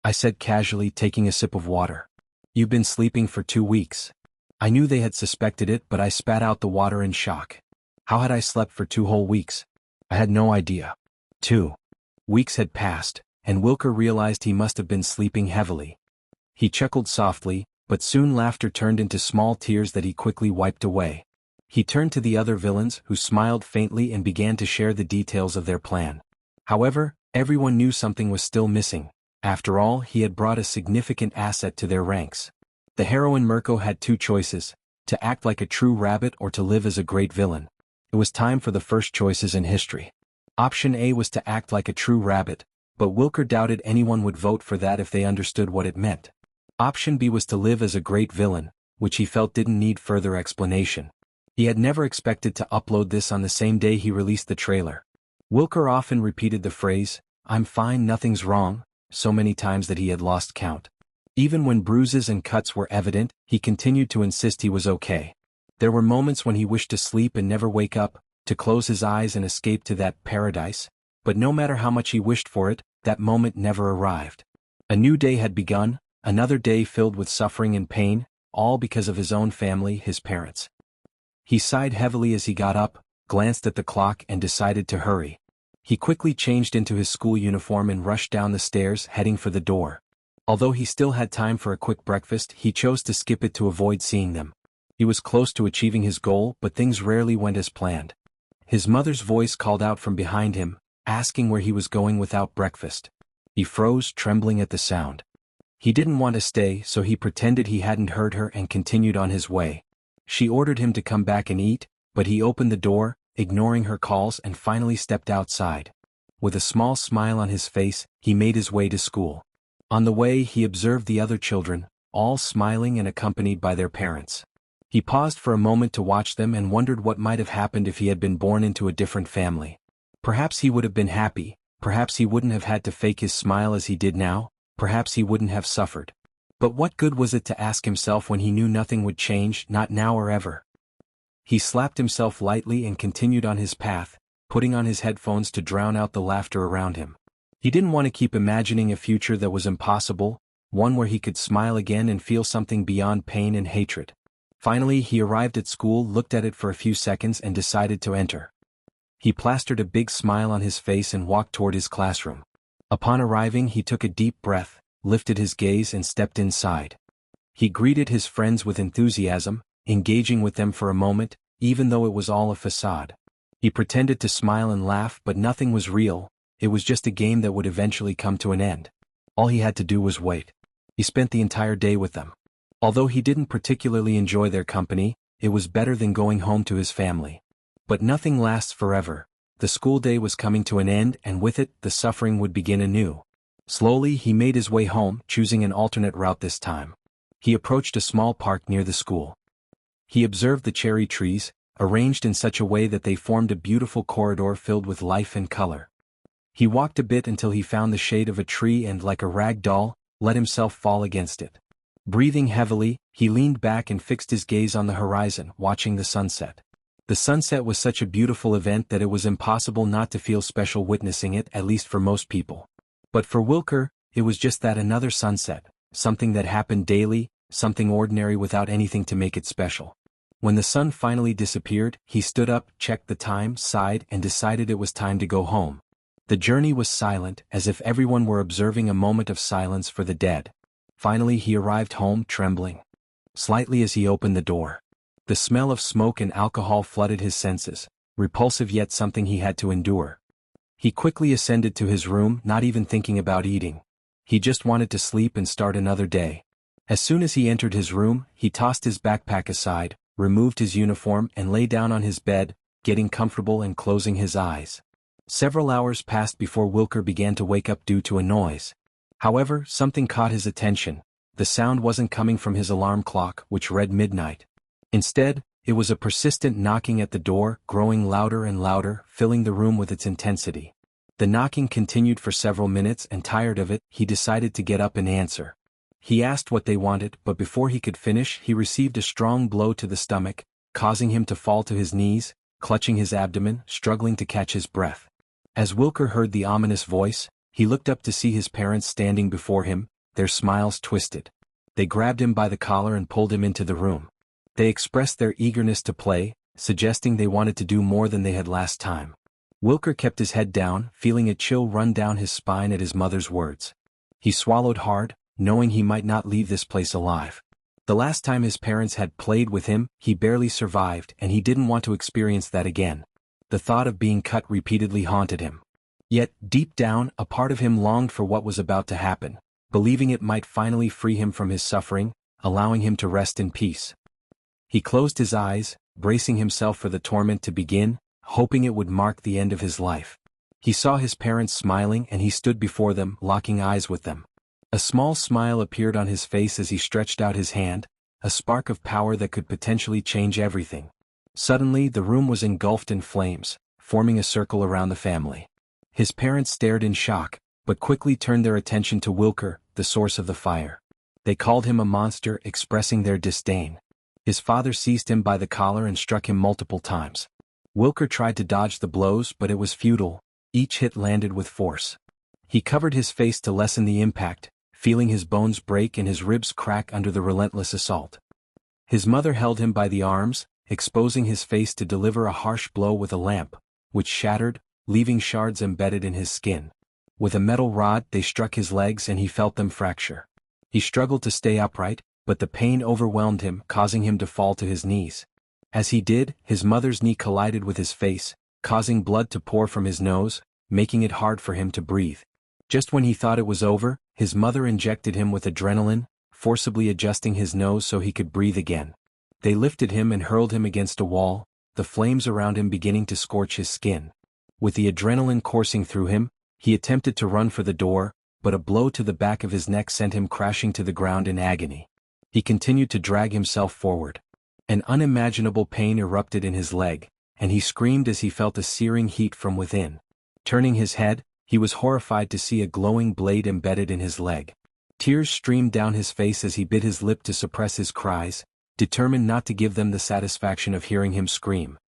I said casually, taking a sip of water. "You've been sleeping for 2 weeks." I knew they had suspected it, but I spat out the water in shock. How had I slept for 2 whole weeks? I had no idea. 2 weeks had passed, and Wilker realized he must have been sleeping heavily. He chuckled softly, but soon laughter turned into small tears that he quickly wiped away. He turned to the other villains, who smiled faintly and began to share the details of their plan. However, everyone knew something was still missing. After all, he had brought a significant asset to their ranks. The heroine Mirko had 2 choices: to act like a true rabbit or to live as a great villain. It was time for the first choices in history. Option A was to act like a true rabbit, but Wilker doubted anyone would vote for that if they understood what it meant. Option B was to live as a great villain, which he felt didn't need further explanation. He had never expected to upload this on the same day he released the trailer. Wilker often repeated the phrase, "I'm fine, nothing's wrong," so many times that he had lost count. Even when bruises and cuts were evident, he continued to insist he was okay. There were moments when he wished to sleep and never wake up, to close his eyes and escape to that paradise, but no matter how much he wished for it, that moment never arrived. A new day had begun, another day filled with suffering and pain, all because of his own family, his parents. He sighed heavily as he got up, glanced at the clock and decided to hurry. He quickly changed into his school uniform and rushed down the stairs, heading for the door. Although he still had time for a quick breakfast, he chose to skip it to avoid seeing them. He was close to achieving his goal, but things rarely went as planned. His mother's voice called out from behind him, asking where he was going without breakfast. He froze, trembling at the sound. He didn't want to stay, so he pretended he hadn't heard her and continued on his way. She ordered him to come back and eat, but he opened the door, ignoring her calls, and finally stepped outside. With a small smile on his face, he made his way to school. On the way, he observed the other children, all smiling and accompanied by their parents. He paused for a moment to watch them and wondered what might have happened if he had been born into a different family. Perhaps he would have been happy, perhaps he wouldn't have had to fake his smile as he did now, perhaps he wouldn't have suffered. But what good was it to ask himself when he knew nothing would change, not now or ever? He slapped himself lightly and continued on his path, putting on his headphones to drown out the laughter around him. He didn't want to keep imagining a future that was impossible, one where he could smile again and feel something beyond pain and hatred. Finally, he arrived at school, looked at it for a few seconds and decided to enter. He plastered a big smile on his face and walked toward his classroom. Upon arriving, he took a deep breath, lifted his gaze and stepped inside. He greeted his friends with enthusiasm, engaging with them for a moment, even though it was all a facade. He pretended to smile and laugh, but nothing was real. It was just a game that would eventually come to an end. All he had to do was wait. He spent the entire day with them. Although he didn't particularly enjoy their company, it was better than going home to his family. But nothing lasts forever. The school day was coming to an end, and with it, the suffering would begin anew. Slowly, he made his way home, choosing an alternate route this time. He approached a small park near the school. He observed the cherry trees, arranged in such a way that they formed a beautiful corridor filled with life and color. He walked a bit until he found the shade of a tree and, like a rag doll, let himself fall against it. Breathing heavily, he leaned back and fixed his gaze on the horizon, watching the sunset. The sunset was such a beautiful event that it was impossible not to feel special witnessing it, at least for most people. But for Wilker, it was just that another sunset, something that happened daily, something ordinary without anything to make it special. When the sun finally disappeared, he stood up, checked the time, sighed, and decided it was time to go home. The journey was silent, as if everyone were observing a moment of silence for the dead. Finally he arrived home, trembling slightly as he opened the door. The smell of smoke and alcohol flooded his senses, repulsive yet something he had to endure. He quickly ascended to his room, not even thinking about eating. He just wanted to sleep and start another day. As soon as he entered his room, he tossed his backpack aside, removed his uniform and lay down on his bed, getting comfortable and closing his eyes. Several hours passed before Wilker began to wake up due to a noise. However, something caught his attention. The sound wasn't coming from his alarm clock, which read midnight. Instead, it was a persistent knocking at the door, growing louder and louder, filling the room with its intensity. The knocking continued for several minutes, and tired of it, he decided to get up and answer. He asked what they wanted, but before he could finish, he received a strong blow to the stomach, causing him to fall to his knees, clutching his abdomen, struggling to catch his breath. As Wilker heard the ominous voice, he looked up to see his parents standing before him, their smiles twisted. They grabbed him by the collar and pulled him into the room. They expressed their eagerness to play, suggesting they wanted to do more than they had last time. Wilker kept his head down, feeling a chill run down his spine at his mother's words. He swallowed hard, knowing he might not leave this place alive. The last time his parents had played with him, he barely survived, and he didn't want to experience that again. The thought of being cut repeatedly haunted him. Yet, deep down, a part of him longed for what was about to happen, believing it might finally free him from his suffering, allowing him to rest in peace. He closed his eyes, bracing himself for the torment to begin, hoping it would mark the end of his life. He saw his parents smiling, and he stood before them, locking eyes with them. A small smile appeared on his face as he stretched out his hand, a spark of power that could potentially change everything. Suddenly, the room was engulfed in flames, forming a circle around the family. His parents stared in shock, but quickly turned their attention to Wilker, the source of the fire. They called him a monster, expressing their disdain. His father seized him by the collar and struck him multiple times. Wilker tried to dodge the blows, but it was futile. Each hit landed with force. He covered his face to lessen the impact, feeling his bones break and his ribs crack under the relentless assault. His mother held him by the arms, exposing his face to deliver a harsh blow with a lamp, which shattered, leaving shards embedded in his skin. With a metal rod, they struck his legs and he felt them fracture. He struggled to stay upright, but the pain overwhelmed him, causing him to fall to his knees. As he did, his mother's knee collided with his face, causing blood to pour from his nose, making it hard for him to breathe. Just when he thought it was over, his mother injected him with adrenaline, forcibly adjusting his nose so he could breathe again. They lifted him and hurled him against a wall, the flames around him beginning to scorch his skin. With the adrenaline coursing through him, he attempted to run for the door, but a blow to the back of his neck sent him crashing to the ground in agony. He continued to drag himself forward. An unimaginable pain erupted in his leg, and he screamed as he felt a searing heat from within. Turning his head, he was horrified to see a glowing blade embedded in his leg. Tears streamed down his face as he bit his lip to suppress his cries, determined not to give them the satisfaction of hearing him scream.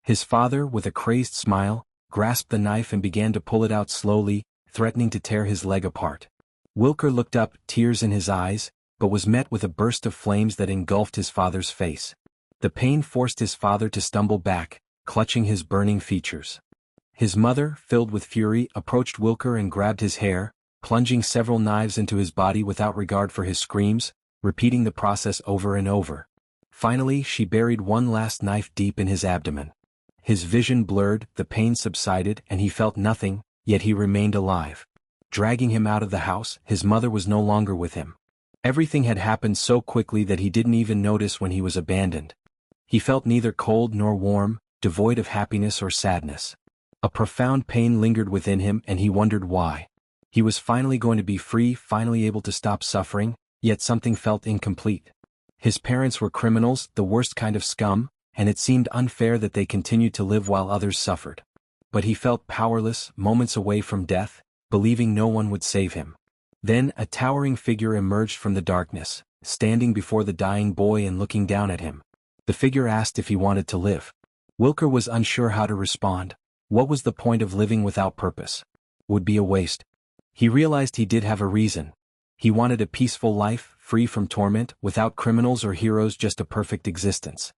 His father, with a crazed smile, grasped the knife and began to pull it out slowly, threatening to tear his leg apart. Wilker looked up, tears in his eyes, but was met with a burst of flames that engulfed his father's face. The pain forced his father to stumble back, clutching his burning features. His mother, filled with fury, approached Wilker and grabbed his hair, plunging several knives into his body without regard for his screams, repeating the process over and over. Finally, she buried one last knife deep in his abdomen. His vision blurred, the pain subsided, and he felt nothing, yet he remained alive. Dragging him out of the house, his mother was no longer with him. Everything had happened so quickly that he didn't even notice when he was abandoned. He felt neither cold nor warm, devoid of happiness or sadness. A profound pain lingered within him and he wondered why. He was finally going to be free, finally able to stop suffering, yet something felt incomplete. His parents were criminals, the worst kind of scum, and it seemed unfair that they continued to live while others suffered. But he felt powerless, moments away from death, believing no one would save him. Then a towering figure emerged from the darkness, standing before the dying boy and looking down at him. The figure asked if he wanted to live. Wilker was unsure how to respond. What was the point of living without purpose? Would be a waste. He realized he did have a reason. He wanted a peaceful life, free from torment, without criminals or heroes, just a perfect existence.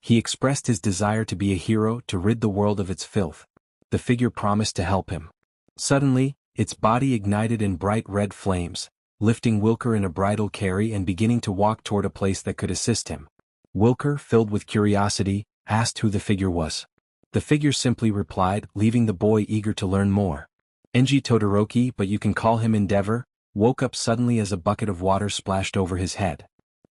He expressed his desire to be a hero, to rid the world of its filth. The figure promised to help him. Suddenly, its body ignited in bright red flames, lifting Wilker in a bridal carry and beginning to walk toward a place that could assist him. Wilker, filled with curiosity, asked who the figure was. The figure simply replied, leaving the boy eager to learn more. Enji Todoroki, but you can call him Endeavor, woke up suddenly as a bucket of water splashed over his head.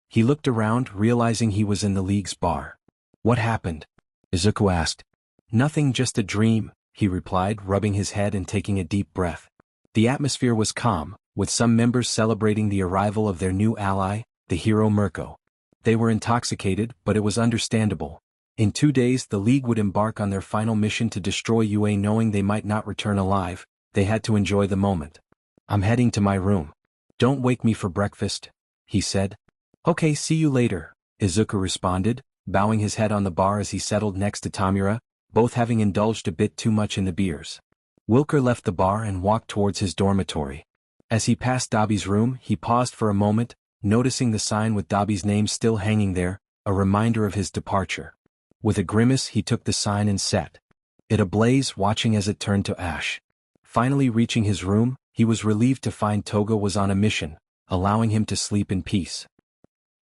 He looked around, realizing he was in the League's bar. What happened? Izuku asked. Nothing, just a dream, he replied, rubbing his head and taking a deep breath. The atmosphere was calm, with some members celebrating the arrival of their new ally, the hero Mirko. They were intoxicated, but it was understandable. In 2 days the League would embark on their final mission to destroy UA. Knowing they might not return alive, they had to enjoy the moment. I'm heading to my room. Don't wake me for breakfast, he said. Okay, see you later, Izuku responded, bowing his head on the bar as he settled next to Tomura, both having indulged a bit too much in the beers. Wilker left the bar and walked towards his dormitory. As he passed Dabi's room, he paused for a moment, noticing the sign with Dabi's name still hanging there, a reminder of his departure. With a grimace he took the sign and set it ablaze, watching as it turned to ash. Finally reaching his room, he was relieved to find Toga was on a mission, allowing him to sleep in peace.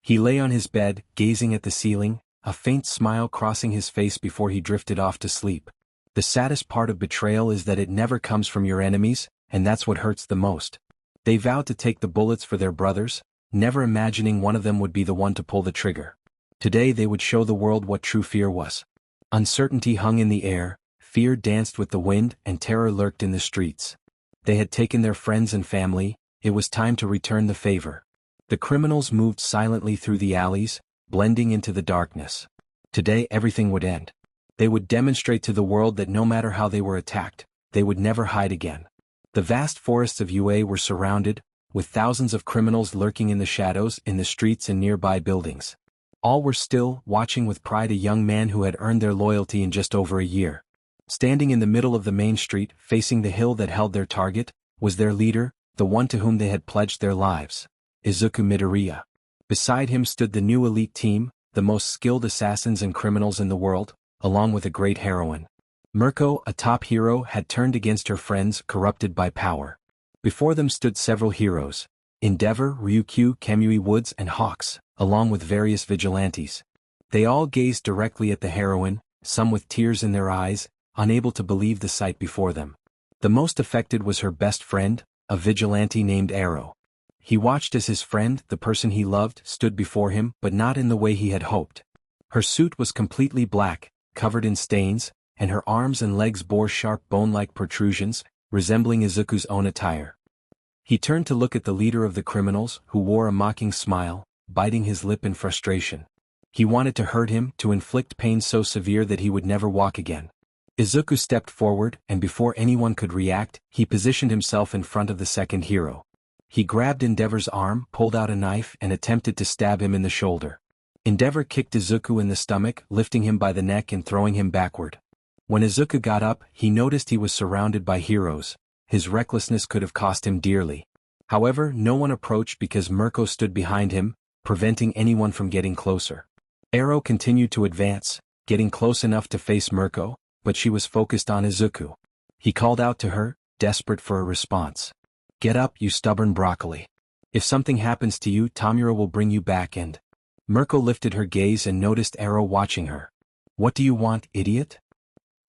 He lay on his bed, gazing at the ceiling, a faint smile crossing his face before he drifted off to sleep. The saddest part of betrayal is that it never comes from your enemies, and that's what hurts the most. They vowed to take the bullets for their brothers, never imagining one of them would be the one to pull the trigger. Today they would show the world what true fear was. Uncertainty hung in the air, fear danced with the wind, and terror lurked in the streets. They had taken their friends and family, it was time to return the favor. The criminals moved silently through the alleys, blending into the darkness. Today everything would end. They would demonstrate to the world that no matter how they were attacked, they would never hide again. The vast forests of UA were surrounded, with thousands of criminals lurking in the shadows, in the streets and nearby buildings. All were still, watching with pride a young man who had earned their loyalty in just over a year. Standing in the middle of the main street, facing the hill that held their target, was their leader, the one to whom they had pledged their lives, Izuku Midoriya. Beside him stood the new elite team, the most skilled assassins and criminals in the world, along with a great heroine. Mirko, a top hero, had turned against her friends, corrupted by power. Before them stood several heroes, Endeavor, Ryukyu, Kamui Woods and Hawks, along with various vigilantes. They all gazed directly at the heroine, some with tears in their eyes, unable to believe the sight before them. The most affected was her best friend, a vigilante named Arrow. He watched as his friend, the person he loved, stood before him, but not in the way he had hoped. Her suit was completely black, covered in stains, and her arms and legs bore sharp bone-like protrusions, resembling Izuku's own attire. He turned to look at the leader of the criminals, who wore a mocking smile, biting his lip in frustration. He wanted to hurt him, to inflict pain so severe that he would never walk again. Izuku stepped forward, and before anyone could react, he positioned himself in front of the second hero. He grabbed Endeavor's arm, pulled out a knife, and attempted to stab him in the shoulder. Endeavor kicked Izuku in the stomach, lifting him by the neck and throwing him backward. When Izuku got up, he noticed he was surrounded by heroes. His recklessness could have cost him dearly. However, no one approached because Mirko stood behind him, preventing anyone from getting closer. Arrow continued to advance, getting close enough to face Mirko, but she was focused on Izuku. He called out to her, desperate for a response. Get up, you stubborn broccoli. If something happens to you, Tomura will bring you back and… Mirko lifted her gaze and noticed Ero watching her. What do you want, idiot?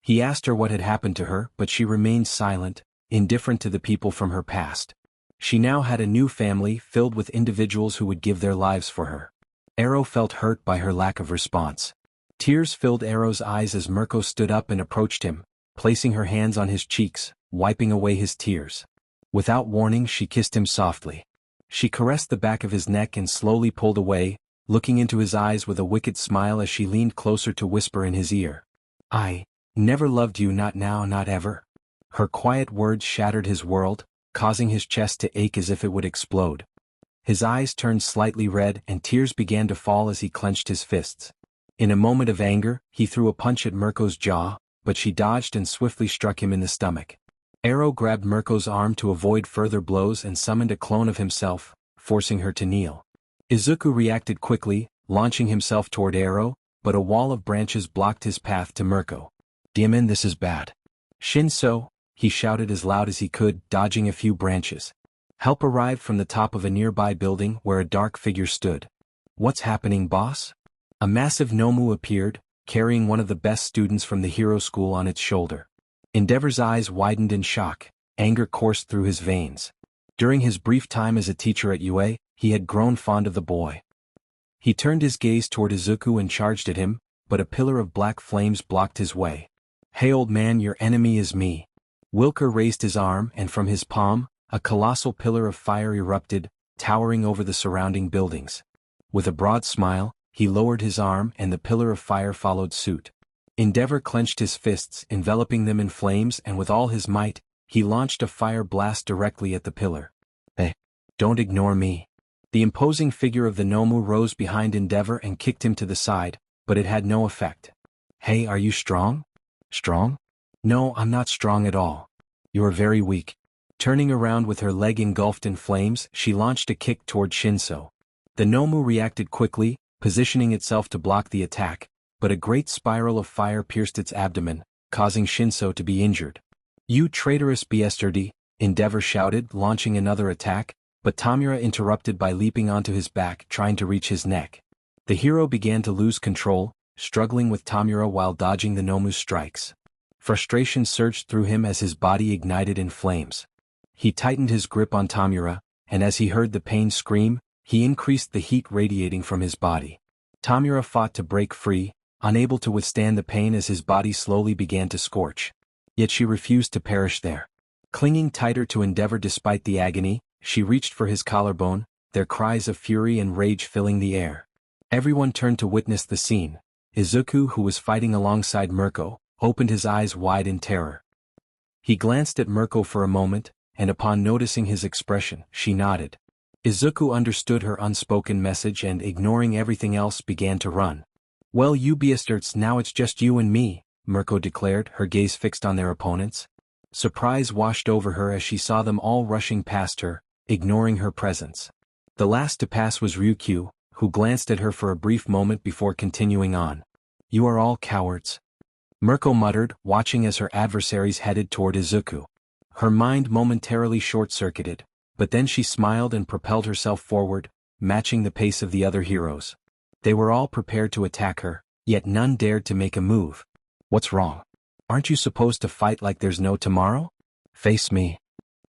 He asked her what had happened to her, but she remained silent, indifferent to the people from her past. She now had a new family filled with individuals who would give their lives for her. Ero felt hurt by her lack of response. Tears filled Ero's eyes as Mirko stood up and approached him, placing her hands on his cheeks, wiping away his tears. Without warning, she kissed him softly. She caressed the back of his neck and slowly pulled away, looking into his eyes with a wicked smile as she leaned closer to whisper in his ear. I never loved you, not now, not ever. Her quiet words shattered his world, causing his chest to ache as if it would explode. His eyes turned slightly red and tears began to fall as he clenched his fists. In a moment of anger, he threw a punch at Mirko's jaw, but she dodged and swiftly struck him in the stomach. Ero grabbed Mirko's arm to avoid further blows and summoned a clone of himself, forcing her to kneel. Izuku reacted quickly, launching himself toward Ero, but a wall of branches blocked his path to Mirko. Demon, this is bad. Shinso, he shouted as loud as he could, dodging a few branches. Help arrived from the top of a nearby building where a dark figure stood. What's happening, boss? A massive Nomu appeared, carrying one of the best students from the hero school on its shoulder. Endeavor's eyes widened in shock, anger coursed through his veins. During his brief time as a teacher at UA, he had grown fond of the boy. He turned his gaze toward Izuku and charged at him, but a pillar of black flames blocked his way. Hey old man, your enemy is me. Wilker raised his arm and from his palm, a colossal pillar of fire erupted, towering over the surrounding buildings. With a broad smile, he lowered his arm and the pillar of fire followed suit. Endeavor clenched his fists, enveloping them in flames, and with all his might, he launched a fire blast directly at the pillar. Hey, don't ignore me. The imposing figure of the Nomu rose behind Endeavor and kicked him to the side, but it had no effect. Hey, are you strong? Strong? No, I'm not strong at all. You're very weak. Turning around with her leg engulfed in flames, she launched a kick toward Shinso. The Nomu reacted quickly, positioning itself to block the attack, but a great spiral of fire pierced its abdomen, causing Shinso to be injured. You traitorous bastard! Endeavor shouted, launching another attack, but Tomura interrupted by leaping onto his back, trying to reach his neck. The hero began to lose control, struggling with Tomura while dodging the Nomu's strikes. Frustration surged through him as his body ignited in flames. He tightened his grip on Tomura, and as he heard the pain scream, he increased the heat radiating from his body. Tomura fought to break free, unable to withstand the pain as his body slowly began to scorch. Yet she refused to perish there. Clinging tighter to Endeavor despite the agony, she reached for his collarbone, their cries of fury and rage filling the air. Everyone turned to witness the scene. Izuku, who was fighting alongside Mirko, opened his eyes wide in terror. He glanced at Mirko for a moment, and upon noticing his expression, she nodded. Izuku understood her unspoken message and, ignoring everything else, began to run. Well, you bastards, now it's just you and me, Mirko declared, her gaze fixed on their opponents. Surprise washed over her as she saw them all rushing past her, ignoring her presence. The last to pass was Ryukyu, who glanced at her for a brief moment before continuing on. You are all cowards, Mirko muttered, watching as her adversaries headed toward Izuku. Her mind momentarily short-circuited, but then she smiled and propelled herself forward, matching the pace of the other heroes. They were all prepared to attack her, yet none dared to make a move. What's wrong? Aren't you supposed to fight like there's no tomorrow? Face me.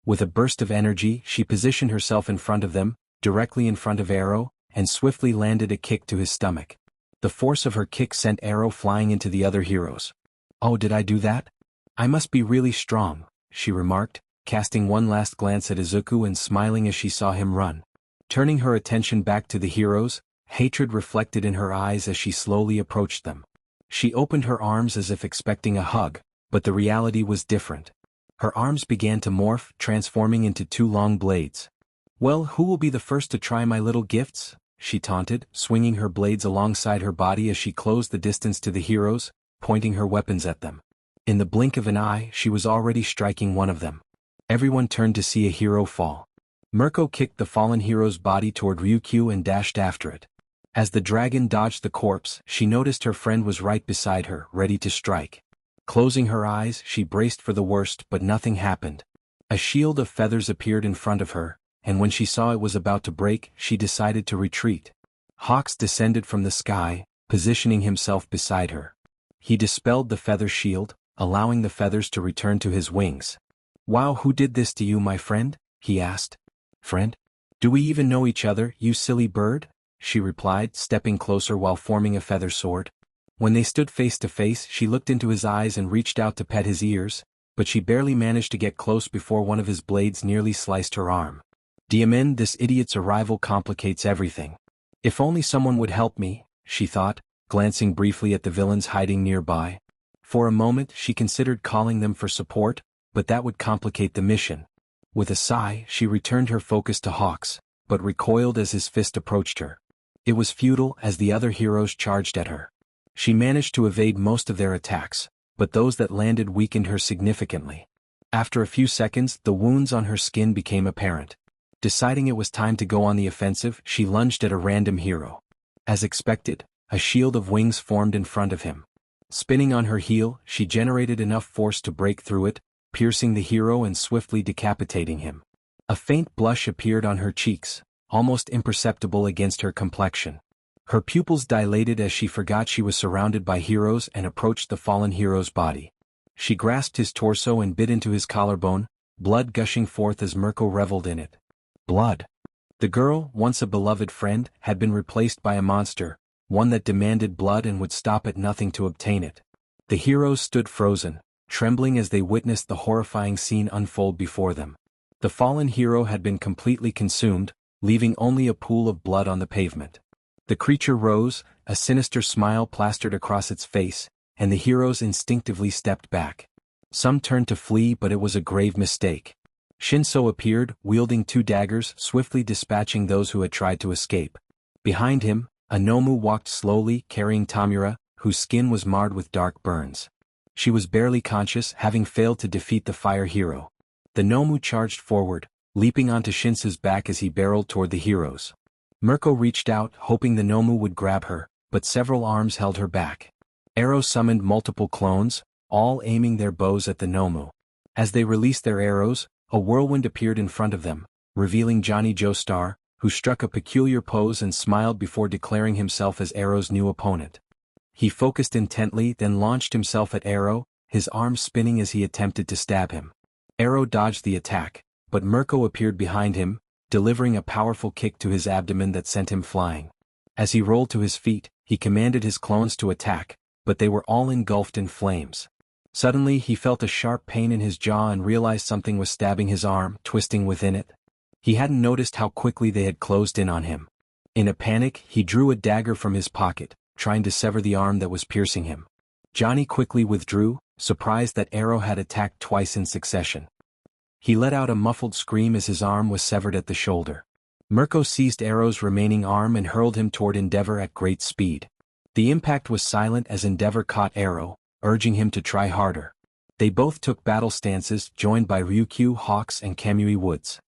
With a burst of energy, she positioned herself in front of them, directly in front of Ero, and swiftly landed a kick to his stomach. The force of her kick sent Ero flying into the other heroes. Oh, did I do that? I must be really strong, she remarked, casting one last glance at Izuku and smiling as she saw him run. Turning her attention back to the heroes, hatred reflected in her eyes as she slowly approached them. She opened her arms as if expecting a hug, but the reality was different. Her arms began to morph, transforming into two long blades. Well, who will be the first to try my little gifts? She taunted, swinging her blades alongside her body as she closed the distance to the heroes, pointing her weapons at them. In the blink of an eye, she was already striking one of them. Everyone turned to see a hero fall. Mirko kicked the fallen hero's body toward Ryukyu and dashed after it. As the dragon dodged the corpse, she noticed her friend was right beside her, ready to strike. Closing her eyes, she braced for the worst, but nothing happened. A shield of feathers appeared in front of her, and when she saw it was about to break, she decided to retreat. Hawks descended from the sky, positioning himself beside her. He dispelled the feather shield, allowing the feathers to return to his wings. "Wow, who did this to you, my friend?" he asked. "Friend? Do we even know each other, you silly bird?" she replied, stepping closer while forming a feather sword. When they stood face to face, she looked into his eyes and reached out to pet his ears, but she barely managed to get close before one of his blades nearly sliced her arm. "Diamond, this idiot's arrival complicates everything. If only someone would help me," she thought, glancing briefly at the villains hiding nearby. For a moment she considered calling them for support, but that would complicate the mission. With a sigh, she returned her focus to Hawks, but recoiled as his fist approached her. It was futile as the other heroes charged at her. She managed to evade most of their attacks, but those that landed weakened her significantly. After a few seconds, the wounds on her skin became apparent. Deciding it was time to go on the offensive, she lunged at a random hero. As expected, a shield of wings formed in front of him. Spinning on her heel, she generated enough force to break through it, piercing the hero and swiftly decapitating him. A faint blush appeared on her cheeks, almost imperceptible against her complexion. Her pupils dilated as she forgot she was surrounded by heroes and approached the fallen hero's body. She grasped his torso and bit into his collarbone, blood gushing forth as Mirko reveled in it. Blood. The girl, once a beloved friend, had been replaced by a monster, one that demanded blood and would stop at nothing to obtain it. The heroes stood frozen, trembling as they witnessed the horrifying scene unfold before them. The fallen hero had been completely consumed, leaving only a pool of blood on the pavement. The creature rose, a sinister smile plastered across its face, and the heroes instinctively stepped back. Some turned to flee, but it was a grave mistake. Shinso appeared, wielding 2 daggers, swiftly dispatching those who had tried to escape. Behind him, a Nomu walked slowly, carrying Tomura, whose skin was marred with dark burns. She was barely conscious, having failed to defeat the fire hero. The Nomu charged forward, leaping onto Shinso's back as he barreled toward the heroes. Mirko reached out, hoping the Nomu would grab her, but several arms held her back. Arrow summoned multiple clones, all aiming their bows at the Nomu. As they released their arrows, a whirlwind appeared in front of them, revealing Johnny Joestar, who struck a peculiar pose and smiled before declaring himself as Arrow's new opponent. He focused intently, then launched himself at Arrow, his arms spinning as he attempted to stab him. Arrow dodged the attack, but Mirko appeared behind him, delivering a powerful kick to his abdomen that sent him flying. As he rolled to his feet, he commanded his clones to attack, but they were all engulfed in flames. Suddenly he felt a sharp pain in his jaw and realized something was stabbing his arm, twisting within it. He hadn't noticed how quickly they had closed in on him. In a panic, he drew a dagger from his pocket, trying to sever the arm that was piercing him. Johnny quickly withdrew, surprised that Arrow had attacked twice in succession. He let out a muffled scream as his arm was severed at the shoulder. Mirko seized Arrow's remaining arm and hurled him toward Endeavor at great speed. The impact was silent as Endeavor caught Arrow, urging him to try harder. They both took battle stances, joined by Ryukyu, Hawks, and Kamui Woods.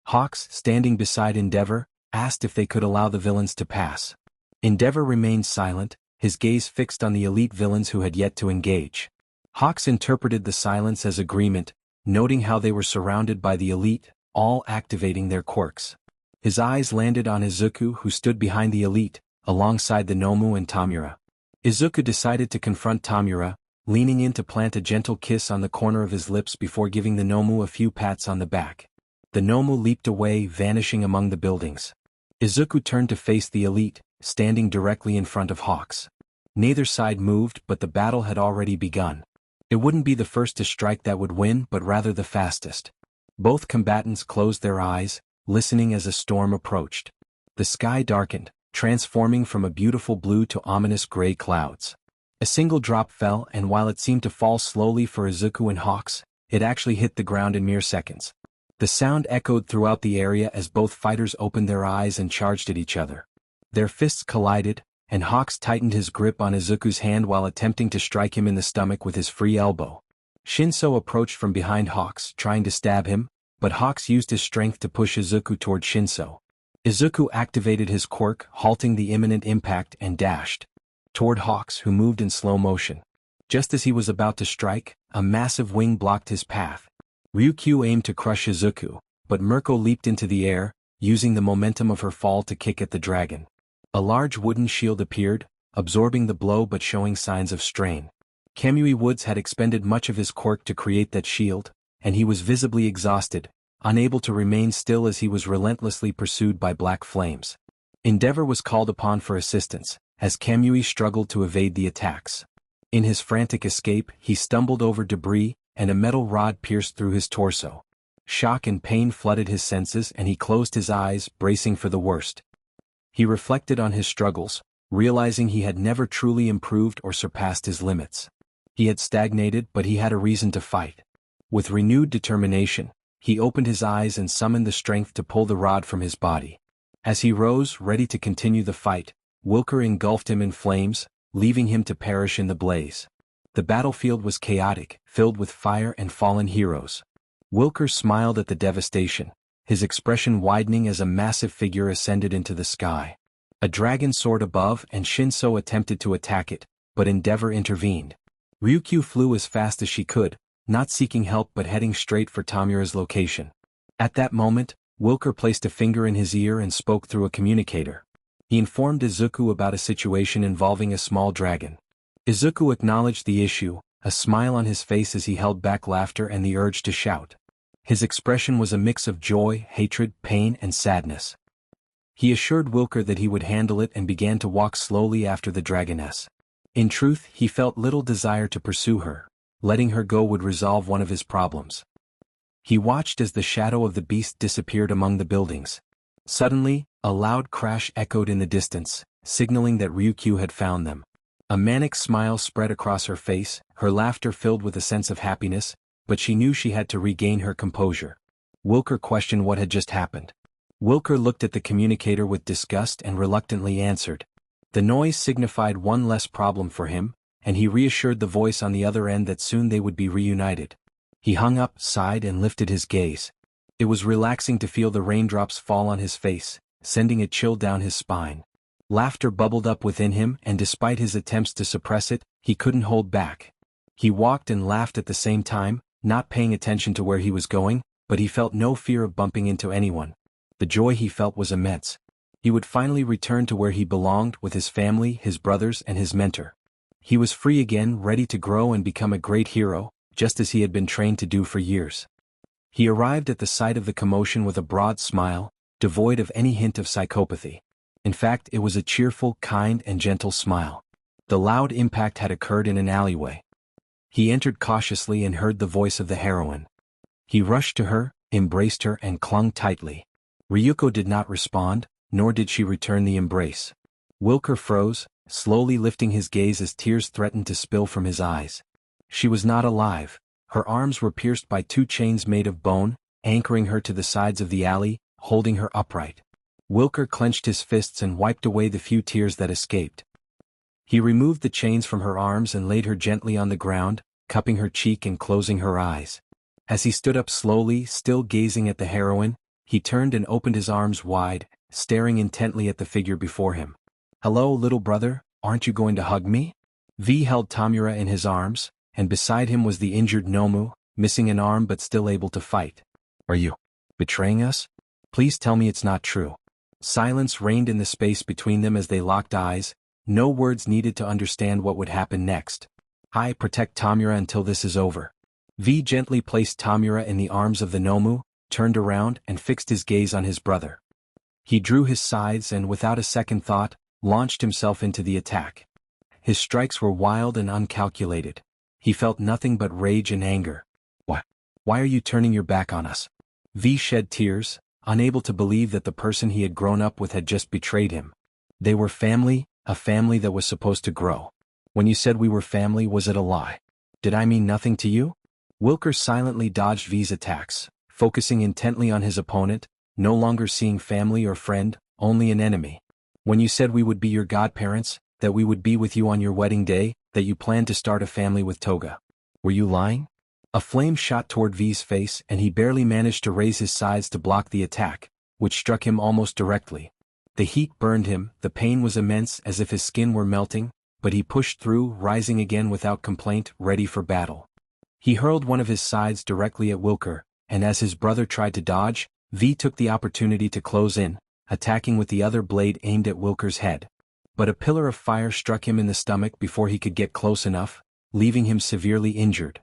Hawks, standing beside Endeavor, asked if they could allow the villains to pass. Endeavor remained silent, his gaze fixed on the elite villains who had yet to engage. Hawks interpreted the silence as agreement, noting how they were surrounded by the elite, all activating their quirks. His eyes landed on Izuku, who stood behind the elite, alongside the Nomu and Tomura. Izuku decided to confront Tomura, leaning in to plant a gentle kiss on the corner of his lips before giving the Nomu a few pats on the back. The Nomu leaped away, vanishing among the buildings. Izuku turned to face the elite, standing directly in front of Hawks. Neither side moved, but the battle had already begun. It wouldn't be the first to strike that would win, but rather the fastest. Both combatants closed their eyes, listening as a storm approached. The sky darkened, transforming from a beautiful blue to ominous gray clouds. A single drop fell, and while it seemed to fall slowly for Izuku and Hawks, it actually hit the ground in mere seconds. The sound echoed throughout the area as both fighters opened their eyes and charged at each other. Their fists collided, and Hawks tightened his grip on Izuku's hand while attempting to strike him in the stomach with his free elbow. Shinso approached from behind Hawks, trying to stab him, but Hawks used his strength to push Izuku toward Shinso. Izuku activated his quirk, halting the imminent impact, and dashed toward Hawks, who moved in slow motion. Just as he was about to strike, a massive wing blocked his path. Ryukyu aimed to crush Izuku, but Mirko leaped into the air, using the momentum of her fall to kick at the dragon. A large wooden shield appeared, absorbing the blow but showing signs of strain. Kamui Woods had expended much of his quirk to create that shield, and he was visibly exhausted, unable to remain still as he was relentlessly pursued by black flames. Endeavor was called upon for assistance, as Kamui struggled to evade the attacks. In his frantic escape, he stumbled over debris, and a metal rod pierced through his torso. Shock and pain flooded his senses and he closed his eyes, bracing for the worst. He reflected on his struggles, realizing he had never truly improved or surpassed his limits. He had stagnated, but he had a reason to fight. With renewed determination, he opened his eyes and summoned the strength to pull the rod from his body. As he rose, ready to continue the fight, Wilker engulfed him in flames, leaving him to perish in the blaze. The battlefield was chaotic, filled with fire and fallen heroes. Wilker smiled at the devastation, his expression widening as a massive figure ascended into the sky. A dragon soared above and Shinso attempted to attack it, but Endeavor intervened. Ryukyu flew as fast as she could, not seeking help but heading straight for Tomura's location. At that moment, Wilker placed a finger in his ear and spoke through a communicator. He informed Izuku about a situation involving a small dragon. Izuku acknowledged the issue, a smile on his face as he held back laughter and the urge to shout. His expression was a mix of joy, hatred, pain, and sadness. He assured Wilker that he would handle it and began to walk slowly after the dragoness. In truth, he felt little desire to pursue her. Letting her go would resolve one of his problems. He watched as the shadow of the beast disappeared among the buildings. Suddenly, a loud crash echoed in the distance, signaling that Ryukyu had found them. A manic smile spread across her face, her laughter filled with a sense of happiness, but she knew she had to regain her composure. Wilker questioned what had just happened. Wilker looked at the communicator with disgust and reluctantly answered. The noise signified one less problem for him, and he reassured the voice on the other end that soon they would be reunited. He hung up, sighed and lifted his gaze. It was relaxing to feel the raindrops fall on his face, sending a chill down his spine. Laughter bubbled up within him and despite his attempts to suppress it, he couldn't hold back. He walked and laughed at the same time, not paying attention to where he was going, but he felt no fear of bumping into anyone. The joy he felt was immense. He would finally return to where he belonged with his family, his brothers, and his mentor. He was free again, ready to grow and become a great hero, just as he had been trained to do for years. He arrived at the site of the commotion with a broad smile, devoid of any hint of psychopathy. In fact, it was a cheerful, kind, and gentle smile. The loud impact had occurred in an alleyway. He entered cautiously and heard the voice of the heroine. He rushed to her, embraced her, and clung tightly. Ryuko did not respond, nor did she return the embrace. Wilker froze, slowly lifting his gaze as tears threatened to spill from his eyes. She was not alive. Her arms were pierced by two chains made of bone, anchoring her to the sides of the alley, holding her upright. Wilker clenched his fists and wiped away the few tears that escaped. He removed the chains from her arms and laid her gently on the ground, cupping her cheek and closing her eyes. As he stood up slowly, still gazing at the heroine, he turned and opened his arms wide, staring intently at the figure before him. "Hello, little brother, aren't you going to hug me?" V held Tomura in his arms, and beside him was the injured Nomu, missing an arm but still able to fight. "Are you betraying us? Please tell me it's not true." Silence reigned in the space between them as they locked eyes, no words needed to understand what would happen next. "I protect Tomura until this is over." V gently placed Tomura in the arms of the Nomu, turned around and fixed his gaze on his brother. He drew his scythes and without a second thought, launched himself into the attack. His strikes were wild and uncalculated. He felt nothing but rage and anger. Why are you turning your back on us?" V shed tears, unable to believe that the person he had grown up with had just betrayed him. They were family, a family that was supposed to grow. "When you said we were family, was it a lie? Did I mean nothing to you?" Wilker silently dodged V's attacks, focusing intently on his opponent, no longer seeing family or friend, only an enemy. "When you said we would be your godparents, that we would be with you on your wedding day, that you planned to start a family with Toga. Were you lying?" A flame shot toward V's face and he barely managed to raise his sides to block the attack, which struck him almost directly. The heat burned him, the pain was immense as if his skin were melting, but he pushed through, rising again without complaint, ready for battle. He hurled one of his scythes directly at Wilker, and as his brother tried to dodge, V took the opportunity to close in, attacking with the other blade aimed at Wilker's head. But a pillar of fire struck him in the stomach before he could get close enough, leaving him severely injured.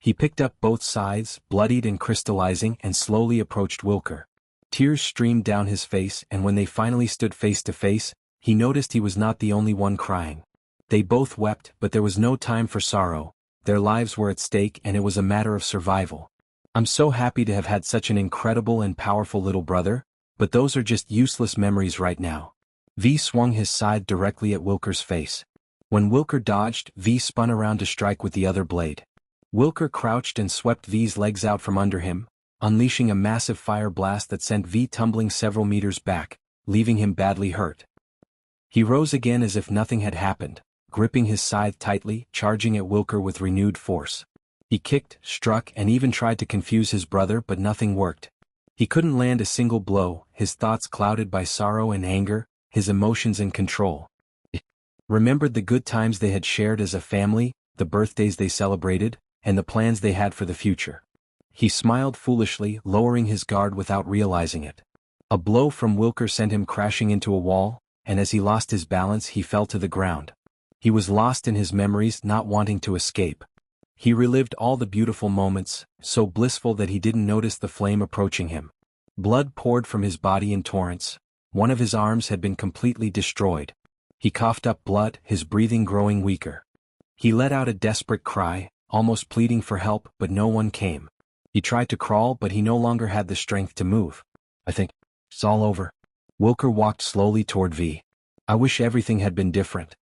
He picked up both scythes, bloodied and crystallizing, and slowly approached Wilker. Tears streamed down his face, and when they finally stood face to face, he noticed he was not the only one crying. They both wept, but there was no time for sorrow. Their lives were at stake and it was a matter of survival. "I'm so happy to have had such an incredible and powerful little brother, but those are just useless memories right now." V swung his scythe directly at Wilker's face. When Wilker dodged, V spun around to strike with the other blade. Wilker crouched and swept V's legs out from under him, unleashing a massive fire blast that sent V tumbling several meters back, leaving him badly hurt. He rose again as if nothing had happened, gripping his scythe tightly, charging at Wilker with renewed force. He kicked, struck, and even tried to confuse his brother, but nothing worked. He couldn't land a single blow, his thoughts clouded by sorrow and anger, his emotions in control. He remembered the good times they had shared as a family, the birthdays they celebrated, and the plans they had for the future. He smiled foolishly, lowering his guard without realizing it. A blow from Wilker sent him crashing into a wall, and as he lost his balance he fell to the ground. He was lost in his memories, not wanting to escape. He relived all the beautiful moments, so blissful that he didn't notice the flame approaching him. Blood poured from his body in torrents. One of his arms had been completely destroyed. He coughed up blood, his breathing growing weaker. He let out a desperate cry, almost pleading for help, but no one came. He tried to crawl, but he no longer had the strength to move. "I think it's all over." Wilker walked slowly toward V. "I wish everything had been different."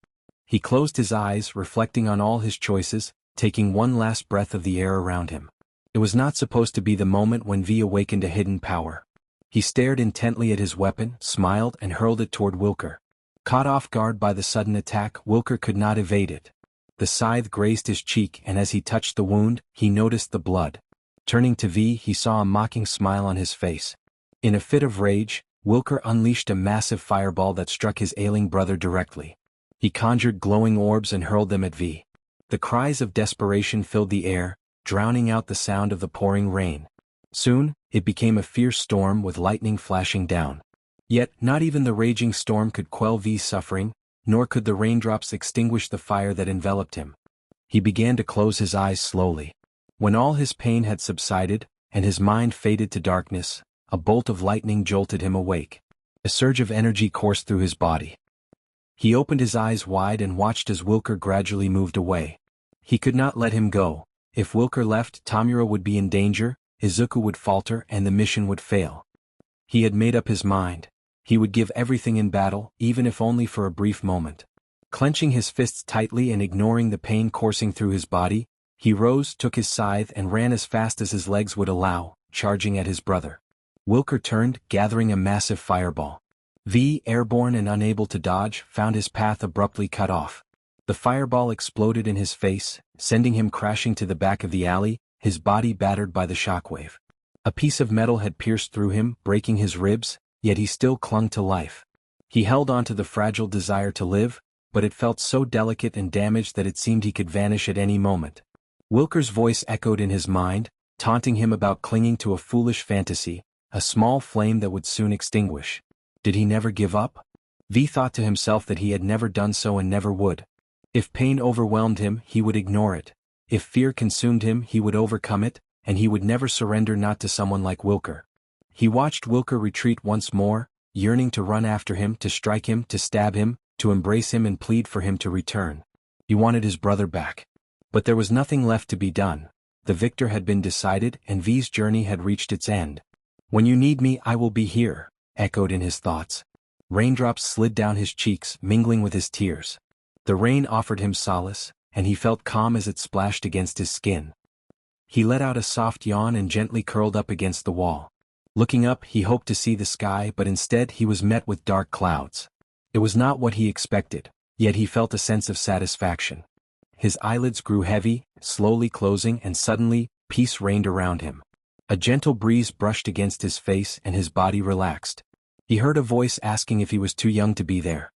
He closed his eyes, reflecting on all his choices, taking one last breath of the air around him. It was not supposed to be the moment when V awakened a hidden power. He stared intently at his weapon, smiled, and hurled it toward Wilker. Caught off guard by the sudden attack, Wilker could not evade it. The scythe grazed his cheek, and as he touched the wound, he noticed the blood. Turning to V, he saw a mocking smile on his face. In a fit of rage, Wilker unleashed a massive fireball that struck his ailing brother directly. He conjured glowing orbs and hurled them at V. The cries of desperation filled the air, drowning out the sound of the pouring rain. Soon, it became a fierce storm with lightning flashing down. Yet, not even the raging storm could quell V's suffering, nor could the raindrops extinguish the fire that enveloped him. He began to close his eyes slowly. When all his pain had subsided, and his mind faded to darkness, a bolt of lightning jolted him awake. A surge of energy coursed through his body. He opened his eyes wide and watched as Wilker gradually moved away. He could not let him go. If Wilker left, Tomura would be in danger, Izuku would falter, and the mission would fail. He had made up his mind. He would give everything in battle, even if only for a brief moment. Clenching his fists tightly and ignoring the pain coursing through his body, he rose, took his scythe, and ran as fast as his legs would allow, charging at his brother. Wilker turned, gathering a massive fireball. V, airborne and unable to dodge, found his path abruptly cut off. The fireball exploded in his face, sending him crashing to the back of the alley, his body battered by the shockwave. A piece of metal had pierced through him, breaking his ribs, yet he still clung to life. He held on to the fragile desire to live, but it felt so delicate and damaged that it seemed he could vanish at any moment. Wilker's voice echoed in his mind, taunting him about clinging to a foolish fantasy, a small flame that would soon extinguish. Did he never give up? V thought to himself that he had never done so and never would. If pain overwhelmed him, he would ignore it. If fear consumed him, he would overcome it, and he would never surrender, not to someone like Wilker. He watched Wilker retreat once more, yearning to run after him, to strike him, to stab him, to embrace him and plead for him to return. He wanted his brother back. But there was nothing left to be done. The victor had been decided, and V's journey had reached its end. "When you need me, I will be here," echoed in his thoughts. Raindrops slid down his cheeks, mingling with his tears. The rain offered him solace, and he felt calm as it splashed against his skin. He let out a soft yawn and gently curled up against the wall. Looking up, he hoped to see the sky, but instead he was met with dark clouds. It was not what he expected, yet he felt a sense of satisfaction. His eyelids grew heavy, slowly closing, and suddenly, peace reigned around him. A gentle breeze brushed against his face and his body relaxed. He heard a voice asking if he was too young to be there.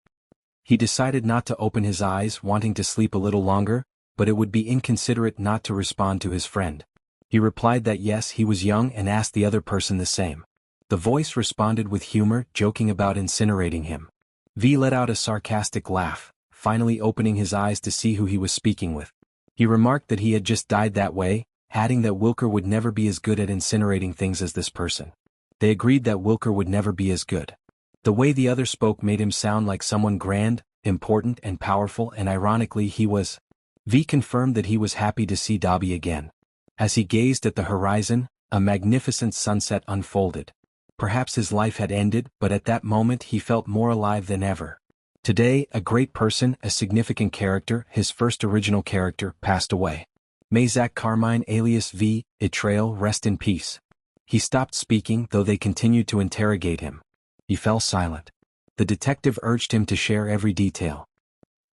He decided not to open his eyes, wanting to sleep a little longer, but it would be inconsiderate not to respond to his friend. He replied that yes, he was young, and asked the other person the same. The voice responded with humor, joking about incinerating him. V let out a sarcastic laugh, finally opening his eyes to see who he was speaking with. He remarked that he had just died that way, adding that Wilker would never be as good at incinerating things as this person. They agreed that Wilker would never be as good. The way the other spoke made him sound like someone grand, important and powerful, and ironically he was. V confirmed that he was happy to see Dabi again. As he gazed at the horizon, a magnificent sunset unfolded. Perhaps his life had ended, but at that moment he felt more alive than ever. Today, a great person, a significant character, his first original character, passed away. May Zach Carmine alias V. Itrail rest in peace. He stopped speaking, though they continued to interrogate him. He fell silent. The detective urged him to share every detail.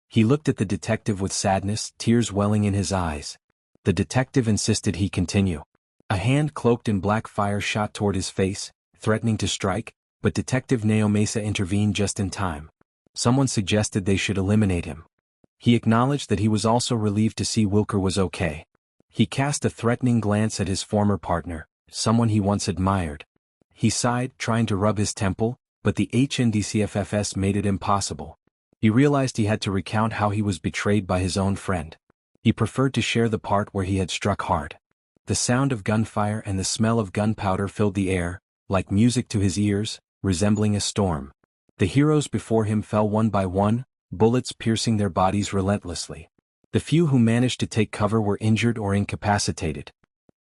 He looked at the detective with sadness, tears welling in his eyes. The detective insisted he continue. A hand cloaked in black fire shot toward his face, threatening to strike, but Detective Neo Mesa intervened just in time. Someone suggested they should eliminate him. He acknowledged that he was also relieved to see Wilker was okay. He cast a threatening glance at his former partner, someone he once admired. He sighed, trying to rub his temple, but the HNDCFFS made it impossible. He realized he had to recount how he was betrayed by his own friend. He preferred to share the part where he had struck hard. The sound of gunfire and the smell of gunpowder filled the air, like music to his ears, resembling a storm. The heroes before him fell one by one, bullets piercing their bodies relentlessly. The few who managed to take cover were injured or incapacitated.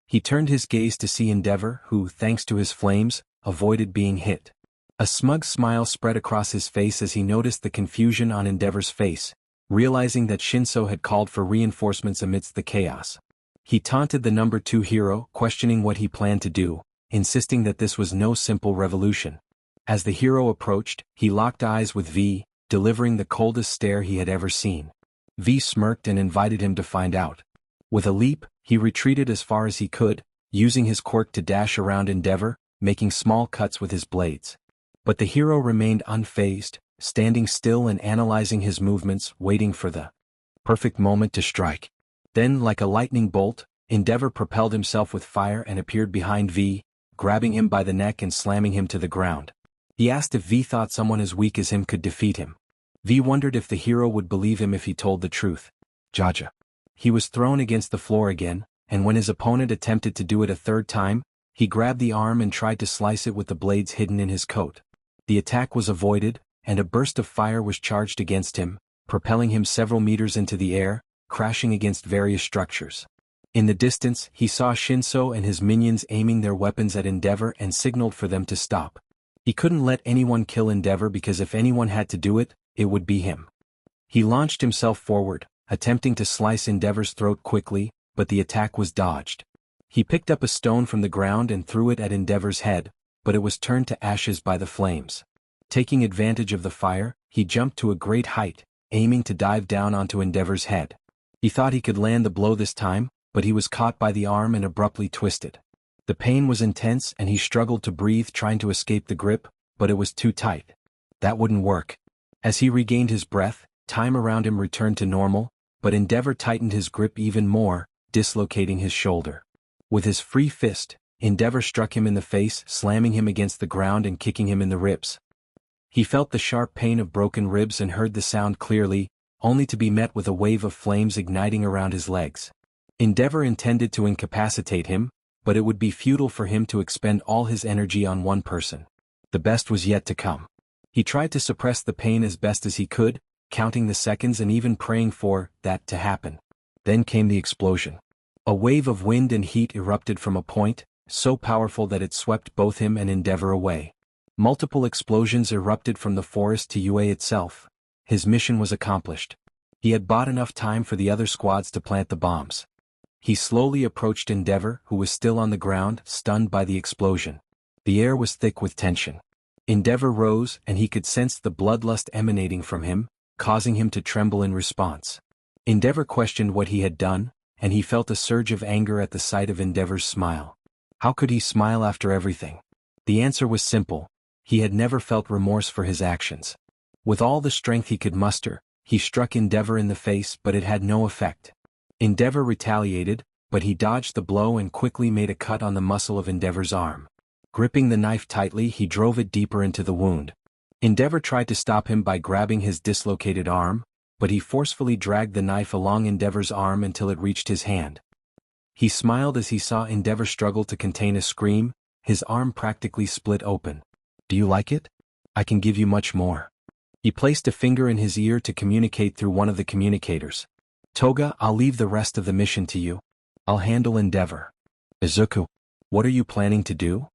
He turned his gaze to see Endeavor, who, thanks to his flames, avoided being hit. A smug smile spread across his face as he noticed the confusion on Endeavor's face, realizing that Shinso had called for reinforcements amidst the chaos. He taunted the number 2 hero, questioning what he planned to do, insisting that this was no simple revolution. As the hero approached, he locked eyes with V, delivering the coldest stare he had ever seen. V smirked and invited him to find out. With a leap, he retreated as far as he could, using his quirk to dash around Endeavor, making small cuts with his blades. But the hero remained unfazed, standing still and analyzing his movements, waiting for the perfect moment to strike. Then, like a lightning bolt, Endeavor propelled himself with fire and appeared behind V, grabbing him by the neck and slamming him to the ground. He asked if V thought someone as weak as him could defeat him. V wondered if the hero would believe him if he told the truth. Jaja. He was thrown against the floor again, and when his opponent attempted to do it a third time, he grabbed the arm and tried to slice it with the blades hidden in his coat. The attack was avoided, and a burst of fire was charged against him, propelling him several meters into the air, crashing against various structures. In the distance, he saw Shinso and his minions aiming their weapons at Endeavor and signaled for them to stop. He couldn't let anyone kill Endeavor because if anyone had to do it, it would be him. He launched himself forward, attempting to slice Endeavor's throat quickly, but the attack was dodged. He picked up a stone from the ground and threw it at Endeavor's head, but it was turned to ashes by the flames. Taking advantage of the fire, he jumped to a great height, aiming to dive down onto Endeavor's head. He thought he could land the blow this time, but he was caught by the arm and abruptly twisted. The pain was intense and he struggled to breathe, trying to escape the grip, but it was too tight. That wouldn't work. As he regained his breath, time around him returned to normal, but Endeavor tightened his grip even more, dislocating his shoulder. With his free fist, Endeavor struck him in the face, slamming him against the ground and kicking him in the ribs. He felt the sharp pain of broken ribs and heard the sound clearly, only to be met with a wave of flames igniting around his legs. Endeavor intended to incapacitate him, but it would be futile for him to expend all his energy on one person. The best was yet to come. He tried to suppress the pain as best as he could, counting the seconds and even praying for that to happen. Then came the explosion. A wave of wind and heat erupted from a point, so powerful that it swept both him and Endeavor away. Multiple explosions erupted from the forest to UA itself. His mission was accomplished. He had bought enough time for the other squads to plant the bombs. He slowly approached Endeavor, who was still on the ground, stunned by the explosion. The air was thick with tension. Endeavor rose and he could sense the bloodlust emanating from him, causing him to tremble in response. Endeavor questioned what he had done, and he felt a surge of anger at the sight of Endeavor's smile. How could he smile after everything? The answer was simple. He had never felt remorse for his actions. With all the strength he could muster, he struck Endeavor in the face, but it had no effect. Endeavor retaliated, but he dodged the blow and quickly made a cut on the muscle of Endeavor's arm. Gripping the knife tightly, he drove it deeper into the wound. Endeavor tried to stop him by grabbing his dislocated arm, but he forcefully dragged the knife along Endeavor's arm until it reached his hand. He smiled as he saw Endeavor struggle to contain a scream, his arm practically split open. "Do you like it? I can give you much more." He placed a finger in his ear to communicate through one of the communicators. "Toga, I'll leave the rest of the mission to you. I'll handle Endeavor." "Izuku, what are you planning to do?"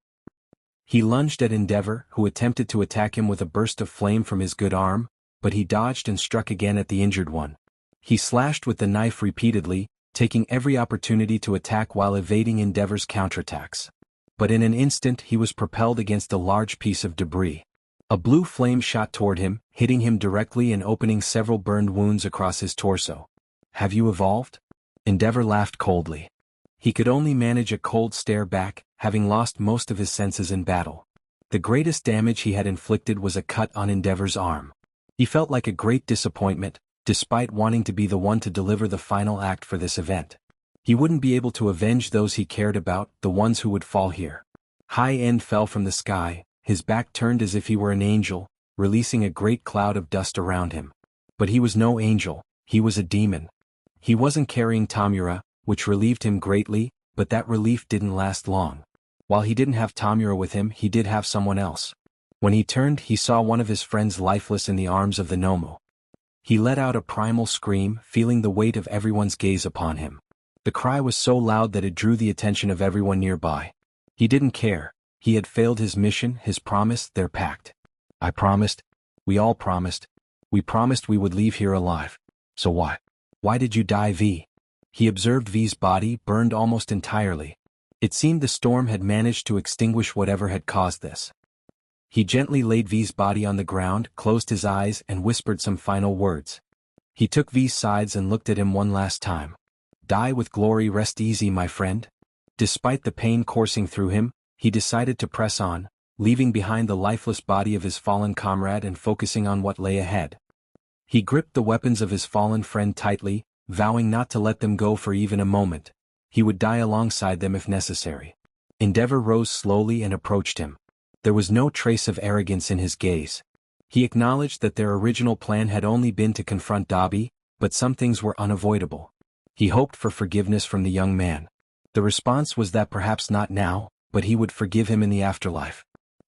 He lunged at Endeavor, who attempted to attack him with a burst of flame from his good arm, but he dodged and struck again at the injured one. He slashed with the knife repeatedly, taking every opportunity to attack while evading Endeavor's counterattacks. But in an instant he was propelled against a large piece of debris. A blue flame shot toward him, hitting him directly and opening several burned wounds across his torso. "Have you evolved?" Endeavor laughed coldly. He could only manage a cold stare back, having lost most of his senses in battle. The greatest damage he had inflicted was a cut on Endeavor's arm. He felt like a great disappointment, despite wanting to be the one to deliver the final act for this event. He wouldn't be able to avenge those he cared about, the ones who would fall here. High End fell from the sky, his back turned as if he were an angel, releasing a great cloud of dust around him. But he was no angel, he was a demon. He wasn't carrying Tomura, which relieved him greatly, but that relief didn't last long. While he didn't have Tomura with him, he did have someone else. When he turned, he saw one of his friends lifeless in the arms of the Nomu. He let out a primal scream, feeling the weight of everyone's gaze upon him. The cry was so loud that it drew the attention of everyone nearby. He didn't care. He had failed his mission, his promise, their pact. "I promised. We all promised. We promised we would leave here alive. So why? Why did you die, V?" He observed V's body, burned almost entirely. It seemed the storm had managed to extinguish whatever had caused this. He gently laid V's body on the ground, closed his eyes, and whispered some final words. He took V's sides and looked at him one last time. "Die with glory, rest easy, my friend." Despite the pain coursing through him, he decided to press on, leaving behind the lifeless body of his fallen comrade and focusing on what lay ahead. He gripped the weapons of his fallen friend tightly, vowing not to let them go for even a moment. He would die alongside them if necessary. Endeavor rose slowly and approached him. There was no trace of arrogance in his gaze. He acknowledged that their original plan had only been to confront Dabi, but some things were unavoidable. He hoped for forgiveness from the young man. The response was that perhaps not now, but he would forgive him in the afterlife.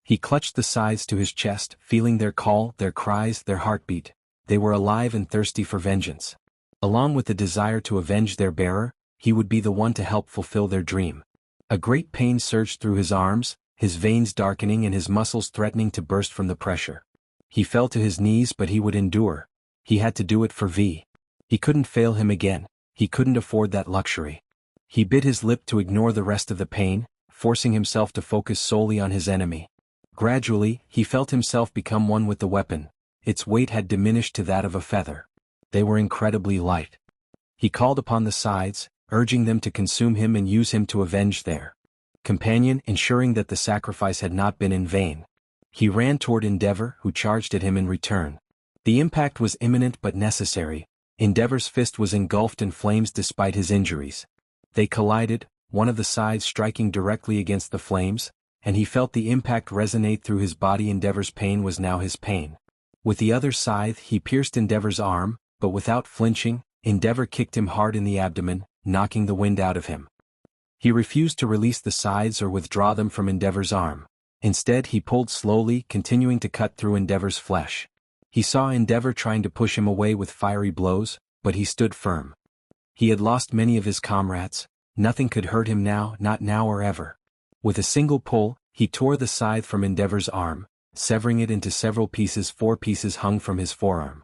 He clutched the sides to his chest, feeling their call, their cries, their heartbeat. They were alive and thirsty for vengeance. Along with the desire to avenge their bearer, he would be the one to help fulfill their dream. A great pain surged through his arms, his veins darkening and his muscles threatening to burst from the pressure. He fell to his knees, but he would endure. He had to do it for V. He couldn't fail him again. He couldn't afford that luxury. He bit his lip to ignore the rest of the pain, forcing himself to focus solely on his enemy. Gradually, he felt himself become one with the weapon. Its weight had diminished to that of a feather. They were incredibly light. He called upon the sides, urging them to consume him and use him to avenge their companion, ensuring that the sacrifice had not been in vain. He ran toward Endeavor, who charged at him in return. The impact was imminent but necessary. Endeavor's fist was engulfed in flames despite his injuries. They collided, one of the sides striking directly against the flames, and he felt the impact resonate through his body. Endeavor's pain was now his pain. With the other scythe, he pierced Endeavor's arm, but without flinching, Endeavor kicked him hard in the abdomen, knocking the wind out of him. He refused to release the scythes or withdraw them from Endeavor's arm. Instead, he pulled slowly, continuing to cut through Endeavor's flesh. He saw Endeavor trying to push him away with fiery blows, but he stood firm. He had lost many of his comrades. Nothing could hurt him now, not now or ever. With a single pull, he tore the scythe from Endeavor's arm, severing it into several pieces. 4 pieces hung from his forearm.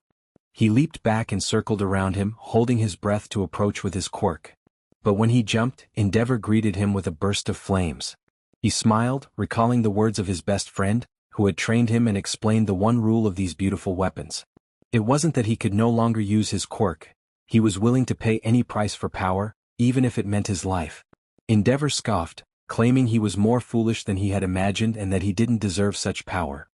He leaped back and circled around him, holding his breath to approach with his quirk. But when he jumped, Endeavor greeted him with a burst of flames. He smiled, recalling the words of his best friend, who had trained him and explained the one rule of these beautiful weapons. It wasn't that he could no longer use his quirk. He was willing to pay any price for power, even if it meant his life. Endeavor scoffed, claiming he was more foolish than he had imagined and that he didn't deserve such power.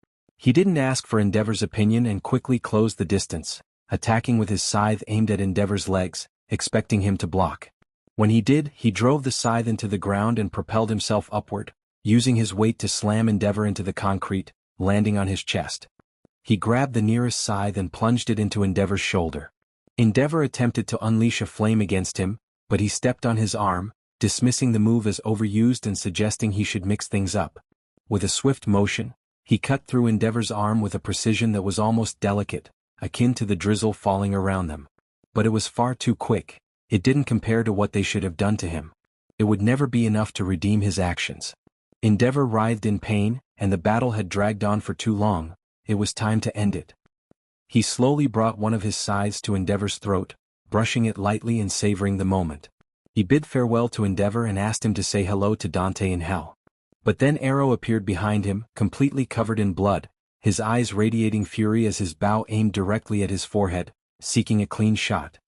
He didn't ask for Endeavor's opinion and quickly closed the distance, attacking with his scythe aimed at Endeavor's legs, expecting him to block. When he did, he drove the scythe into the ground and propelled himself upward, using his weight to slam Endeavor into the concrete, landing on his chest. He grabbed the nearest scythe and plunged it into Endeavor's shoulder. Endeavor attempted to unleash a flame against him, but he stepped on his arm, dismissing the move as overused and suggesting he should mix things up. With a swift motion, he cut through Endeavor's arm with a precision that was almost delicate, akin to the drizzle falling around them. But it was far too quick. It didn't compare to what they should have done to him. It would never be enough to redeem his actions. Endeavor writhed in pain, and the battle had dragged on for too long. It was time to end it. He slowly brought one of his scythes to Endeavor's throat, brushing it lightly and savoring the moment. He bid farewell to Endeavor and asked him to say hello to Dante in hell. But then Arrow appeared behind him, completely covered in blood, his eyes radiating fury as his bow aimed directly at his forehead, seeking a clean shot.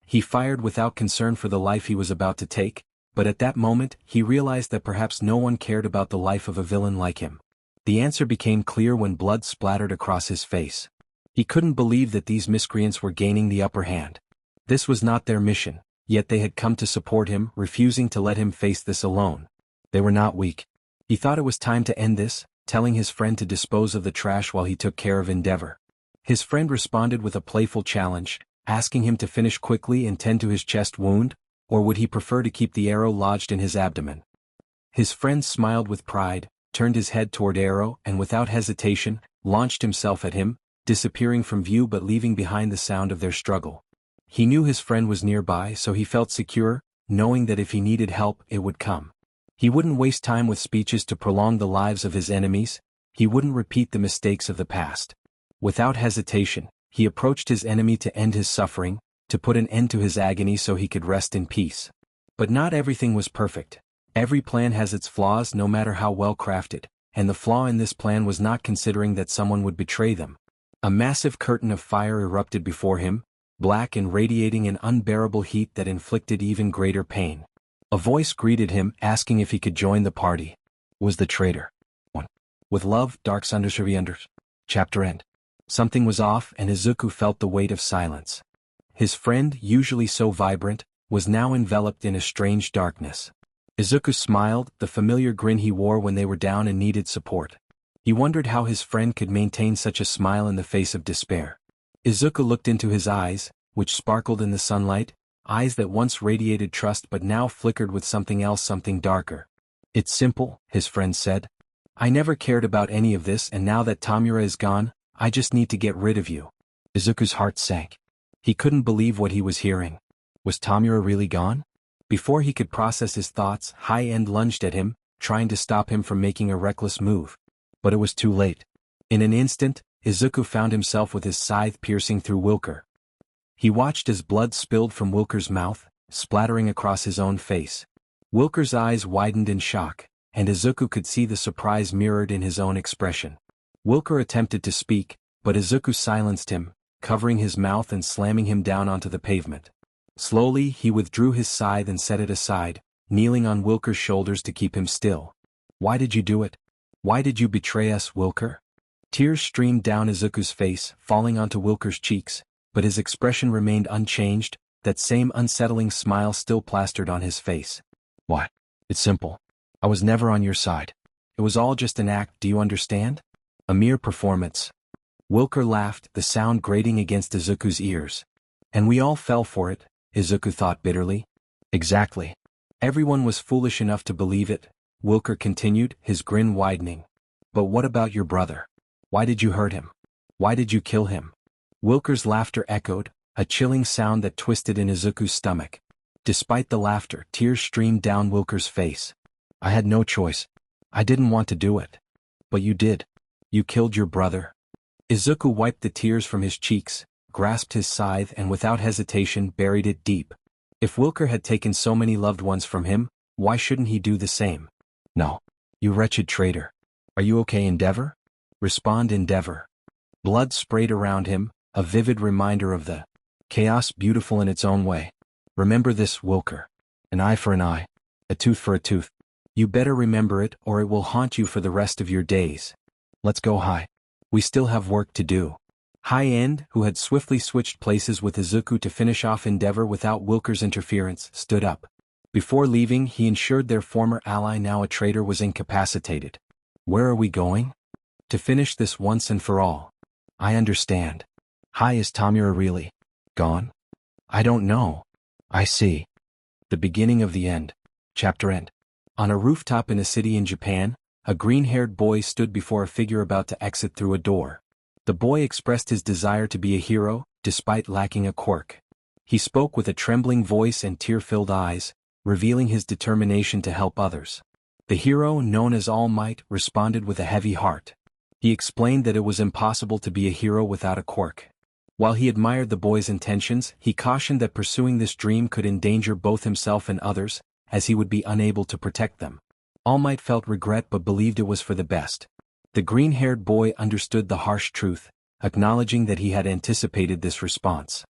He fired without concern for the life he was about to take, but at that moment he realized that perhaps no one cared about the life of a villain like him. The answer became clear when blood splattered across his face. He couldn't believe that these miscreants were gaining the upper hand. This was not their mission, yet they had come to support him, refusing to let him face this alone. They were not weak. He thought it was time to end this, telling his friend to dispose of the trash while he took care of Endeavor. His friend responded with a playful challenge, asking him to finish quickly and tend to his chest wound, or would he prefer to keep the arrow lodged in his abdomen? His friend smiled with pride, turned his head toward Arrow and without hesitation, launched himself at him, disappearing from view but leaving behind the sound of their struggle. He knew his friend was nearby, so he felt secure, knowing that if he needed help, it would come. He wouldn't waste time with speeches to prolong the lives of his enemies. He wouldn't repeat the mistakes of the past. Without hesitation, he approached his enemy to end his suffering, to put an end to his agony so he could rest in peace. But not everything was perfect. Every plan has its flaws no matter how well crafted, and the flaw in this plan was not considering that someone would betray them. A massive curtain of fire erupted before him, black and radiating an unbearable heat that inflicted even greater pain. A voice greeted him, asking if he could join the party. Was the traitor. 1. With love, Dark Unders. Chapter end. Something was off and Izuku felt the weight of silence. His friend, usually so vibrant, was now enveloped in a strange darkness. Izuku smiled, the familiar grin he wore when they were down and needed support. He wondered how his friend could maintain such a smile in the face of despair. Izuku looked into his eyes, which sparkled in the sunlight, eyes that once radiated trust but now flickered with something else, something darker. It's simple, his friend said. I never cared about any of this, and now that Tomura is gone, I just need to get rid of you. Izuku's heart sank. He couldn't believe what he was hearing. Was Tomura really gone? Before he could process his thoughts, High End lunged at him, trying to stop him from making a reckless move. But it was too late. In an instant, Izuku found himself with his scythe piercing through Wilker. He watched as blood spilled from Wilker's mouth, splattering across his own face. Wilker's eyes widened in shock, and Izuku could see the surprise mirrored in his own expression. Wilker attempted to speak, but Izuku silenced him, covering his mouth and slamming him down onto the pavement. Slowly, he withdrew his scythe and set it aside, kneeling on Wilker's shoulders to keep him still. Why did you do it? Why did you betray us, Wilker? Tears streamed down Izuku's face, falling onto Wilker's cheeks, but his expression remained unchanged, that same unsettling smile still plastered on his face. Why? It's simple. I was never on your side. It was all just an act, do you understand? A mere performance. Wilker laughed, the sound grating against Izuku's ears. And we all fell for it, Izuku thought bitterly. Exactly. Everyone was foolish enough to believe it, Wilker continued, his grin widening. But what about your brother? Why did you hurt him? Why did you kill him? Wilker's laughter echoed, a chilling sound that twisted in Izuku's stomach. Despite the laughter, tears streamed down Wilker's face. I had no choice. I didn't want to do it. But you did. You killed your brother. Izuku wiped the tears from his cheeks, grasped his scythe and without hesitation buried it deep. If Wilker had taken so many loved ones from him, why shouldn't he do the same? No. You wretched traitor. Are you okay, Endeavor? Respond, Endeavor. Blood sprayed around him, a vivid reminder of the chaos beautiful in its own way. Remember this, Wilker. An eye for an eye. A tooth for a tooth. You better remember it or it will haunt you for the rest of your days. Let's go, High. We still have work to do. High-End, who had swiftly switched places with Izuku to finish off Endeavor without Wilker's interference, stood up. Before leaving, he ensured their former ally, now a traitor, was incapacitated. Where are we going? To finish this once and for all. I understand. Hi, is Tomura really gone? I don't know. I see. The beginning of the end. Chapter end. On a rooftop in a city in Japan, a green-haired boy stood before a figure about to exit through a door. The boy expressed his desire to be a hero, despite lacking a quirk. He spoke with a trembling voice and tear-filled eyes, revealing his determination to help others. The hero, known as All Might, responded with a heavy heart. He explained that it was impossible to be a hero without a quirk. While he admired the boy's intentions, he cautioned that pursuing this dream could endanger both himself and others, as he would be unable to protect them. All Might felt regret but believed it was for the best. The green-haired boy understood the harsh truth, acknowledging that he had anticipated this response.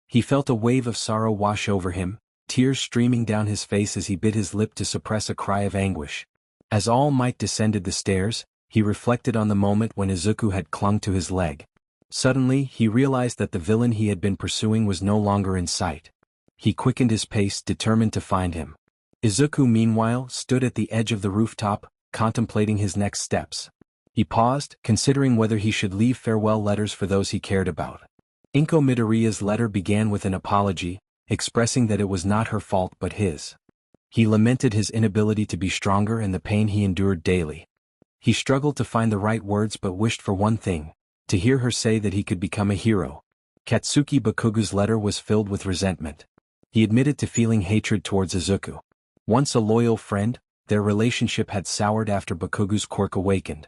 He felt a wave of sorrow wash over him, tears streaming down his face as he bit his lip to suppress a cry of anguish. As All Might descended the stairs, he reflected on the moment when Izuku had clung to his leg. Suddenly, he realized that the villain he had been pursuing was no longer in sight. He quickened his pace, determined to find him. Izuku, meanwhile, stood at the edge of the rooftop, contemplating his next steps. He paused, considering whether he should leave farewell letters for those he cared about. Inko Midoriya's letter began with an apology, expressing that it was not her fault but his. He lamented his inability to be stronger and the pain he endured daily. He struggled to find the right words but wished for one thing: to hear her say that he could become a hero. Katsuki Bakugo's letter was filled with resentment. He admitted to feeling hatred towards Izuku. Once a loyal friend, their relationship had soured after Bakugo's quirk awakened.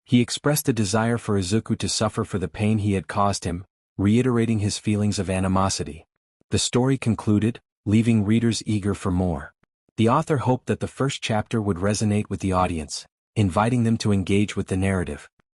He expressed a desire for Izuku to suffer for the pain he had caused him, reiterating his feelings of animosity. The story concluded, leaving readers eager for more. The author hoped that the first chapter would resonate with the audience, inviting them to engage with the narrative.